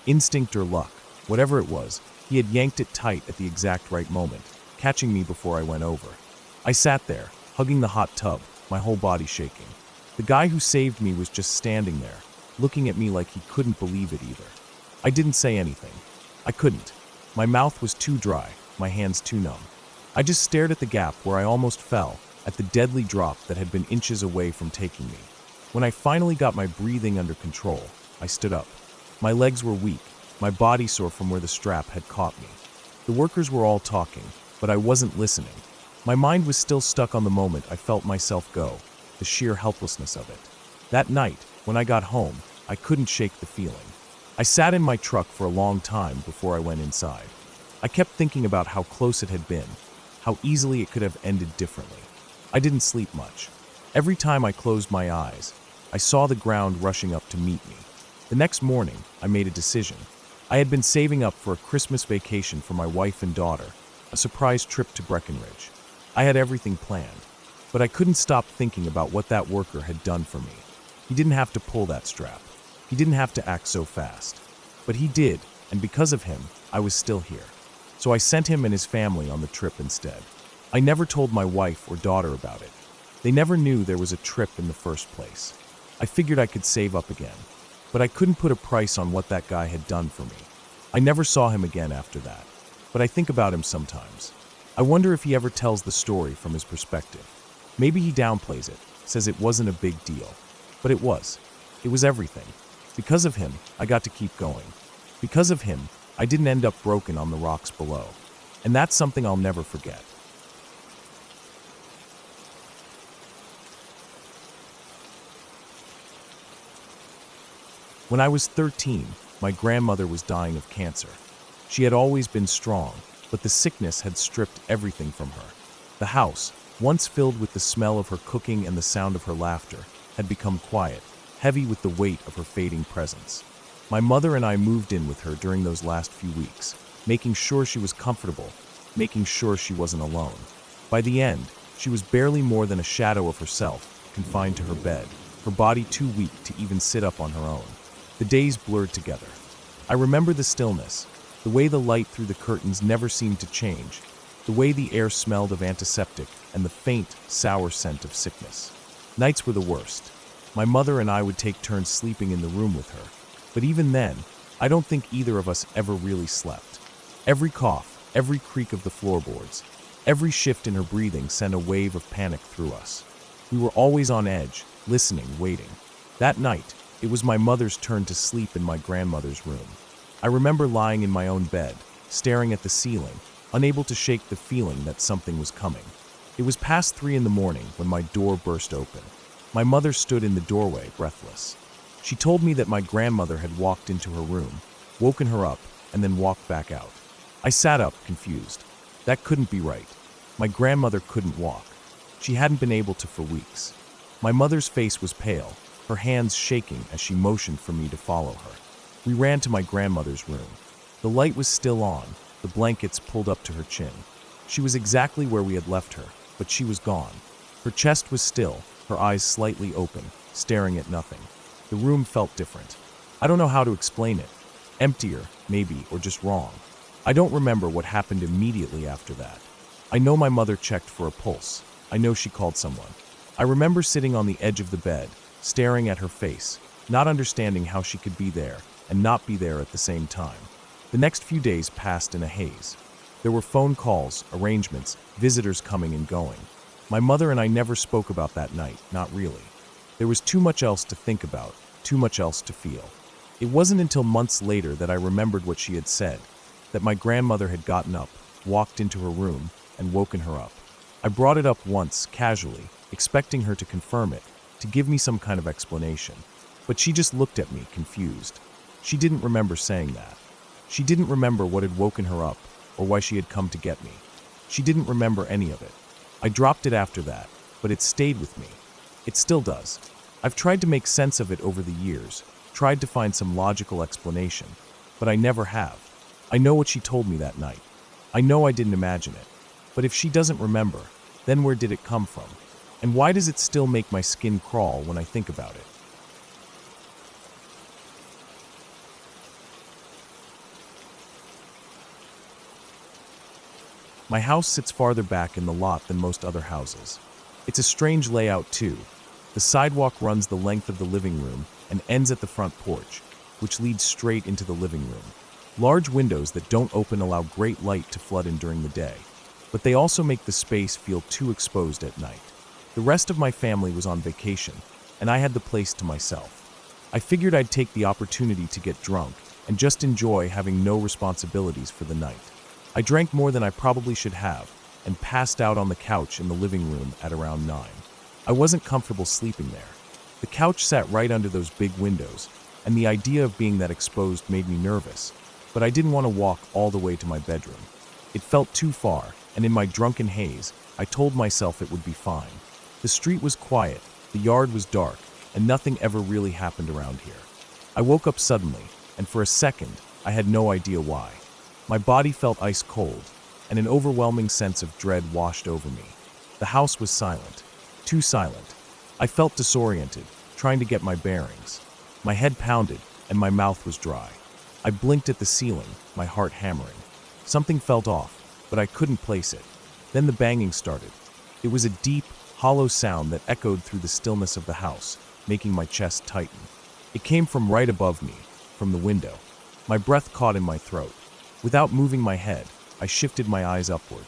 Speaker 1: Instinct or luck, whatever it was, he had yanked it tight at the exact right moment, catching me before I went over. I sat there, hugging the hot tub, my whole body shaking. The guy who saved me was just standing there, looking at me like he couldn't believe it either. I didn't say anything. I couldn't. My mouth was too dry, my hands too numb. I just stared at the gap where I almost fell, at the deadly drop that had been inches away from taking me. When I finally got my breathing under control, I stood up. My legs were weak, my body sore from where the strap had caught me. The workers were all talking, but I wasn't listening. My mind was still stuck on the moment I felt myself go, the sheer helplessness of it. That night, when I got home, I couldn't shake the feeling. I sat in my truck for a long time before I went inside. I kept thinking about how close it had been, how easily it could have ended differently. I didn't sleep much. Every time I closed my eyes, I saw the ground rushing up to meet me. The next morning, I made a decision. I had been saving up for a Christmas vacation for my wife and daughter, a surprise trip to Breckenridge. I had everything planned, but I couldn't stop thinking about what that worker had done for me. He didn't have to pull that strap. He didn't have to act so fast. But he did, and because of him, I was still here. So I sent him and his family on the trip instead. I never told my wife or daughter about it. They never knew there was a trip in the first place. I figured I could save up again, but I couldn't put a price on what that guy had done for me. I never saw him again after that, but I think about him sometimes. I wonder if he ever tells the story from his perspective. Maybe he downplays it, says it wasn't a big deal. But it was. It was everything. Because of him, I got to keep going. Because of him, I didn't end up broken on the rocks below. And that's something I'll never forget. When I was 13, my grandmother was dying of cancer. She had always been strong, but the sickness had stripped everything from her. The house, once filled with the smell of her cooking and the sound of her laughter, had become quiet, heavy with the weight of her fading presence. My mother and I moved in with her during those last few weeks, making sure she was comfortable, making sure she wasn't alone. By the end, she was barely more than a shadow of herself, confined to her bed, her body too weak to even sit up on her own. The days blurred together. I remember the stillness, the way the light through the curtains never seemed to change, the way the air smelled of antiseptic and the faint, sour scent of sickness. Nights were the worst. My mother and I would take turns sleeping in the room with her. But even then, I don't think either of us ever really slept. Every cough, every creak of the floorboards, every shift in her breathing sent a wave of panic through us. We were always on edge, listening, waiting. That night, it was my mother's turn to sleep in my grandmother's room. I remember lying in my own bed, staring at the ceiling, unable to shake the feeling that something was coming. It was past 3 in the morning when my door burst open. My mother stood in the doorway, breathless. She told me that my grandmother had walked into her room, woken her up, and then walked back out. I sat up, confused. That couldn't be right. My grandmother couldn't walk. She hadn't been able to for weeks. My mother's face was pale, her hands shaking as she motioned for me to follow her. We ran to my grandmother's room. The light was still on, the blankets pulled up to her chin. She was exactly where we had left her, but she was gone. Her chest was still, her eyes slightly open, staring at nothing. The room felt different. I don't know how to explain it. Emptier, maybe, or just wrong. I don't remember what happened immediately after that. I know my mother checked for a pulse. I know she called someone. I remember sitting on the edge of the bed, staring at her face, not understanding how she could be there and not be there at the same time. The next few days passed in a haze. There were phone calls, arrangements, visitors coming and going. My mother and I never spoke about that night, not really. There was too much else to think about, too much else to feel. It wasn't until months later that I remembered what she had said, that my grandmother had gotten up, walked into her room, and woken her up. I brought it up once, casually, expecting her to confirm it, to give me some kind of explanation. But she just looked at me, confused. She didn't remember saying that. She didn't remember what had woken her up, or why she had come to get me. She didn't remember any of it. I dropped it after that, but it stayed with me. It still does. I've tried to make sense of it over the years, tried to find some logical explanation, but I never have. I know what she told me that night. I know I didn't imagine it. But if she doesn't remember, then where did it come from? And why does it still make my skin crawl when I think about it? My house sits farther back in the lot than most other houses. It's a strange layout too. The sidewalk runs the length of the living room and ends at the front porch, which leads straight into the living room. Large windows that don't open allow great light to flood in during the day, but they also make the space feel too exposed at night. The rest of my family was on vacation, and I had the place to myself. I figured I'd take the opportunity to get drunk and just enjoy having no responsibilities for the night. I drank more than I probably should have and passed out on the couch in the living room at around 9. I wasn't comfortable sleeping there. The couch sat right under those big windows, and the idea of being that exposed made me nervous, but I didn't want to walk all the way to my bedroom. It felt too far, and in my drunken haze, I told myself it would be fine. The street was quiet, the yard was dark, and nothing ever really happened around here. I woke up suddenly, and for a second, I had no idea why. My body felt ice cold, and an overwhelming sense of dread washed over me. The house was silent, too silent. I felt disoriented, trying to get my bearings. My head pounded, and my mouth was dry. I blinked at the ceiling, my heart hammering. Something felt off, but I couldn't place it. Then the banging started. It was a deep, hollow sound that echoed through the stillness of the house, making my chest tighten. It came from right above me, from the window. My breath caught in my throat. Without moving my head, I shifted my eyes upward.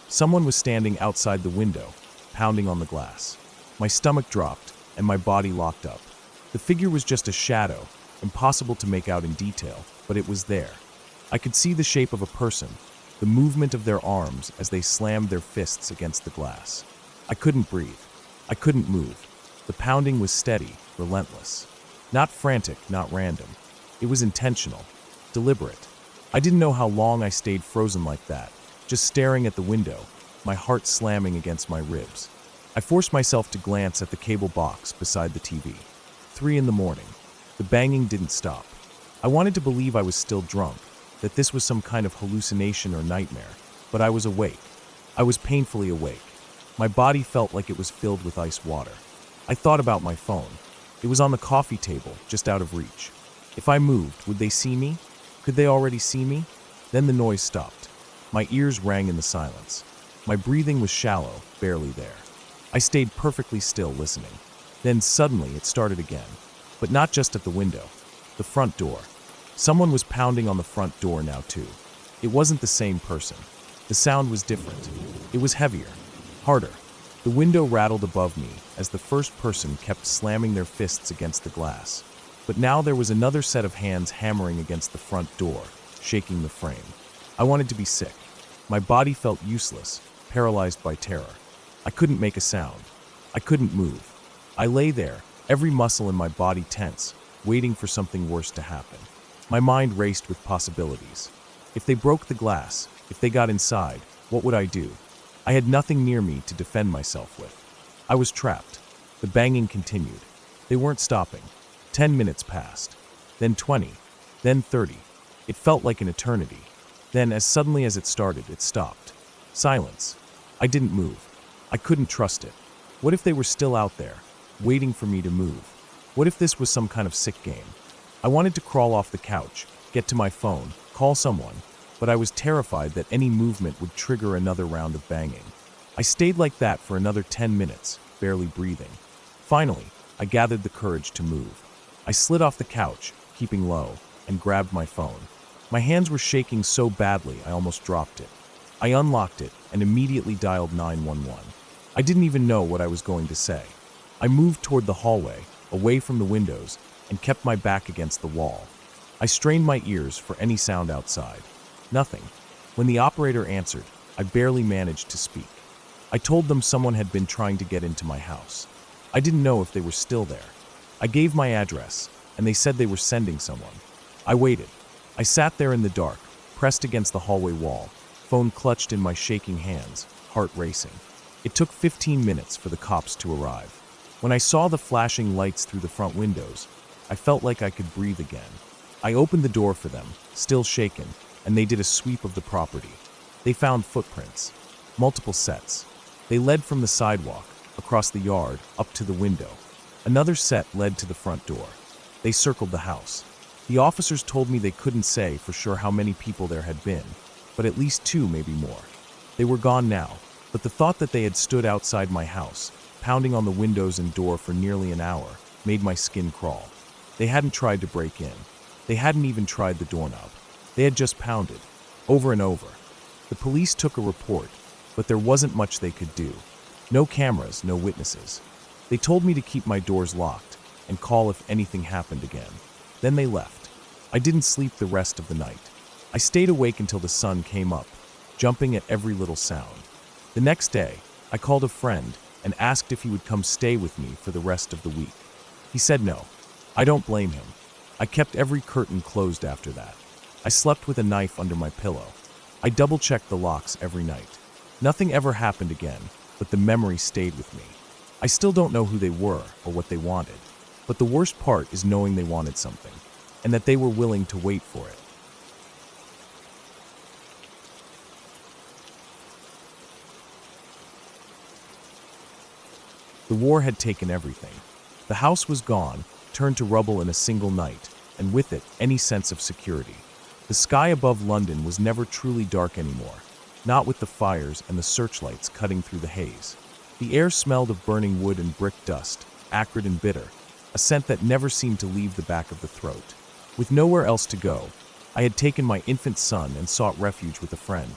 Speaker 1: Someone was standing outside the window, pounding on the glass. My stomach dropped, and my body locked up. The figure was just a shadow, impossible to make out in detail, but it was there. I could see the shape of a person, the movement of their arms as they slammed their fists against the glass. I couldn't breathe. I couldn't move. The pounding was steady, relentless. Not frantic, not random. It was intentional, deliberate. I didn't know how long I stayed frozen like that, just staring at the window, my heart slamming against my ribs. I forced myself to glance at the cable box beside the TV. 3 in the morning. The banging didn't stop. I wanted to believe I was still drunk, that this was some kind of hallucination or nightmare, but I was awake. I was painfully awake. My body felt like it was filled with ice water. I thought about my phone. It was on the coffee table, just out of reach. If I moved, would they see me? Could they already see me? Then the noise stopped. My ears rang in the silence. My breathing was shallow, barely there. I stayed perfectly still listening. Then suddenly it started again. But not just at the window. The front door. Someone was pounding on the front door now too. It wasn't the same person. The sound was different. It was heavier, harder. The window rattled above me as the first person kept slamming their fists against the glass. But now there was another set of hands hammering against the front door, shaking the frame. I wanted to be sick. My body felt useless, paralyzed by terror. I couldn't make a sound. I couldn't move. I lay there, every muscle in my body tense, waiting for something worse to happen. My mind raced with possibilities. If they broke the glass, if they got inside, what would I do? I had nothing near me to defend myself with. I was trapped. The banging continued. They weren't stopping. 10 minutes passed. Then 20. Then 30. It felt like an eternity. Then, as suddenly as it started, it stopped. Silence. I didn't move. I couldn't trust it. What if they were still out there, waiting for me to move? What if this was some kind of sick game? I wanted to crawl off the couch, get to my phone, call someone, but I was terrified that any movement would trigger another round of banging. I stayed like that for another 10 minutes, barely breathing. Finally, I gathered the courage to move. I slid off the couch, keeping low, and grabbed my phone. My hands were shaking so badly I almost dropped it. I unlocked it and immediately dialed 911. I didn't even know what I was going to say. I moved toward the hallway, away from the windows, and kept my back against the wall. I strained my ears for any sound outside. Nothing. When the operator answered, I barely managed to speak. I told them someone had been trying to get into my house. I didn't know if they were still there. I gave my address, and they said they were sending someone. I waited. I sat there in the dark, pressed against the hallway wall, phone clutched in my shaking hands, heart racing. It took 15 minutes for the cops to arrive. When I saw the flashing lights through the front windows, I felt like I could breathe again. I opened the door for them, still shaken, and they did a sweep of the property. They found footprints, multiple sets. They led from the sidewalk, across the yard, up to the window. Another set led to the front door. They circled the house. The officers told me they couldn't say for sure how many people there had been, but at least 2, maybe more. They were gone now, but the thought that they had stood outside my house, pounding on the windows and door for nearly an hour, made my skin crawl. They hadn't tried to break in. They hadn't even tried the doorknob. They had just pounded, over and over. The police took a report, but there wasn't much they could do. No cameras, no witnesses. They told me to keep my doors locked and call if anything happened again. Then they left. I didn't sleep the rest of the night. I stayed awake until the sun came up, jumping at every little sound. The next day, I called a friend and asked if he would come stay with me for the rest of the week. He said no. I don't blame him. I kept every curtain closed after that. I slept with a knife under my pillow. I double-checked the locks every night. Nothing ever happened again, but the memory stayed with me. I still don't know who they were or what they wanted, but the worst part is knowing they wanted something, and that they were willing to wait for it. The war had taken everything. The house was gone, turned to rubble in a single night, and with it, any sense of security. The sky above London was never truly dark anymore, not with the fires and the searchlights cutting through the haze. The air smelled of burning wood and brick dust, acrid and bitter, a scent that never seemed to leave the back of the throat. With nowhere else to go, I had taken my infant son and sought refuge with a friend,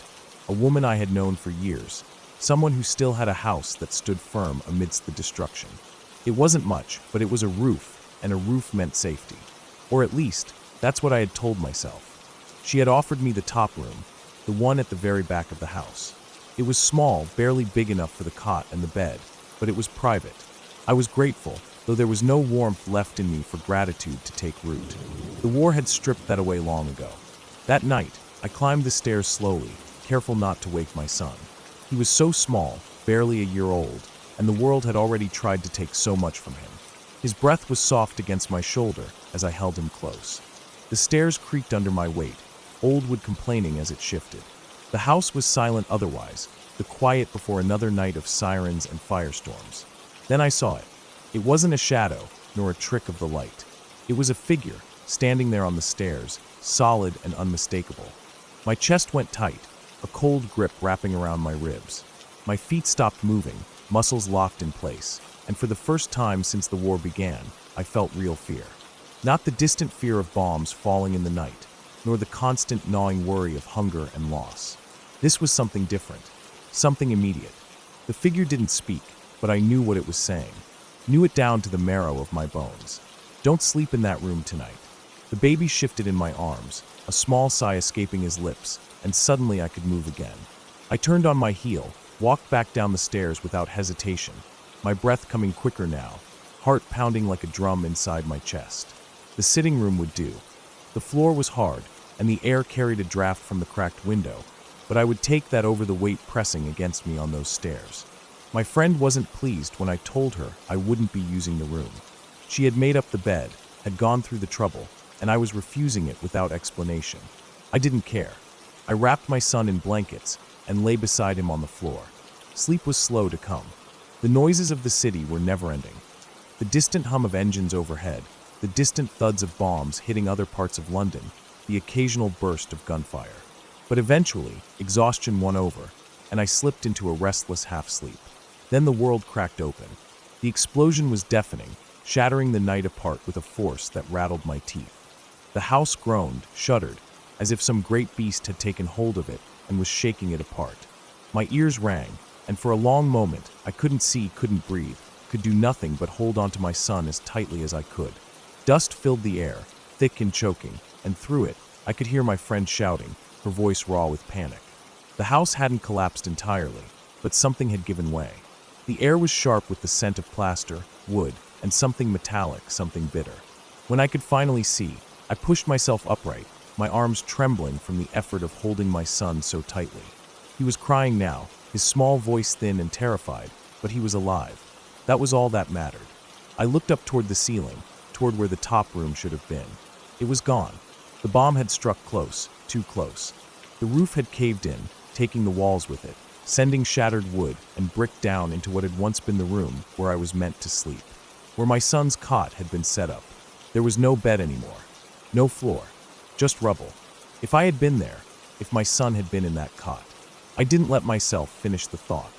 Speaker 1: a woman I had known for years, someone who still had a house that stood firm amidst the destruction. It wasn't much, but it was a roof, and a roof meant safety. Or at least, that's what I had told myself. She had offered me the top room, the one at the very back of the house. It was small, barely big enough for the cot and the bed, but it was private. I was grateful, though there was no warmth left in me for gratitude to take root. The war had stripped that away long ago. That night, I climbed the stairs slowly, careful not to wake my son. He was so small, barely a year old, and the world had already tried to take so much from him. His breath was soft against my shoulder as I held him close. The stairs creaked under my weight, old wood complaining as it shifted. The house was silent otherwise, the quiet before another night of sirens and firestorms. Then I saw it. It wasn't a shadow, nor a trick of the light. It was a figure, standing there on the stairs, solid and unmistakable. My chest went tight, a cold grip wrapping around my ribs. My feet stopped moving, muscles locked in place, and for the first time since the war began, I felt real fear. Not the distant fear of bombs falling in the night, nor the constant gnawing worry of hunger and loss. This was something different, something immediate. The figure didn't speak, but I knew what it was saying, knew it down to the marrow of my bones. Don't sleep in that room tonight. The baby shifted in my arms, a small sigh escaping his lips, and suddenly I could move again. I turned on my heel, walked back down the stairs without hesitation, my breath coming quicker now, heart pounding like a drum inside my chest. The sitting room would do. The floor was hard, and the air carried a draft from the cracked window, but I would take that over the weight pressing against me on those stairs. My friend wasn't pleased when I told her I wouldn't be using the room. She had made up the bed, had gone through the trouble, and I was refusing it without explanation. I didn't care. I wrapped my son in blankets and lay beside him on the floor. Sleep was slow to come. The noises of the city were never-ending. The distant hum of engines overhead, the distant thuds of bombs hitting other parts of London, the occasional burst of gunfire. But eventually, exhaustion won over, and I slipped into a restless half-sleep. Then the world cracked open. The explosion was deafening, shattering the night apart with a force that rattled my teeth. The house groaned, shuddered, as if some great beast had taken hold of it and was shaking it apart. My ears rang, and for a long moment, I couldn't see, couldn't breathe, could do nothing but hold onto my son as tightly as I could. Dust filled the air, thick and choking, and through it, I could hear my friend shouting, her voice raw with panic. The house hadn't collapsed entirely, but something had given way. The air was sharp with the scent of plaster, wood, and something metallic, something bitter. When I could finally see, I pushed myself upright, my arms trembling from the effort of holding my son so tightly. He was crying now, his small voice thin and terrified, but he was alive. That was all that mattered. I looked up toward the ceiling, toward where the top room should have been. It was gone. The bomb had struck close, too close. The roof had caved in, taking the walls with it, sending shattered wood and brick down into what had once been the room where I was meant to sleep, where my son's cot had been set up. There was no bed anymore, no floor, just rubble. If I had been there, if my son had been in that cot. I didn't let myself finish the thought.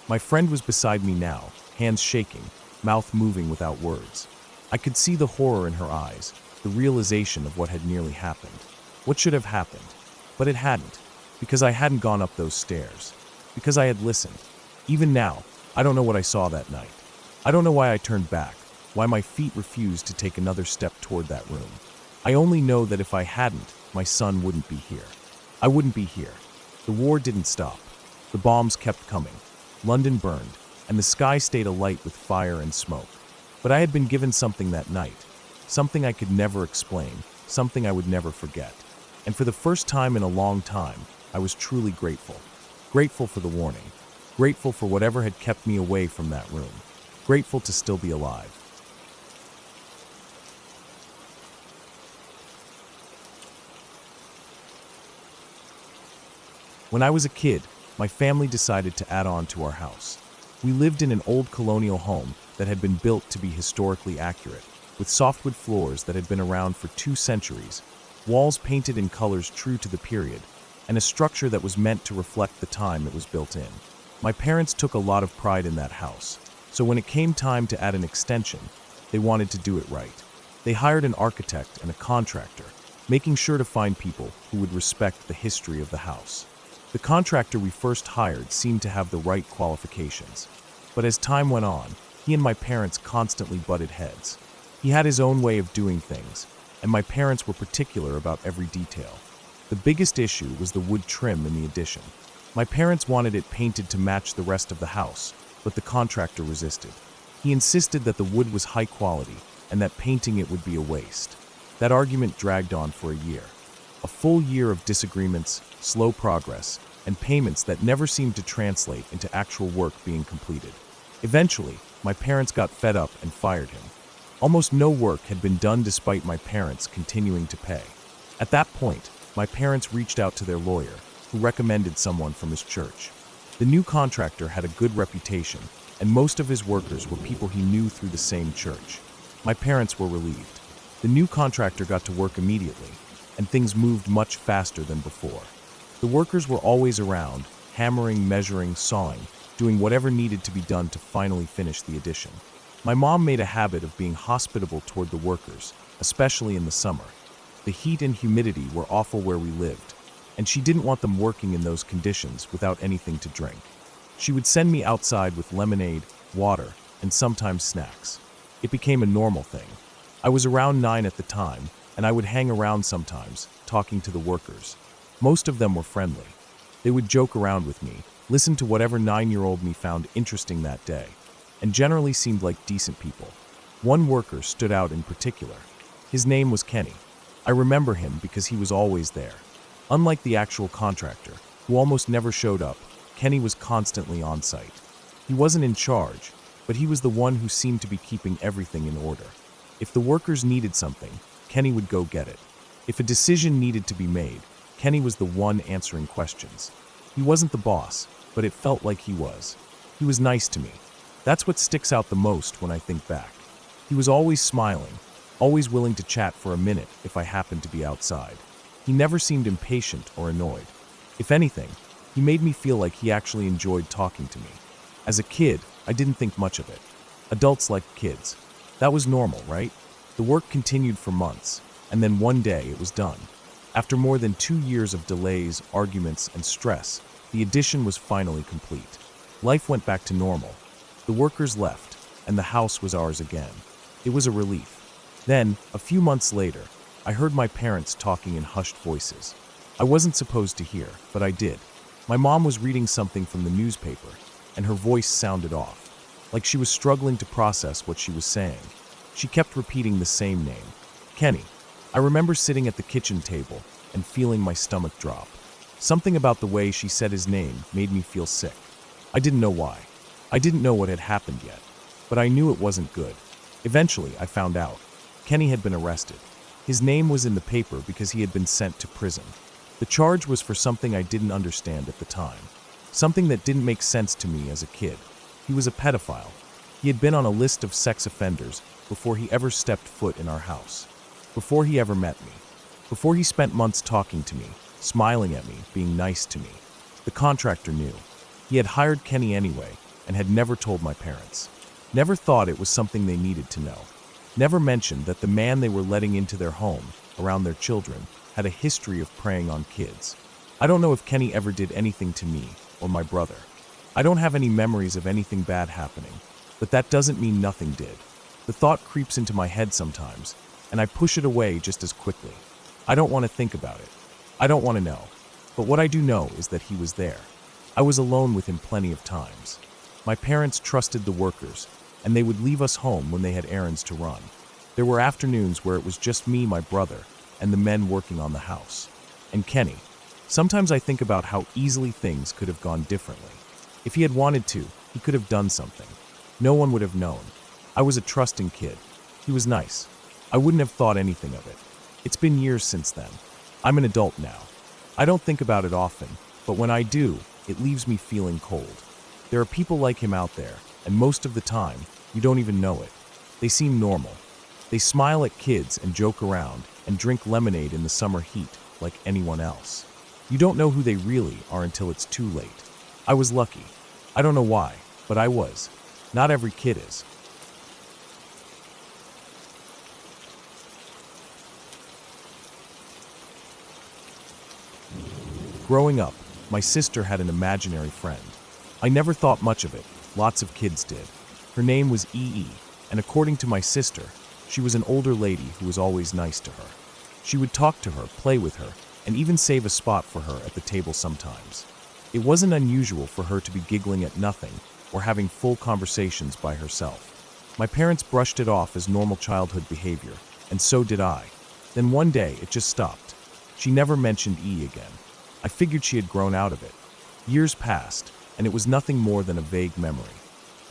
Speaker 1: My friend was beside me now, hands shaking, mouth moving without words. I could see the horror in her eyes, the realization of what had nearly happened. What should have happened? But it hadn't, because I hadn't gone up those stairs. Because I had listened. Even now, I don't know what I saw that night. I don't know why I turned back, why my feet refused to take another step toward that room. I only know that if I hadn't, my son wouldn't be here. I wouldn't be here. The war didn't stop. The bombs kept coming. London burned, and the sky stayed alight with fire and smoke. But I had been given something that night, something I could never explain, something I would never forget. And for the first time in a long time, I was truly grateful. Grateful for the warning. Grateful for whatever had kept me away from that room. Grateful to still be alive. When I was a kid, my family decided to add on to our house. We lived in an old colonial home that had been built to be historically accurate, with softwood floors that had been around for 2 centuries, walls painted in colors true to the period, and a structure that was meant to reflect the time it was built in. My parents took a lot of pride in that house, so when it came time to add an extension, they wanted to do it right. They hired an architect and a contractor, making sure to find people who would respect the history of the house. The contractor we first hired seemed to have the right qualifications, but as time went on, he and my parents constantly butted heads. He had his own way of doing things, and my parents were particular about every detail. The biggest issue was the wood trim in the addition. My parents wanted it painted to match the rest of the house, but the contractor resisted. He insisted that the wood was high quality and that painting it would be a waste. That argument dragged on for a year. A full year of disagreements, slow progress, and payments that never seemed to translate into actual work being completed. Eventually, my parents got fed up and fired him. Almost no work had been done despite my parents continuing to pay. At that point, my parents reached out to their lawyer, who recommended someone from his church. The new contractor had a good reputation, and most of his workers were people he knew through the same church. My parents were relieved. The new contractor got to work immediately, and things moved much faster than before. The workers were always around, hammering, measuring, sawing, doing whatever needed to be done to finally finish the addition. My mom made a habit of being hospitable toward the workers, especially in the summer. The heat and humidity were awful where we lived, and she didn't want them working in those conditions without anything to drink. She would send me outside with lemonade, water, and sometimes snacks. It became a normal thing. I was around 9 at the time, and I would hang around sometimes, talking to the workers. Most of them were friendly. They would joke around with me, listened to whatever 9-year-old me found interesting that day, and generally seemed like decent people. One worker stood out in particular. His name was Kenny. I remember him because he was always there. Unlike the actual contractor, who almost never showed up, Kenny was constantly on site. He wasn't in charge, but he was the one who seemed to be keeping everything in order. If the workers needed something, Kenny would go get it. If a decision needed to be made, Kenny was the one answering questions. He wasn't the boss, but it felt like he was. He was nice to me. That's what sticks out the most when I think back. He was always smiling, always willing to chat for a minute if I happened to be outside. He never seemed impatient or annoyed. If anything, he made me feel like he actually enjoyed talking to me. As a kid, I didn't think much of it. Adults like kids. That was normal, right? The work continued for months, and then one day it was done. After more than 2 years of delays, arguments, and stress, the addition was finally complete. Life went back to normal. The workers left, and the house was ours again. It was a relief. Then, a few months later, I heard my parents talking in hushed voices. I wasn't supposed to hear, but I did. My mom was reading something from the newspaper, and her voice sounded off, like she was struggling to process what she was saying. She kept repeating the same name, Kenny. I remember sitting at the kitchen table and feeling my stomach drop. Something about the way she said his name made me feel sick. I didn't know why. I didn't know what had happened yet, but I knew it wasn't good. Eventually, I found out. Kenny had been arrested. His name was in the paper because he had been sent to prison. The charge was for something I didn't understand at the time. Something that didn't make sense to me as a kid. He was a pedophile. He had been on a list of sex offenders before he ever stepped foot in our house. Before he ever met me. Before he spent months talking to me, smiling at me, being nice to me. The contractor knew. He had hired Kenny anyway and had never told my parents. Never thought it was something they needed to know. Never mentioned that the man they were letting into their home, around their children, had a history of preying on kids. I don't know if Kenny ever did anything to me or my brother. I don't have any memories of anything bad happening, but that doesn't mean nothing did. The thought creeps into my head sometimes, and I push it away just as quickly. I don't want to think about it. I don't want to know. But what I do know is that he was there. I was alone with him plenty of times. My parents trusted the workers, and they would leave us home when they had errands to run. There were afternoons where it was just me, my brother, and the men working on the house. And Kenny. Sometimes I think about how easily things could have gone differently. If he had wanted to, he could have done something. No one would have known. I was a trusting kid. He was nice. I wouldn't have thought anything of it. It's been years since then. I'm an adult now. I don't think about it often, but when I do, it leaves me feeling cold. There are people like him out there, and most of the time, you don't even know it. They seem normal. They smile at kids and joke around and drink lemonade in the summer heat like anyone else. You don't know who they really are until it's too late. I was lucky. I don't know why, but I was. Not every kid is. Growing up, my sister had an imaginary friend. I never thought much of it. Lots of kids did. Her name was E.E., and according to my sister, she was an older lady who was always nice to her. She would talk to her, play with her, and even save a spot for her at the table sometimes. It wasn't unusual for her to be giggling at nothing or having full conversations by herself. My parents brushed it off as normal childhood behavior, and so did I. Then one day, it just stopped. She never mentioned E again. I figured she had grown out of it. Years passed, and it was nothing more than a vague memory.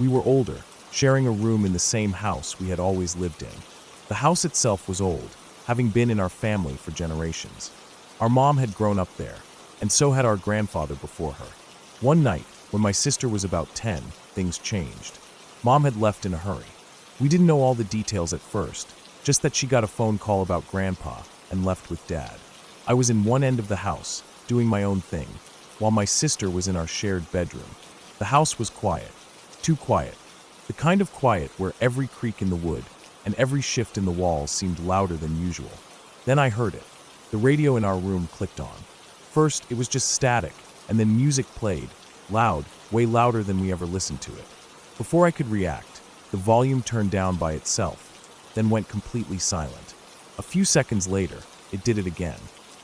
Speaker 1: We were older, sharing a room in the same house we had always lived in. The house itself was old, having been in our family for generations. Our mom had grown up there, and so had our grandfather before her. One night, when my sister was about 10, things changed. Mom had left in a hurry. We didn't know all the details at first, just that she got a phone call about Grandpa and left with Dad. I was in one end of the house, doing my own thing, while my sister was in our shared bedroom. The house was quiet. Too quiet. The kind of quiet where every creak in the wood and every shift in the walls seemed louder than usual. Then I heard it. The radio in our room clicked on. First, it was just static, and then music played, loud, way louder than we ever listened to it. Before I could react, the volume turned down by itself, then went completely silent. A few seconds later, it did it again.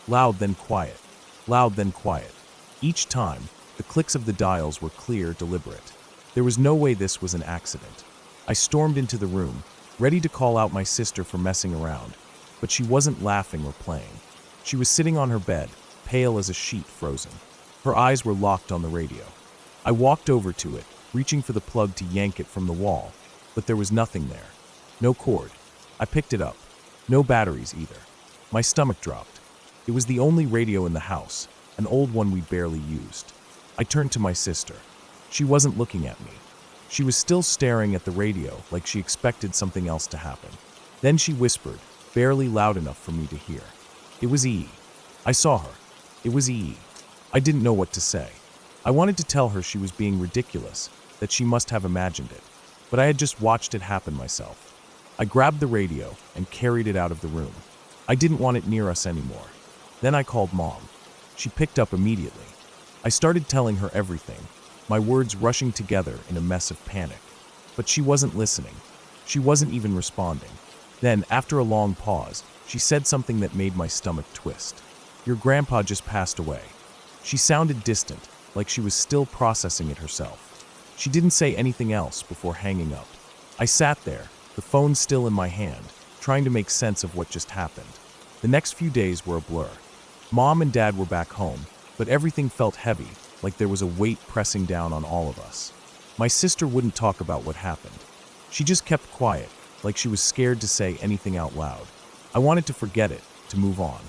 Speaker 1: Loud, then quiet. Loud, then quiet. Each time, The clicks of the dials were clear, deliberate. There was no way this was an accident. I stormed into the room, ready to call out my sister for messing around, but she wasn't laughing or playing. She was sitting on her bed, pale as a sheet frozen. Her eyes were locked on the radio. I walked over to it, reaching for the plug to yank it from the wall, but there was nothing there. No cord. I picked it up. No batteries either. My stomach dropped. It was the only radio in the house, an old one we barely used. I turned to my sister. She wasn't looking at me. She was still staring at the radio like she expected something else to happen. Then she whispered, barely loud enough for me to hear. It was E. I saw her. It was E. I didn't know what to say. I wanted to tell her she was being ridiculous, that she must have imagined it, but I had just watched it happen myself. I grabbed the radio and carried it out of the room. I didn't want it near us anymore. Then I called Mom. She picked up immediately. I started telling her everything, my words rushing together in a mess of panic. But she wasn't listening. She wasn't even responding. Then, after a long pause, she said something that made my stomach twist. Your grandpa just passed away. She sounded distant, like she was still processing it herself. She didn't say anything else before hanging up. I sat there, the phone still in my hand, trying to make sense of what just happened. The next few days were a blur. Mom and Dad were back home, but everything felt heavy, like there was a weight pressing down on all of us. My sister wouldn't talk about what happened. She just kept quiet, like she was scared to say anything out loud. I wanted to forget it, to move on.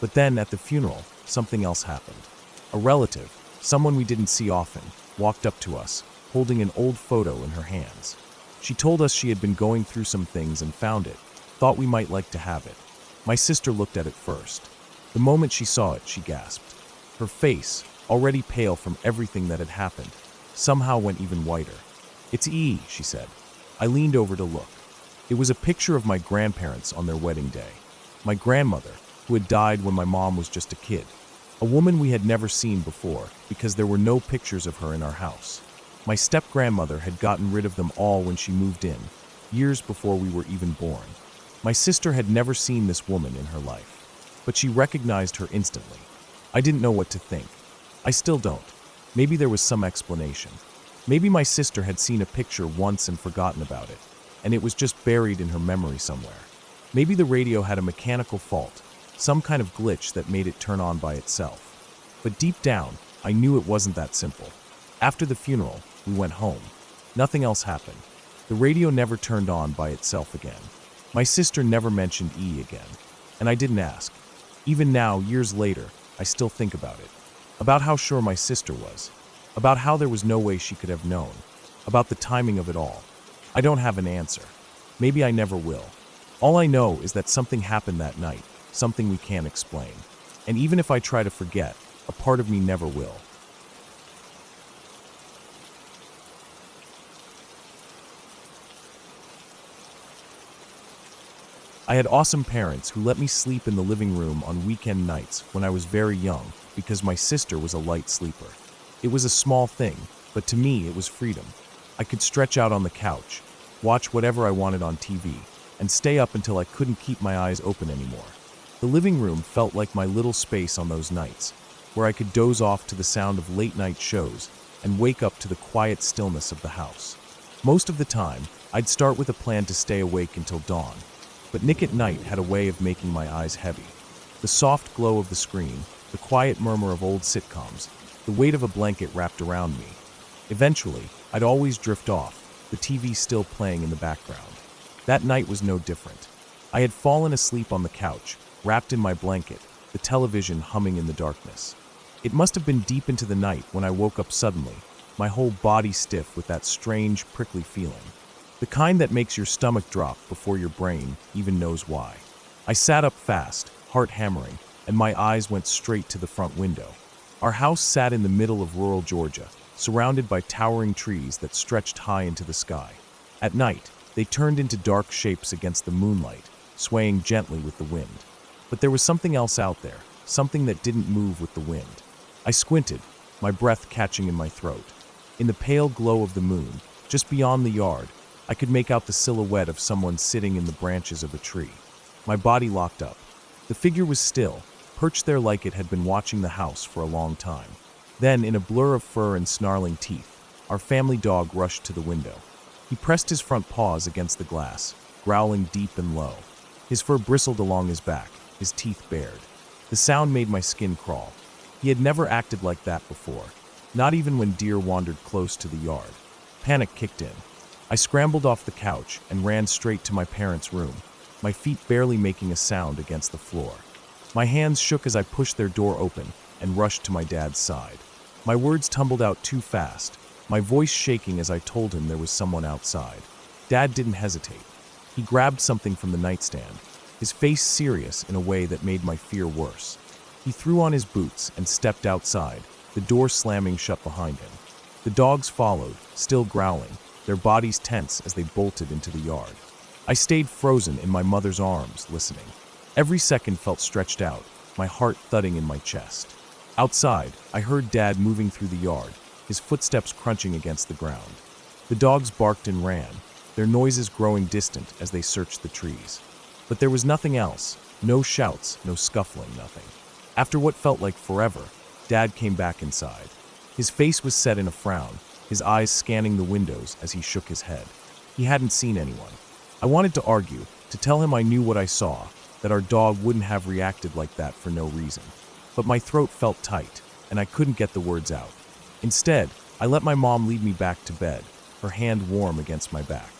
Speaker 1: But then, at the funeral, something else happened. A relative, someone we didn't see often, walked up to us, holding an old photo in her hands. She told us she had been going through some things and found it, thought we might like to have it. My sister looked at it first. The moment she saw it, she gasped. Her face, already pale from everything that had happened, somehow went even whiter. It's E, she said. I leaned over to look. It was a picture of my grandparents on their wedding day. My grandmother, who had died when my mom was just a kid. A woman we had never seen before because there were no pictures of her in our house. My step-grandmother had gotten rid of them all when she moved in, years before we were even born. My sister had never seen this woman in her life, but she recognized her instantly. I didn't know what to think. I still don't. Maybe there was some explanation. Maybe my sister had seen a picture once and forgotten about it, and it was just buried in her memory somewhere. Maybe the radio had a mechanical fault, some kind of glitch that made it turn on by itself. But deep down, I knew it wasn't that simple. After the funeral, we went home. Nothing else happened. The radio never turned on by itself again. My sister never mentioned E again, and I didn't ask. Even now, years later, I still think about it. About how sure my sister was. About how there was no way she could have known. About the timing of it all. I don't have an answer. Maybe I never will. All I know is that something happened that night, something we can't explain. And even if I try to forget, a part of me never will. I had awesome parents who let me sleep in the living room on weekend nights when I was very young because my sister was a light sleeper. It was a small thing, but to me it was freedom. I could stretch out on the couch, watch whatever I wanted on TV, and stay up until I couldn't keep my eyes open anymore. The living room felt like my little space on those nights, where I could doze off to the sound of late-night shows and wake up to the quiet stillness of the house. Most of the time, I'd start with a plan to stay awake until dawn, but Nick at Night had a way of making my eyes heavy. The soft glow of the screen, the quiet murmur of old sitcoms, the weight of a blanket wrapped around me. Eventually, I'd always drift off, the TV still playing in the background. That night was no different. I had fallen asleep on the couch, wrapped in my blanket, the television humming in the darkness. It must have been deep into the night when I woke up suddenly, my whole body stiff with that strange, prickly feeling. The kind that makes your stomach drop before your brain even knows why. I sat up fast, heart hammering, and my eyes went straight to the front window. Our house sat in the middle of rural Georgia, surrounded by towering trees that stretched high into the sky. At night, they turned into dark shapes against the moonlight, swaying gently with the wind. But there was something else out there, something that didn't move with the wind. I squinted, my breath catching in my throat. In the pale glow of the moon, just beyond the yard, I could make out the silhouette of someone sitting in the branches of a tree. My body locked up. The figure was still, perched there like it had been watching the house for a long time. Then, in a blur of fur and snarling teeth, our family dog rushed to the window. He pressed his front paws against the glass, growling deep and low. His fur bristled along his back, his teeth bared. The sound made my skin crawl. He had never acted like that before, not even when deer wandered close to the yard. Panic kicked in. I scrambled off the couch and ran straight to my parents' room, my feet barely making a sound against the floor. My hands shook as I pushed their door open and rushed to my dad's side. My words tumbled out too fast, my voice shaking as I told him there was someone outside. Dad didn't hesitate. He grabbed something from the nightstand, his face serious in a way that made my fear worse. He threw on his boots and stepped outside, the door slamming shut behind him. The dogs followed, still growling, their bodies tense as they bolted into the yard. I stayed frozen in my mother's arms, listening. Every second felt stretched out, my heart thudding in my chest. Outside, I heard Dad moving through the yard, his footsteps crunching against the ground. The dogs barked and ran, their noises growing distant as they searched the trees. But there was nothing else, no shouts, no scuffling, nothing. After what felt like forever, Dad came back inside. His face was set in a frown, his eyes scanning the windows as he shook his head. He hadn't seen anyone. I wanted to argue, to tell him I knew what I saw, that our dog wouldn't have reacted like that for no reason. But my throat felt tight, and I couldn't get the words out. Instead, I let my mom lead me back to bed, her hand warm against my back.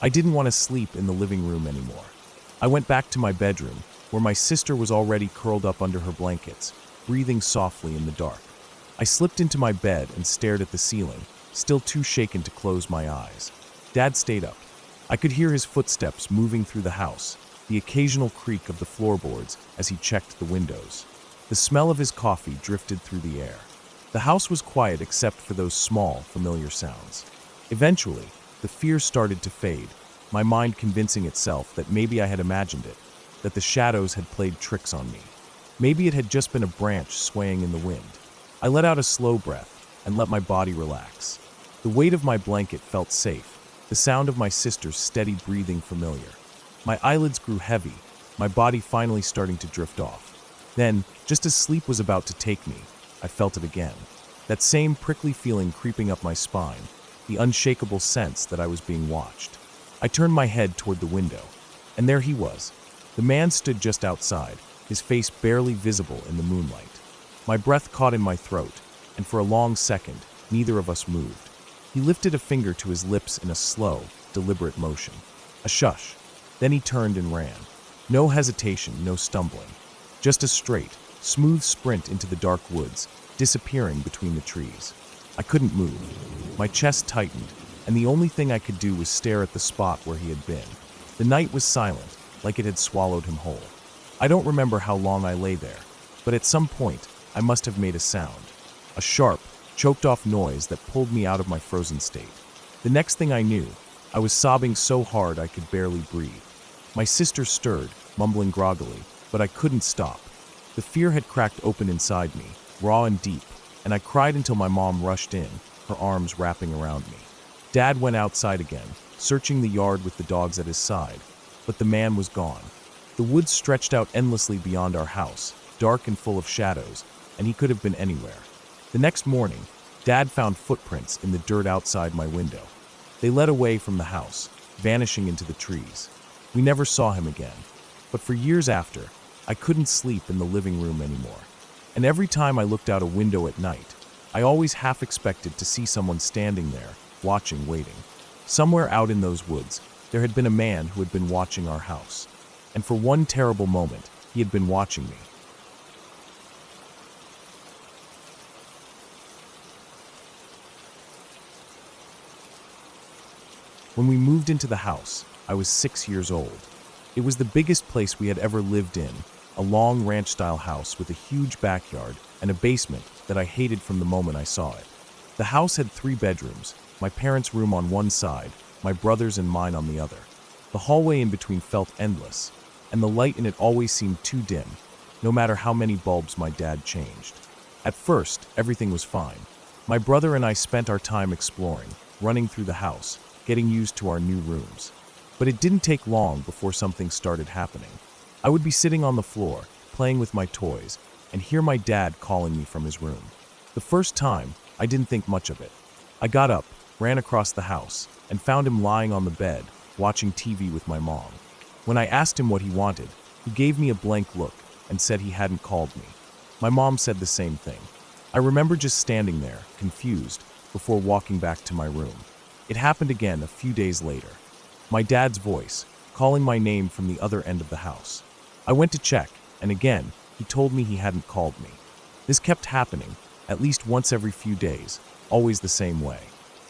Speaker 1: I didn't want to sleep in the living room anymore. I went back to my bedroom, where my sister was already curled up under her blankets, breathing softly in the dark. I slipped into my bed and stared at the ceiling, still too shaken to close my eyes. Dad stayed up. I could hear his footsteps moving through the house, the occasional creak of the floorboards as he checked the windows. The smell of his coffee drifted through the air. The house was quiet except for those small, familiar sounds. Eventually, the fear started to fade, my mind convincing itself that maybe I had imagined it, that the shadows had played tricks on me. Maybe it had just been a branch swaying in the wind. I let out a slow breath and let my body relax. The weight of my blanket felt safe, the sound of my sister's steady breathing familiar. My eyelids grew heavy, my body finally starting to drift off. Then, just as sleep was about to take me, I felt it again. That same prickly feeling creeping up my spine, the unshakable sense that I was being watched. I turned my head toward the window, and there he was. The man stood just outside, his face barely visible in the moonlight. My breath caught in my throat, and for a long second, neither of us moved. He lifted a finger to his lips in a slow, deliberate motion. A shush. Then he turned and ran. No hesitation, no stumbling. Just a straight, smooth sprint into the dark woods, disappearing between the trees. I couldn't move. My chest tightened, and the only thing I could do was stare at the spot where he had been. The night was silent, like it had swallowed him whole. I don't remember how long I lay there, but at some point, I must have made a sound. A sharp, choked-off noise that pulled me out of my frozen state. The next thing I knew, I was sobbing so hard I could barely breathe. My sister stirred, mumbling groggily, but I couldn't stop. The fear had cracked open inside me, raw and deep, and I cried until my mom rushed in, her arms wrapping around me. Dad went outside again, searching the yard with the dogs at his side, but the man was gone. The woods stretched out endlessly beyond our house, dark and full of shadows, and he could have been anywhere. The next morning, Dad found footprints in the dirt outside my window. They led away from the house, vanishing into the trees. We never saw him again, but for years after, I couldn't sleep in the living room anymore. And every time I looked out a window at night, I always half expected to see someone standing there, watching, waiting. Somewhere out in those woods, there had been a man who had been watching our house. And for one terrible moment, he had been watching me. When we moved into the house, I was 6 years old. It was the biggest place we had ever lived in, a long ranch-style house with a huge backyard and a basement that I hated from the moment I saw it. The house had 3 bedrooms, my parents' room on one side, my brother's and mine on the other. The hallway in between felt endless, and the light in it always seemed too dim, no matter how many bulbs my dad changed. At first, everything was fine. My brother and I spent our time exploring, running through the house, getting used to our new rooms. But it didn't take long before something started happening. I would be sitting on the floor, playing with my toys, and hear my dad calling me from his room. The first time, I didn't think much of it. I got up, ran across the house, and found him lying on the bed, watching TV with my mom. When I asked him what he wanted, he gave me a blank look and said he hadn't called me. My mom said the same thing. I remember just standing there, confused, before walking back to my room. It happened again a few days later. My dad's voice, calling my name from the other end of the house. I went to check, and again, he told me he hadn't called me. This kept happening, at least once every few days, always the same way.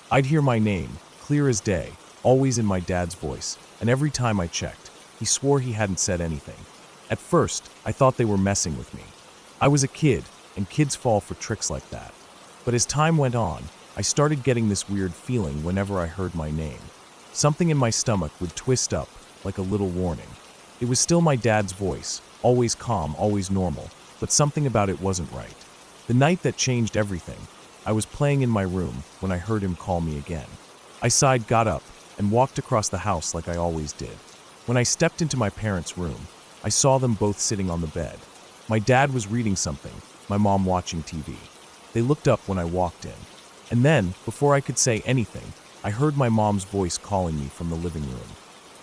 Speaker 1: I'd hear my name, clear as day, always in my dad's voice, and every time I checked, he swore he hadn't said anything. At first, I thought they were messing with me. I was a kid, and kids fall for tricks like that. But as time went on, I started getting this weird feeling whenever I heard my name. Something in my stomach would twist up, like a little warning. It was still my dad's voice, always calm, always normal, but something about it wasn't right. The night that changed everything, I was playing in my room when I heard him call me again. I sighed, got up, and walked across the house like I always did. When I stepped into my parents' room, I saw them both sitting on the bed. My dad was reading something, my mom watching TV. They looked up when I walked in. And then, before I could say anything, I heard my mom's voice calling me from the living room.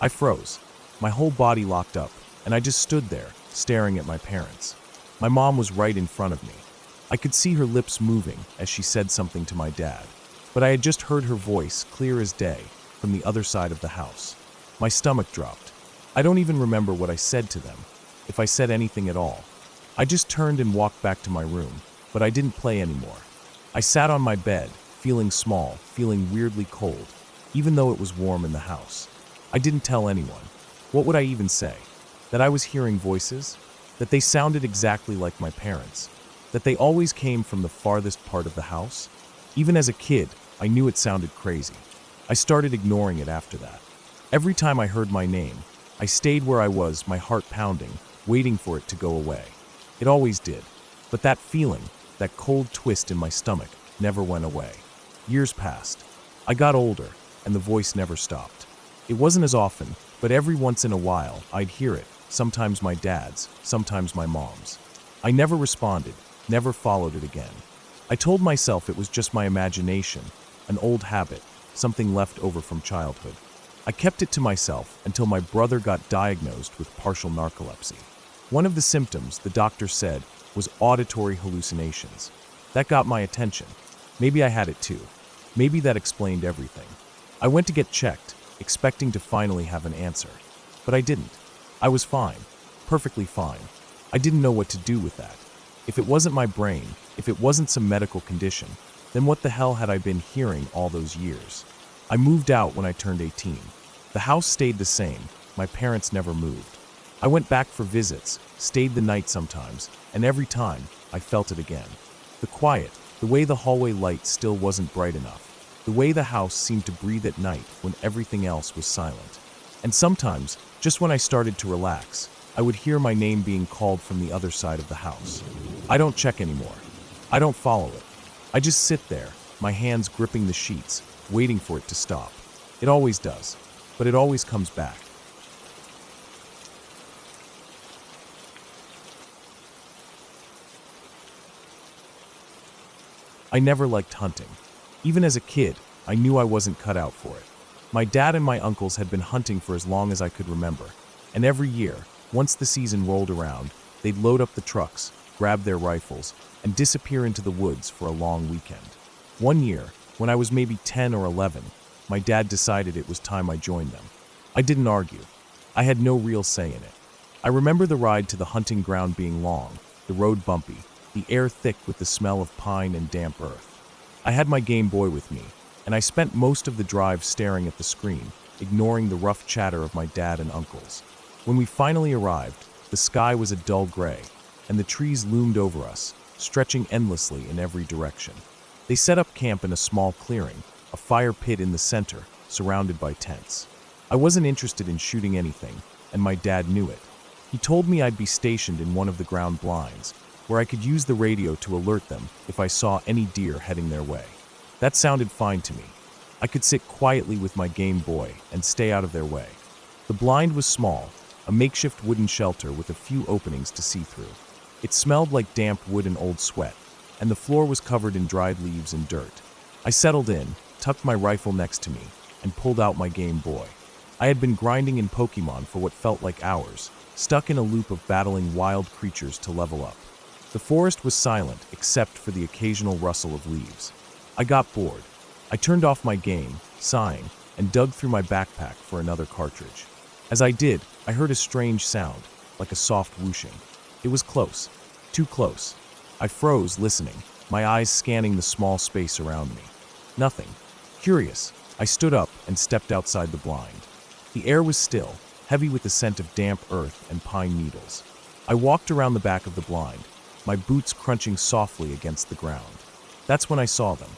Speaker 1: I froze. My whole body locked up, and I just stood there, staring at my parents. My mom was right in front of me. I could see her lips moving as she said something to my dad, but I had just heard her voice clear as day from the other side of the house. My stomach dropped. I don't even remember what I said to them, if I said anything at all. I just turned and walked back to my room, but I didn't play anymore. I sat on my bed, feeling small, feeling weirdly cold, even though it was warm in the house. I didn't tell anyone. What would I even say? That I was hearing voices? That they sounded exactly like my parents? That they always came from the farthest part of the house? Even as a kid, I knew it sounded crazy. I started ignoring it after that. Every time I heard my name, I stayed where I was, my heart pounding, waiting for it to go away. It always did. But that feeling, that cold twist in my stomach, never went away. Years passed. I got older, and the voice never stopped. It wasn't as often, but every once in a while, I'd hear it, sometimes my dad's, sometimes my mom's. I never responded, never followed it again. I told myself it was just my imagination, an old habit, something left over from childhood. I kept it to myself until my brother got diagnosed with partial narcolepsy. One of the symptoms, the doctor said, was auditory hallucinations. That got my attention. Maybe I had it too. Maybe that explained everything. I went to get checked, expecting to finally have an answer. But I didn't. I was fine. Perfectly fine. I didn't know what to do with that. If it wasn't my brain, if it wasn't some medical condition, then what the hell had I been hearing all those years? I moved out when I turned 18. The house stayed the same. My parents never moved. I went back for visits, stayed the night sometimes, and every time, I felt it again. The quiet, the way the hallway light still wasn't bright enough, the way the house seemed to breathe at night when everything else was silent. And sometimes, just when I started to relax, I would hear my name being called from the other side of the house. I don't check anymore. I don't follow it. I just sit there, my hands gripping the sheets, waiting for it to stop. It always does, but it always comes back. I never liked hunting. Even as a kid, I knew I wasn't cut out for it. My dad and my uncles had been hunting for as long as I could remember, and every year, once the season rolled around, they'd load up the trucks, grab their rifles, and disappear into the woods for a long weekend. One year, when I was maybe 10 or 11, my dad decided it was time I joined them. I didn't argue. I had no real say in it. I remember the ride to the hunting ground being long, the road bumpy, the air thick with the smell of pine and damp earth. I had my Game Boy with me, and I spent most of the drive staring at the screen, ignoring the rough chatter of my dad and uncles. When we finally arrived, the sky was a dull gray, and the trees loomed over us, stretching endlessly in every direction. They set up camp in a small clearing, a fire pit in the center, surrounded by tents. I wasn't interested in shooting anything, and my dad knew it. He told me I'd be stationed in one of the ground blinds, where I could use the radio to alert them if I saw any deer heading their way. That sounded fine to me. I could sit quietly with my Game Boy and stay out of their way. The blind was small, a makeshift wooden shelter with a few openings to see through. It smelled like damp wood and old sweat, and the floor was covered in dried leaves and dirt. I settled in, tucked my rifle next to me, and pulled out my Game Boy. I had been grinding in Pokemon for what felt like hours, stuck in a loop of battling wild creatures to level up. The forest was silent except for the occasional rustle of leaves. I got bored. I turned off my game, sighing, and dug through my backpack for another cartridge. As I did, I heard a strange sound, like a soft whooshing. It was close, too close. I froze, listening, my eyes scanning the small space around me. Nothing. Curious, I stood up and stepped outside the blind. The air was still, heavy with the scent of damp earth and pine needles. I walked around the back of the blind, my boots crunching softly against the ground. That's when I saw them.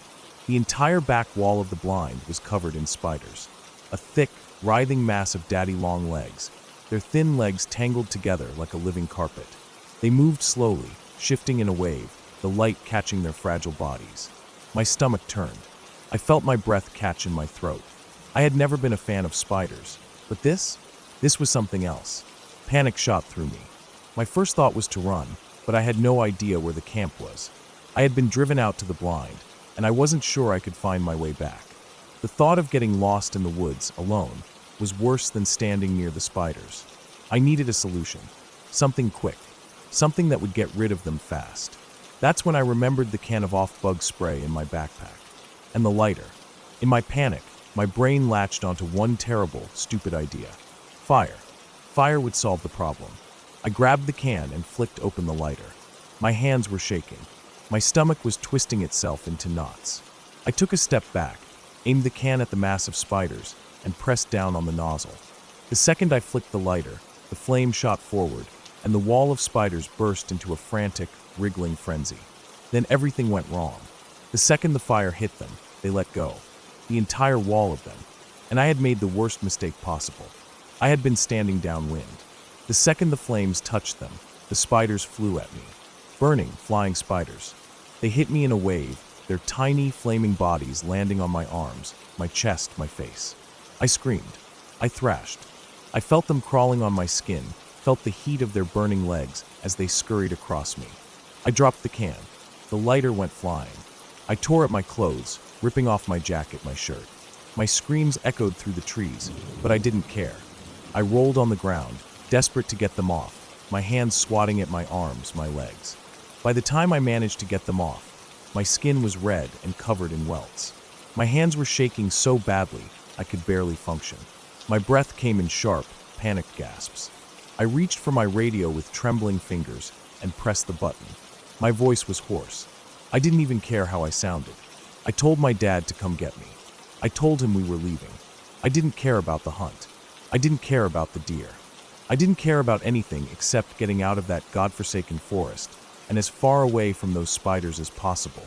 Speaker 1: The entire back wall of the blind was covered in spiders. A thick, writhing mass of daddy-long legs, their thin legs tangled together like a living carpet. They moved slowly, shifting in a wave, the light catching their fragile bodies. My stomach turned. I felt my breath catch in my throat. I had never been a fan of spiders, but this was something else. Panic shot through me. My first thought was to run, but I had no idea where the camp was. I had been driven out to the blind, and I wasn't sure I could find my way back. The thought of getting lost in the woods, alone, was worse than standing near the spiders. I needed a solution. Something quick. Something that would get rid of them fast. That's when I remembered the can of off-bug spray in my backpack. And the lighter. In my panic, my brain latched onto one terrible, stupid idea. Fire. Fire would solve the problem. I grabbed the can and flicked open the lighter. My hands were shaking. My stomach was twisting itself into knots. I took a step back, aimed the can at the mass of spiders, and pressed down on the nozzle. The second I flicked the lighter, the flame shot forward, and the wall of spiders burst into a frantic, wriggling frenzy. Then everything went wrong. The second the fire hit them, they let go. The entire wall of them. And I had made the worst mistake possible. I had been standing downwind. The second the flames touched them, the spiders flew at me. Burning, flying spiders. They hit me in a wave, their tiny, flaming bodies landing on my arms, my chest, my face. I screamed. I thrashed. I felt them crawling on my skin, felt the heat of their burning legs as they scurried across me. I dropped the can. The lighter went flying. I tore at my clothes, ripping off my jacket, my shirt. My screams echoed through the trees, but I didn't care. I rolled on the ground, desperate to get them off, my hands swatting at my arms, my legs. By the time I managed to get them off, my skin was red and covered in welts. My hands were shaking so badly, I could barely function. My breath came in sharp, panicked gasps. I reached for my radio with trembling fingers and pressed the button. My voice was hoarse. I didn't even care how I sounded. I told my dad to come get me. I told him we were leaving. I didn't care about the hunt. I didn't care about the deer. I didn't care about anything except getting out of that godforsaken forest and as far away from those spiders as possible.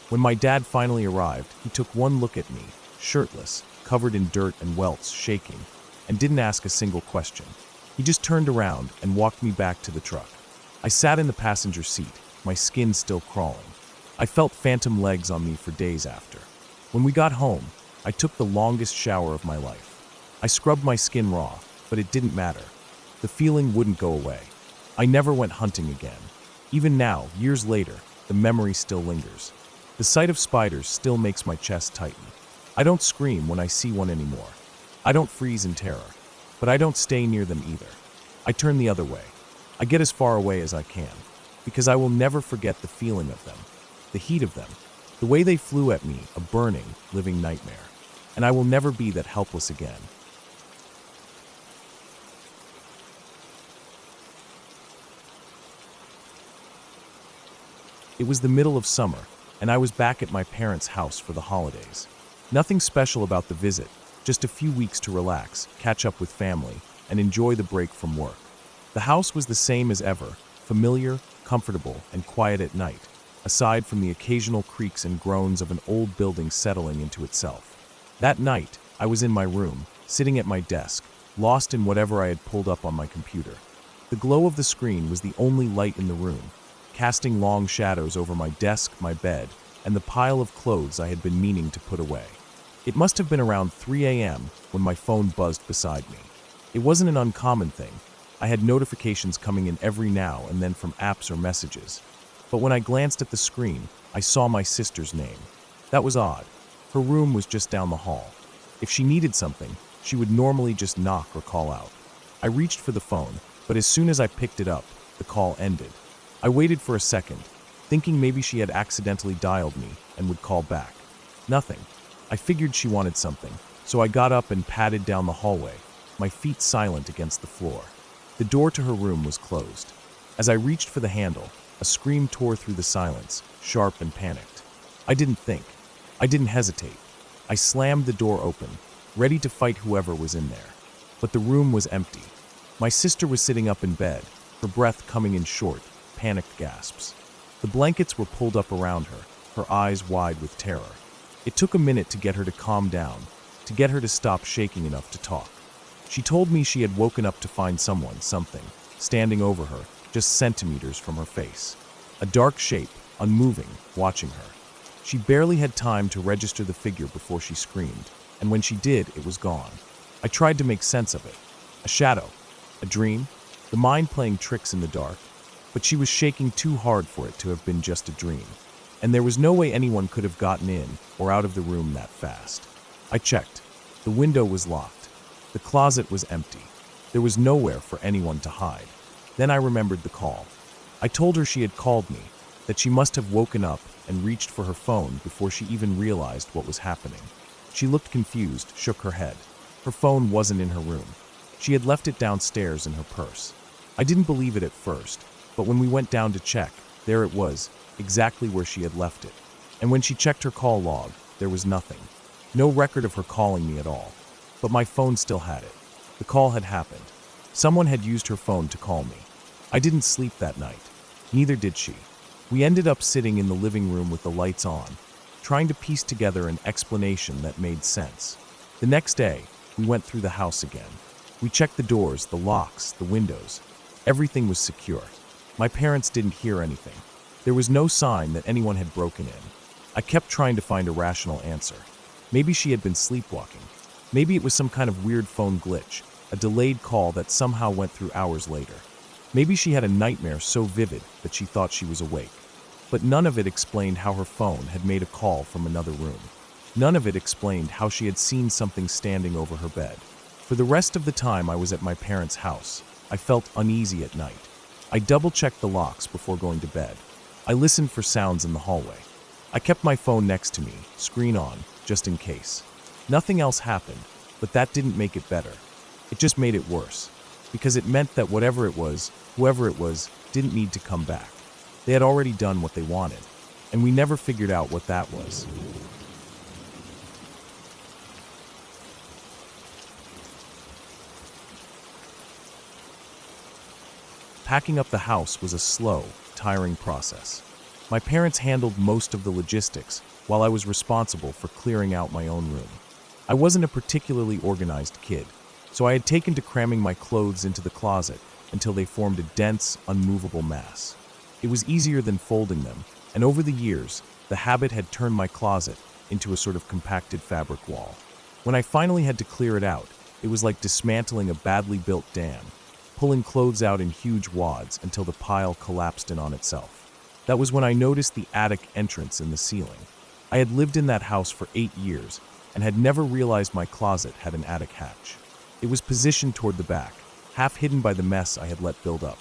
Speaker 1: When my dad finally arrived, he took one look at me, shirtless, covered in dirt and welts, shaking, and didn't ask a single question. He just turned around and walked me back to the truck. I sat in the passenger seat, my skin still crawling. I felt phantom legs on me for days after. When we got home, I took the longest shower of my life. I scrubbed my skin raw, but it didn't matter. The feeling wouldn't go away. I never went hunting again. Even now, years later, the memory still lingers. The sight of spiders still makes my chest tighten. I don't scream when I see one anymore. I don't freeze in terror, but I don't stay near them either. I turn the other way. I get as far away as I can, because I will never forget the feeling of them, the heat of them, the way they flew at me, a burning, living nightmare. And I will never be that helpless again. It was the middle of summer, and I was back at my parents' house for the holidays. Nothing special about the visit, just a few weeks to relax, catch up with family, and enjoy the break from work. The house was the same as ever, familiar, comfortable, and quiet at night, aside from the occasional creaks and groans of an old building settling into itself. That night, I was in my room, sitting at my desk, lost in whatever I had pulled up on my computer. The glow of the screen was the only light in the room, casting long shadows over my desk, my bed, and the pile of clothes I had been meaning to put away. It must have been around 3 a.m. when my phone buzzed beside me. It wasn't an uncommon thing. I had notifications coming in every now and then from apps or messages. But when I glanced at the screen, I saw my sister's name. That was odd. Her room was just down the hall. If she needed something, she would normally just knock or call out. I reached for the phone, but as soon as I picked it up, the call ended. I waited for a second, thinking maybe she had accidentally dialed me and would call back. Nothing. I figured she wanted something, so I got up and padded down the hallway, my feet silent against the floor. The door to her room was closed. As I reached for the handle, a scream tore through the silence, sharp and panicked. I didn't think. I didn't hesitate. I slammed the door open, ready to fight whoever was in there. But the room was empty. My sister was sitting up in bed, her breath coming in short, panicked gasps. The blankets were pulled up around her, her eyes wide with terror. It took a minute to get her to calm down, to get her to stop shaking enough to talk. She told me she had woken up to find something, standing over her, just centimeters from her face. A dark shape, unmoving, watching her. She barely had time to register the figure before she screamed, and when she did, it was gone. I tried to make sense of it. A shadow, a dream, the mind playing tricks in the dark, but she was shaking too hard for it to have been just a dream. And there was no way anyone could have gotten in or out of the room that fast. I checked. The window was locked. The closet was empty. There was nowhere for anyone to hide. Then I remembered the call. I told her she had called me, that she must have woken up and reached for her phone before she even realized what was happening. She looked confused, shook her head. Her phone wasn't in her room. She had left it downstairs in her purse. I didn't believe it at first, but when we went down to check, there it was, exactly where she had left it. And when she checked her call log, there was nothing. No record of her calling me at all. But my phone still had it. The call had happened. Someone had used her phone to call me. I didn't sleep that night. Neither did she. We ended up sitting in the living room with the lights on, trying to piece together an explanation that made sense. The next day, we went through the house again. We checked the doors, the locks, the windows. Everything was secure. My parents didn't hear anything. There was no sign that anyone had broken in. I kept trying to find a rational answer. Maybe she had been sleepwalking. Maybe it was some kind of weird phone glitch, a delayed call that somehow went through hours later. Maybe she had a nightmare so vivid that she thought she was awake. But none of it explained how her phone had made a call from another room. None of it explained how she had seen something standing over her bed. For the rest of the time I was at my parents' house, I felt uneasy at night. I double-checked the locks before going to bed. I listened for sounds in the hallway. I kept my phone next to me, screen on, just in case. Nothing else happened, but that didn't make it better. It just made it worse, because it meant that whatever it was, whoever it was, didn't need to come back. They had already done what they wanted, and we never figured out what that was. Packing up the house was a slow, tiring process. My parents handled most of the logistics, while I was responsible for clearing out my own room. I wasn't a particularly organized kid, so I had taken to cramming my clothes into the closet until they formed a dense, unmovable mass. It was easier than folding them, and over the years, the habit had turned my closet into a sort of compacted fabric wall. When I finally had to clear it out, it was like dismantling a badly built dam, pulling clothes out in huge wads until the pile collapsed in on itself. That was when I noticed the attic entrance in the ceiling. I had lived in that house for 8 years and had never realized my closet had an attic hatch. It was positioned toward the back, half hidden by the mess I had let build up.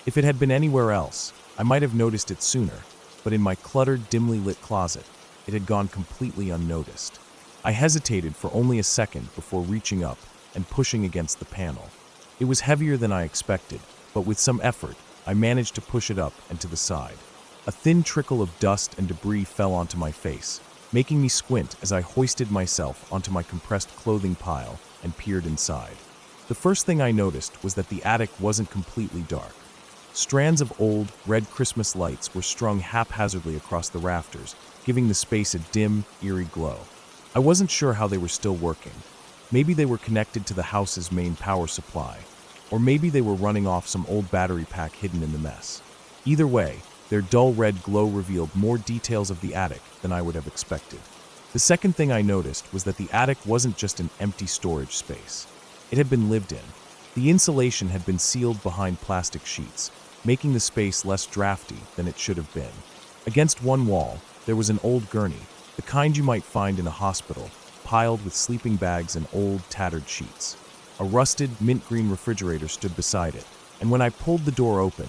Speaker 1: If it had been anywhere else, I might have noticed it sooner, but in my cluttered, dimly lit closet, it had gone completely unnoticed. I hesitated for only a second before reaching up and pushing against the panel. It was heavier than I expected, but with some effort, I managed to push it up and to the side. A thin trickle of dust and debris fell onto my face, making me squint as I hoisted myself onto my compressed clothing pile and peered inside. The first thing I noticed was that the attic wasn't completely dark. Strands of old, red Christmas lights were strung haphazardly across the rafters, giving the space a dim, eerie glow. I wasn't sure how they were still working. Maybe they were connected to the house's main power supply, or maybe they were running off some old battery pack hidden in the mess. Either way, their dull red glow revealed more details of the attic than I would have expected. The second thing I noticed was that the attic wasn't just an empty storage space. It had been lived in. The insulation had been sealed behind plastic sheets, making the space less drafty than it should have been. Against one wall, There was an old gurney, the kind you might find in a hospital, piled with sleeping bags and old, tattered sheets. A rusted, mint-green refrigerator stood beside it, and when I pulled the door open,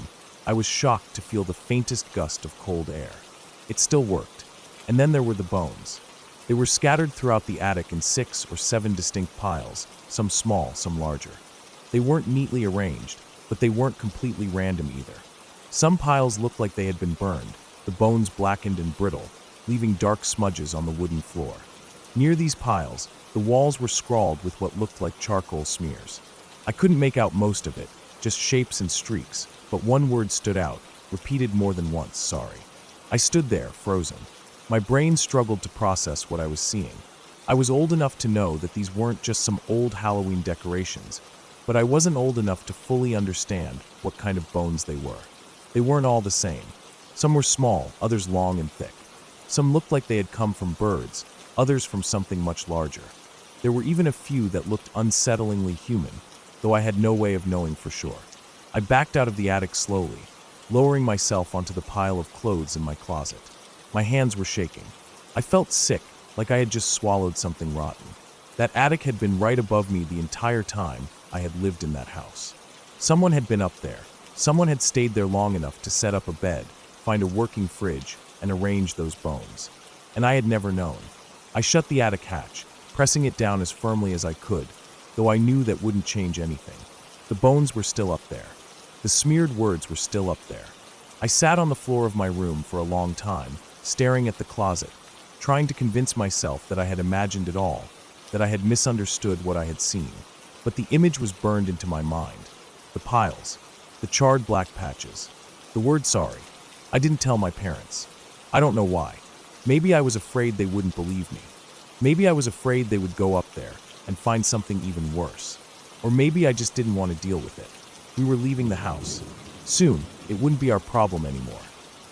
Speaker 1: I was shocked to feel the faintest gust of cold air. It still worked. And then there were the bones. They were scattered throughout the attic in 6 or 7 distinct piles, some small, some larger. They weren't neatly arranged, but they weren't completely random either. Some piles looked like they had been burned, the bones blackened and brittle, leaving dark smudges on the wooden floor. Near these piles, the walls were scrawled with what looked like charcoal smears. I couldn't make out most of it, just shapes and streaks, but one word stood out, repeated more than once, sorry. I stood there, frozen. My brain struggled to process what I was seeing. I was old enough to know that these weren't just some old Halloween decorations, but I wasn't old enough to fully understand what kind of bones they were. They weren't all the same. Some were small, others long and thick. Some looked like they had come from birds, others from something much larger. There were even a few that looked unsettlingly human, though I had no way of knowing for sure. I backed out of the attic slowly, lowering myself onto the pile of clothes in my closet. My hands were shaking. I felt sick, like I had just swallowed something rotten. That attic had been right above me the entire time I had lived in that house. Someone had been up there. Someone had stayed there long enough to set up a bed, find a working fridge, and arrange those bones. And I had never known. I shut the attic hatch, pressing it down as firmly as I could, though I knew that wouldn't change anything. The bones were still up there. The smeared words were still up there. I sat on the floor of my room for a long time, staring at the closet, trying to convince myself that I had imagined it all, that I had misunderstood what I had seen. But the image was burned into my mind. The piles, the charred black patches, the word sorry. I didn't tell my parents. I don't know why. Maybe I was afraid they wouldn't believe me. Maybe I was afraid they would go up there and find something even worse. Or maybe I just didn't want to deal with it. We were leaving the house. Soon, it wouldn't be our problem anymore.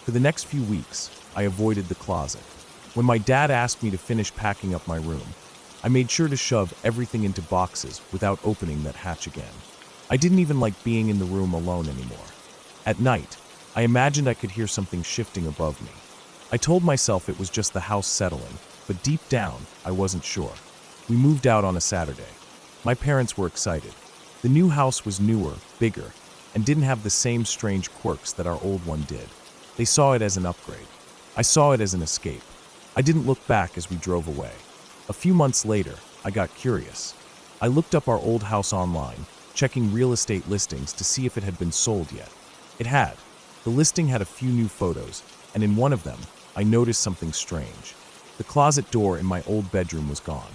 Speaker 1: For the next few weeks, I avoided the closet. When my dad asked me to finish packing up my room, I made sure to shove everything into boxes without opening that hatch again. I didn't even like being in the room alone anymore. At night, I imagined I could hear something shifting above me. I told myself it was just the house settling, but deep down, I wasn't sure. We moved out on a Saturday. My parents were excited. The new house was newer, bigger, and didn't have the same strange quirks that our old one did. They saw it as an upgrade. I saw it as an escape. I didn't look back as we drove away. A few months later, I got curious. I looked up our old house online, checking real estate listings to see if it had been sold yet. It had. The listing had a few new photos, and in one of them, I noticed something strange. The closet door in my old bedroom was gone.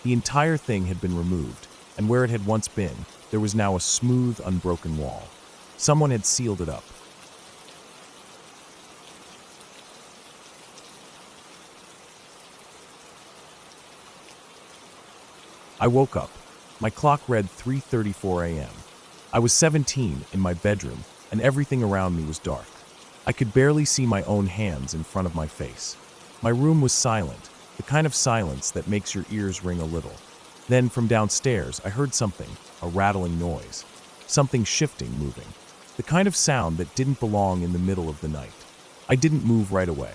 Speaker 1: The entire thing had been removed, and where it had once been, there was now a smooth, unbroken wall. Someone had sealed it up. I woke up. My clock read 3:34 a.m. I was 17 in my bedroom, and everything around me was dark. I could barely see my own hands in front of my face. My room was silent, the kind of silence that makes your ears ring a little. Then from downstairs, I heard something, a rattling noise. Something shifting, moving. The kind of sound that didn't belong in the middle of the night. I didn't move right away.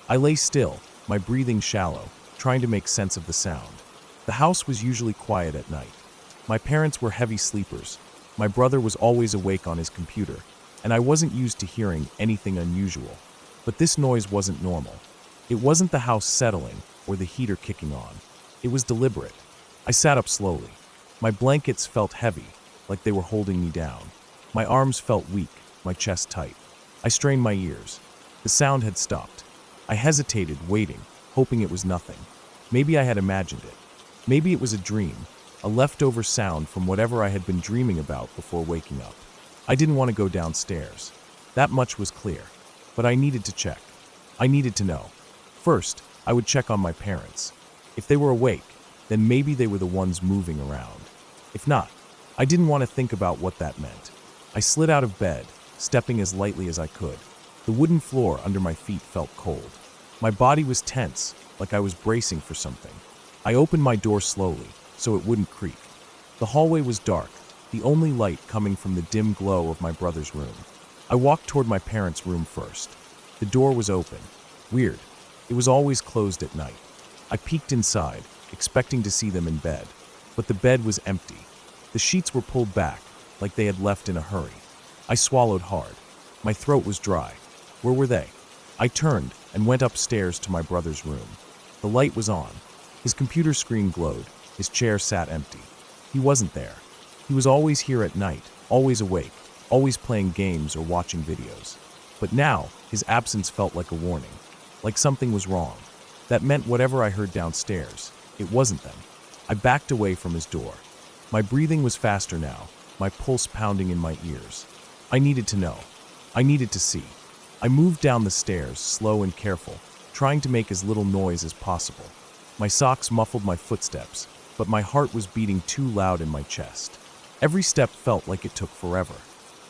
Speaker 1: I lay still, my breathing shallow, trying to make sense of the sound. The house was usually quiet at night. My parents were heavy sleepers. My brother was always awake on his computer, and I wasn't used to hearing anything unusual. But this noise wasn't normal. It wasn't the house settling or the heater kicking on. It was deliberate. I sat up slowly. My blankets felt heavy, like they were holding me down. My arms felt weak, my chest tight. I strained my ears. The sound had stopped. I hesitated, waiting, hoping it was nothing. Maybe I had imagined it. Maybe it was a dream, a leftover sound from whatever I had been dreaming about before waking up. I didn't want to go downstairs. That much was clear. But I needed to check. I needed to know. First, I would check on my parents. If they were awake, then maybe they were the ones moving around. If not, I didn't want to think about what that meant. I slid out of bed, stepping as lightly as I could. The wooden floor under my feet felt cold. My body was tense, like I was bracing for something. I opened my door slowly, so it wouldn't creak. The hallway was dark, the only light coming from the dim glow of my brother's room. I walked toward my parents' room first. The door was open. Weird. It was always closed at night. I peeked inside, expecting to see them in bed, but the bed was empty. The sheets were pulled back, like they had left in a hurry. I swallowed hard. My throat was dry. Where were they? I turned and went upstairs to my brother's room. The light was on. His computer screen glowed. His chair sat empty. He wasn't there. He was always here at night, always awake, always playing games or watching videos. But now, his absence felt like a warning, like something was wrong. That meant whatever I heard downstairs, it wasn't them. I backed away from his door. My breathing was faster now, my pulse pounding in my ears. I needed to know. I needed to see. I moved down the stairs, slow and careful, trying to make as little noise as possible. My socks muffled my footsteps, but my heart was beating too loud in my chest. Every step felt like it took forever.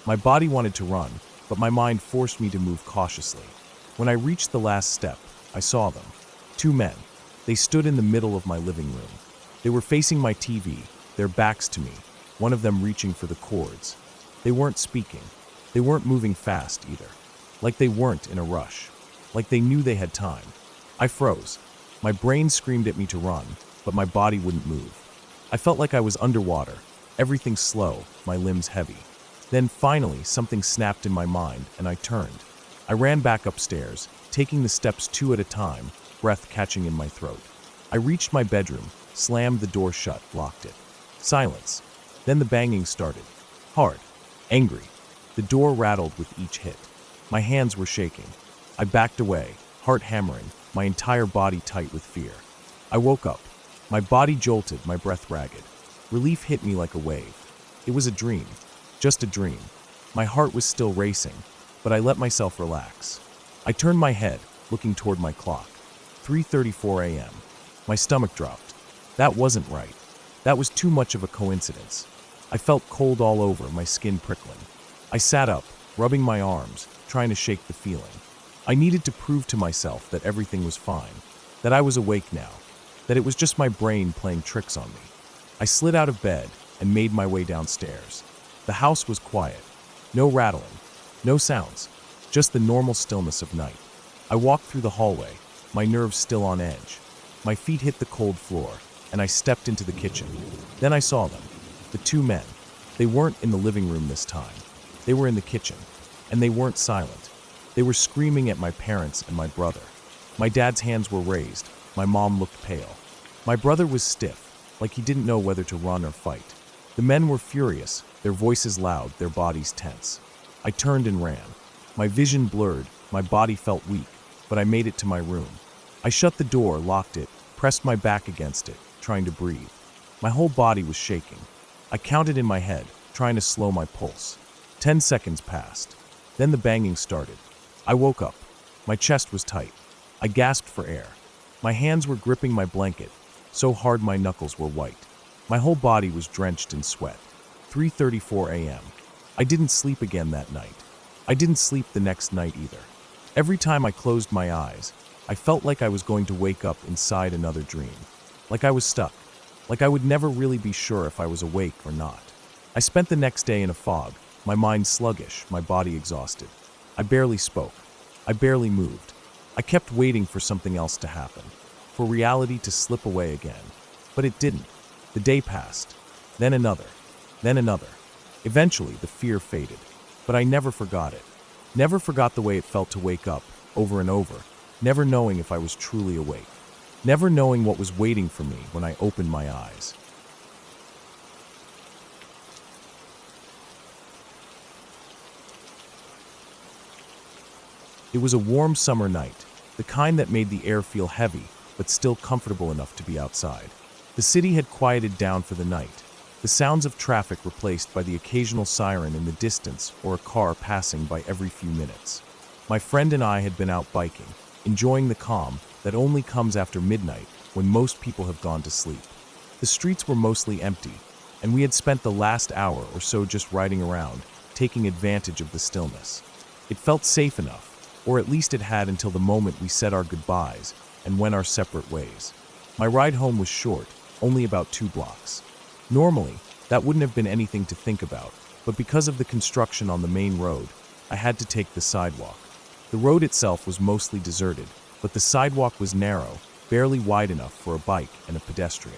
Speaker 1: My body wanted to run, but my mind forced me to move cautiously. When I reached the last step, I saw them. 2 men. They stood in the middle of my living room. They were facing my TV, their backs to me, one of them reaching for the cords. They weren't speaking. They weren't moving fast either. Like they weren't in a rush. Like they knew they had time. I froze. My brain screamed at me to run, but my body wouldn't move. I felt like I was underwater, everything slow, my limbs heavy. Then finally, something snapped in my mind, and I turned. I ran back upstairs, taking the steps 2 at a time, breath catching in my throat. I reached my bedroom, slammed the door shut, locked it. Silence. Then the banging started. Hard. Angry. The door rattled with each hit. My hands were shaking. I backed away, heart hammering, my entire body tight with fear. I woke up. My body jolted, my breath ragged. Relief hit me like a wave. It was a dream. Just a dream. My heart was still racing, but I let myself relax. I turned my head, looking toward my clock. 3:34 a.m. My stomach dropped. That wasn't right. That was too much of a coincidence. I felt cold all over, my skin prickling. I sat up, rubbing my arms, trying to shake the feeling. I needed to prove to myself that everything was fine, that I was awake now, that it was just my brain playing tricks on me. I slid out of bed and made my way downstairs. The house was quiet. No rattling, no sounds, just the normal stillness of night. I walked through the hallway, my nerves still on edge. My feet hit the cold floor, and I stepped into the kitchen. Then I saw them, the 2 men. They weren't in the living room this time. They were in the kitchen, and they weren't silent. They were screaming at my parents and my brother. My dad's hands were raised. My mom looked pale. My brother was stiff, like he didn't know whether to run or fight. The men were furious, their voices loud, their bodies tense. I turned and ran. My vision blurred, my body felt weak, but I made it to my room. I shut the door, locked it, pressed my back against it, trying to breathe. My whole body was shaking. I counted in my head, trying to slow my pulse. 10 seconds passed. Then the banging started. I woke up. My chest was tight. I gasped for air. My hands were gripping my blanket, so hard my knuckles were white. My whole body was drenched in sweat. 3:34 a.m. I didn't sleep again that night. I didn't sleep the next night either. Every time I closed my eyes, I felt like I was going to wake up inside another dream. Like I was stuck. Like I would never really be sure if I was awake or not. I spent the next day in a fog, my mind sluggish, my body exhausted. I barely spoke. I barely moved. I kept waiting for something else to happen, for reality to slip away again. But it didn't. The day passed. Then another. Then another. Eventually, the fear faded. But I never forgot it. Never forgot the way it felt to wake up, over and over, never knowing if I was truly awake. Never knowing what was waiting for me when I opened my eyes. It was a warm summer night, the kind that made the air feel heavy, but still comfortable enough to be outside. The city had quieted down for the night, the sounds of traffic replaced by the occasional siren in the distance or a car passing by every few minutes. My friend and I had been out biking, enjoying the calm that only comes after midnight when most people have gone to sleep. The streets were mostly empty, and we had spent the last hour or so just riding around, taking advantage of the stillness. It felt safe enough, or at least it had until the moment we said our goodbyes and went our separate ways. My ride home was short, only about 2 blocks. Normally, that wouldn't have been anything to think about, but because of the construction on the main road, I had to take the sidewalk. The road itself was mostly deserted, but the sidewalk was narrow, barely wide enough for a bike and a pedestrian.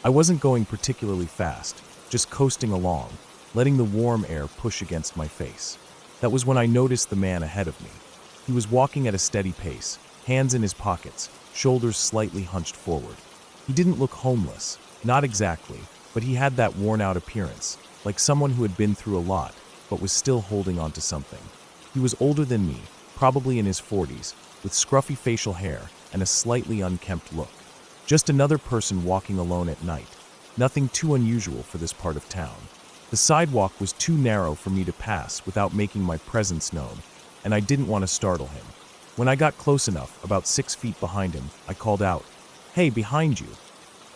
Speaker 1: I wasn't going particularly fast, just coasting along, letting the warm air push against my face. That was when I noticed the man ahead of me. He was walking at a steady pace, hands in his pockets, shoulders slightly hunched forward. He didn't look homeless, not exactly, but he had that worn-out appearance, like someone who had been through a lot, but was still holding on to something. He was older than me, probably in his 40s, with scruffy facial hair and a slightly unkempt look. Just another person walking alone at night. Nothing too unusual for this part of town. The sidewalk was too narrow for me to pass without making my presence known, and I didn't want to startle him. When I got close enough, about 6 feet behind him, I called out, "Hey, behind you!"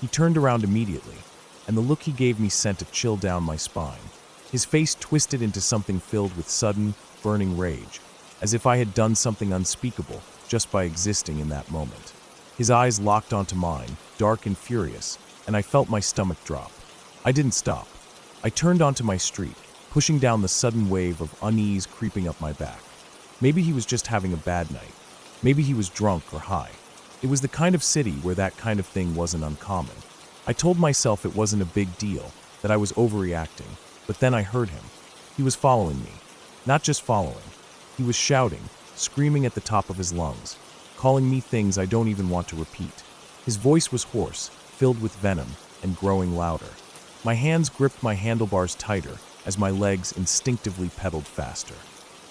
Speaker 1: He turned around immediately, and the look he gave me sent a chill down my spine. His face twisted into something filled with sudden, burning rage, as if I had done something unspeakable just by existing in that moment. His eyes locked onto mine, dark and furious, and I felt my stomach drop. I didn't stop. I turned onto my street, pushing down the sudden wave of unease creeping up my back. Maybe he was just having a bad night. Maybe he was drunk or high. It was the kind of city where that kind of thing wasn't uncommon. I told myself it wasn't a big deal, that I was overreacting, but then I heard him. He was following me. Not just following. He was shouting, screaming at the top of his lungs, calling me things I don't even want to repeat. His voice was hoarse, filled with venom, and growing louder. My hands gripped my handlebars tighter as my legs instinctively pedaled faster.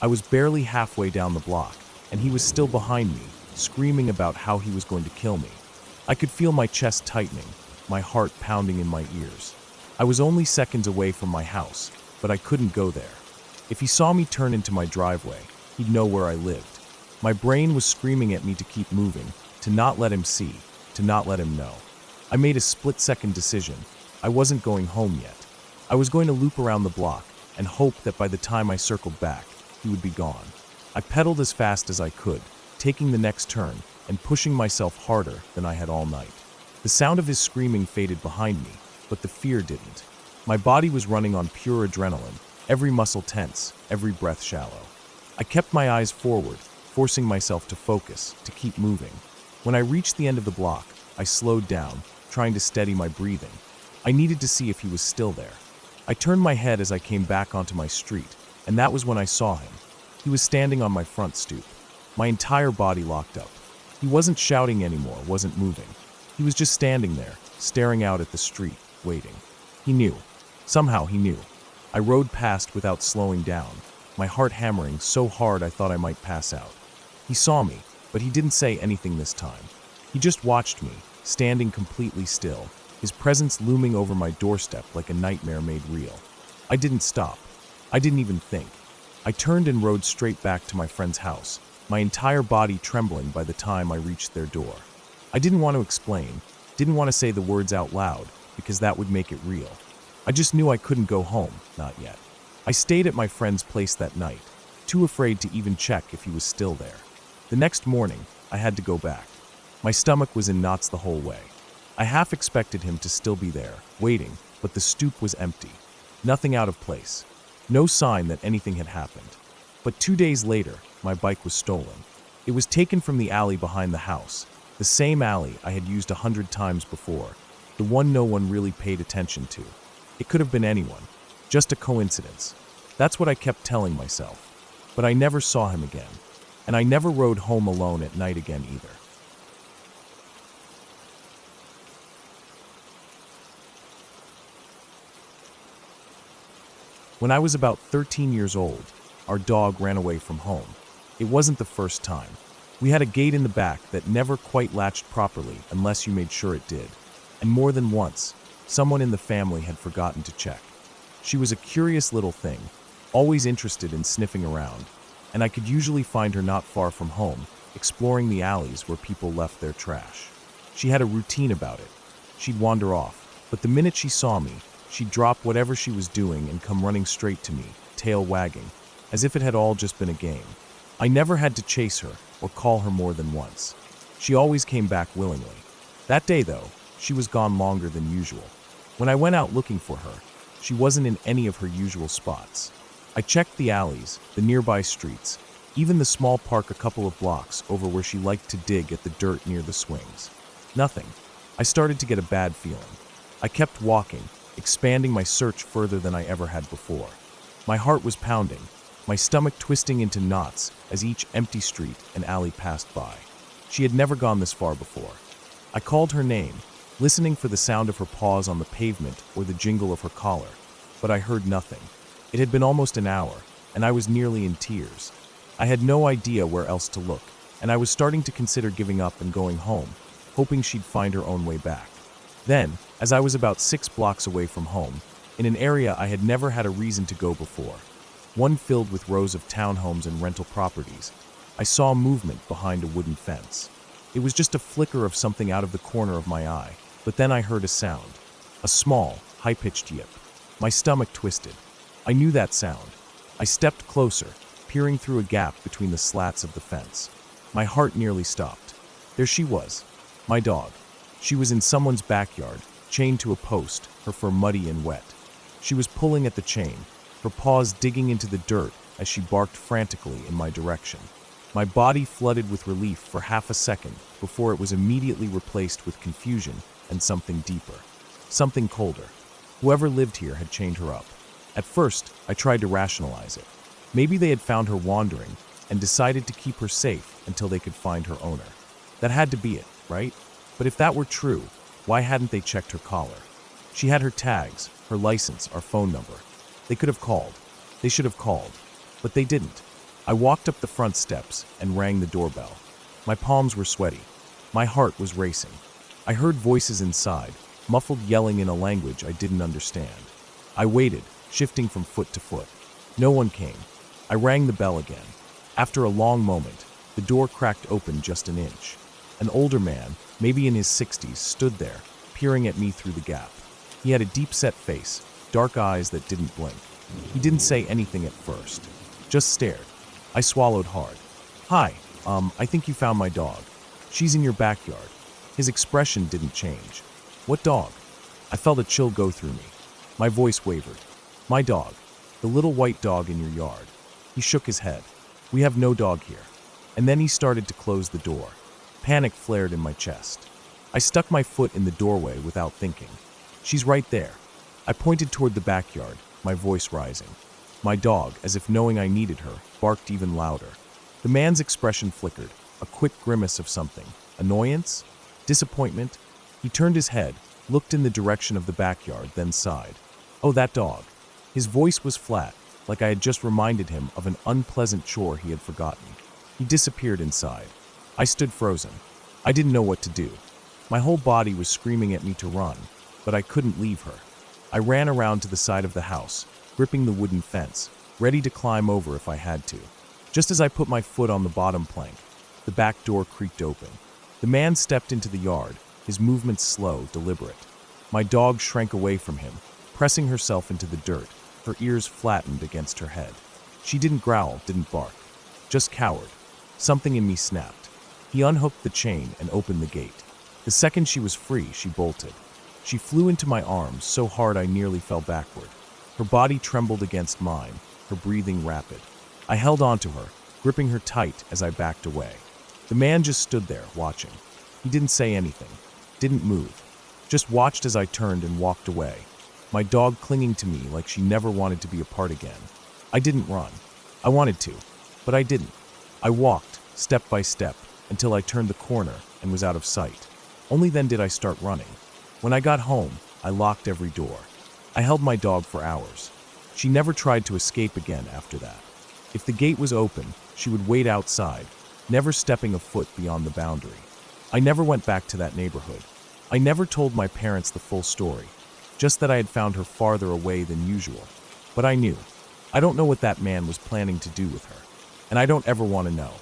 Speaker 1: I was barely halfway down the block, and he was still behind me, screaming about how he was going to kill me. I could feel my chest tightening, my heart pounding in my ears. I was only seconds away from my house, but I couldn't go there. If he saw me turn into my driveway, he'd know where I lived. My brain was screaming at me to keep moving, to not let him see, to not let him know. I made a split-second decision. I wasn't going home yet. I was going to loop around the block and hope that by the time I circled back, he would be gone. I pedaled as fast as I could, taking the next turn and pushing myself harder than I had all night. The sound of his screaming faded behind me, but the fear didn't. My body was running on pure adrenaline, every muscle tense, every breath shallow. I kept my eyes forward, forcing myself to focus, to keep moving. When I reached the end of the block, I slowed down, trying to steady my breathing. I needed to see if he was still there. I turned my head as I came back onto my street, and that was when I saw him. He was standing on my front stoop. My entire body locked up. He wasn't shouting anymore, wasn't moving. He was just standing there, staring out at the street, waiting. He knew. Somehow he knew. I rode past without slowing down, my heart hammering so hard I thought I might pass out. He saw me, but he didn't say anything this time. He just watched me, standing completely still, his presence looming over my doorstep like a nightmare made real. I didn't stop. I didn't even think. I turned and rode straight back to my friend's house, my entire body trembling by the time I reached their door. I didn't want to explain, didn't want to say the words out loud, because that would make it real. I just knew I couldn't go home, not yet. I stayed at my friend's place that night, too afraid to even check if he was still there. The next morning, I had to go back. My stomach was in knots the whole way. I half expected him to still be there, waiting, but the stoop was empty. Nothing out of place. No sign that anything had happened. But 2 days later, my bike was stolen. It was taken from the alley behind the house, the same alley I had used 100 times before, the one no one really paid attention to. It could have been anyone, just a coincidence. That's what I kept telling myself. But I never saw him again, and I never rode home alone at night again either. When I was about 13 years old, our dog ran away from home. It wasn't the first time. We had a gate in the back that never quite latched properly unless you made sure it did. And more than once, someone in the family had forgotten to check. She was a curious little thing, always interested in sniffing around, and I could usually find her not far from home, exploring the alleys where people left their trash. She had a routine about it. She'd wander off, but the minute she saw me, she'd drop whatever she was doing and come running straight to me, tail wagging, as if it had all just been a game. I never had to chase her or call her more than once. She always came back willingly. That day, though, she was gone longer than usual. When I went out looking for her, she wasn't in any of her usual spots. I checked the alleys, the nearby streets, Even the small park a couple of blocks over where she liked to dig at the dirt near the swings. Nothing. I started to get a bad feeling. I kept walking, expanding my search further than I ever had before. My heart was pounding, my stomach twisting into knots as each empty street and alley passed by. She had never gone this far before. I called her name, listening for the sound of her paws on the pavement or the jingle of her collar, but I heard nothing. It had been almost an hour, and I was nearly in tears. I had no idea where else to look, and I was starting to consider giving up and going home, hoping she'd find her own way back. Then, as I was about 6 blocks away from home, in an area I had never had a reason to go before, one filled with rows of townhomes and rental properties, I saw movement behind a wooden fence. It was just a flicker of something out of the corner of my eye, but then I heard a sound. A small, high-pitched yip. My stomach twisted. I knew that sound. I stepped closer, peering through a gap between the slats of the fence. My heart nearly stopped. There she was, my dog. She was in someone's backyard, chained to a post, her fur muddy and wet. She was pulling at the chain, her paws digging into the dirt as she barked frantically in my direction. My body flooded with relief for half a second before it was immediately replaced with confusion and something deeper, something colder. Whoever lived here had chained her up. At first, I tried to rationalize it. Maybe they had found her wandering and decided to keep her safe until they could find her owner. That had to be it, right? But if that were true, why hadn't they checked her collar? She had her tags, her license, our phone number. They could have called. They should have called. But they didn't. I walked up the front steps and rang the doorbell. My palms were sweaty. My heart was racing. I heard voices inside, muffled yelling in a language I didn't understand. I waited, shifting from foot to foot. No one came. I rang the bell again. After a long moment, the door cracked open just an inch. An older man, maybe in his 60s, stood there, peering at me through the gap. He had a deep-set face, dark eyes that didn't blink. He didn't say anything at first, just stared. I swallowed hard. "Hi, I think you found my dog. She's in your backyard." His expression didn't change. "What dog?" I felt a chill go through me. My voice wavered. "My dog. The little white dog in your yard." He shook his head. "We have no dog here." And then he started to close the door. Panic flared in my chest. I stuck my foot in the doorway without thinking. "She's right there." I pointed toward the backyard, my voice rising. My dog, as if knowing I needed her, barked even louder. The man's expression flickered, a quick grimace of something. Annoyance? Disappointment? He turned his head, looked in the direction of the backyard, then sighed. "Oh, that dog." His voice was flat, like I had just reminded him of an unpleasant chore he had forgotten. He disappeared inside. I stood frozen. I didn't know what to do. My whole body was screaming at me to run, but I couldn't leave her. I ran around to the side of the house, gripping the wooden fence, ready to climb over if I had to. Just as I put my foot on the bottom plank, the back door creaked open. The man stepped into the yard, his movements slow, deliberate. My dog shrank away from him, pressing herself into the dirt, her ears flattened against her head. She didn't growl, didn't bark, just cowered. Something in me snapped. He unhooked the chain and opened the gate. The second she was free, she bolted. She flew into my arms so hard I nearly fell backward. Her body trembled against mine, her breathing rapid. I held onto her, gripping her tight as I backed away. The man just stood there, watching. He didn't say anything, didn't move, just watched as I turned and walked away, my dog clinging to me like she never wanted to be apart again. I didn't run. I wanted to, but I didn't. I walked, step by step, until I turned the corner and was out of sight. Only then did I start running. When I got home, I locked every door. I held my dog for hours. She never tried to escape again after that. If the gate was open, she would wait outside, never stepping a foot beyond the boundary. I never went back to that neighborhood. I never told my parents the full story, just that I had found her farther away than usual. But I knew. I don't know what that man was planning to do with her, and I don't ever want to know.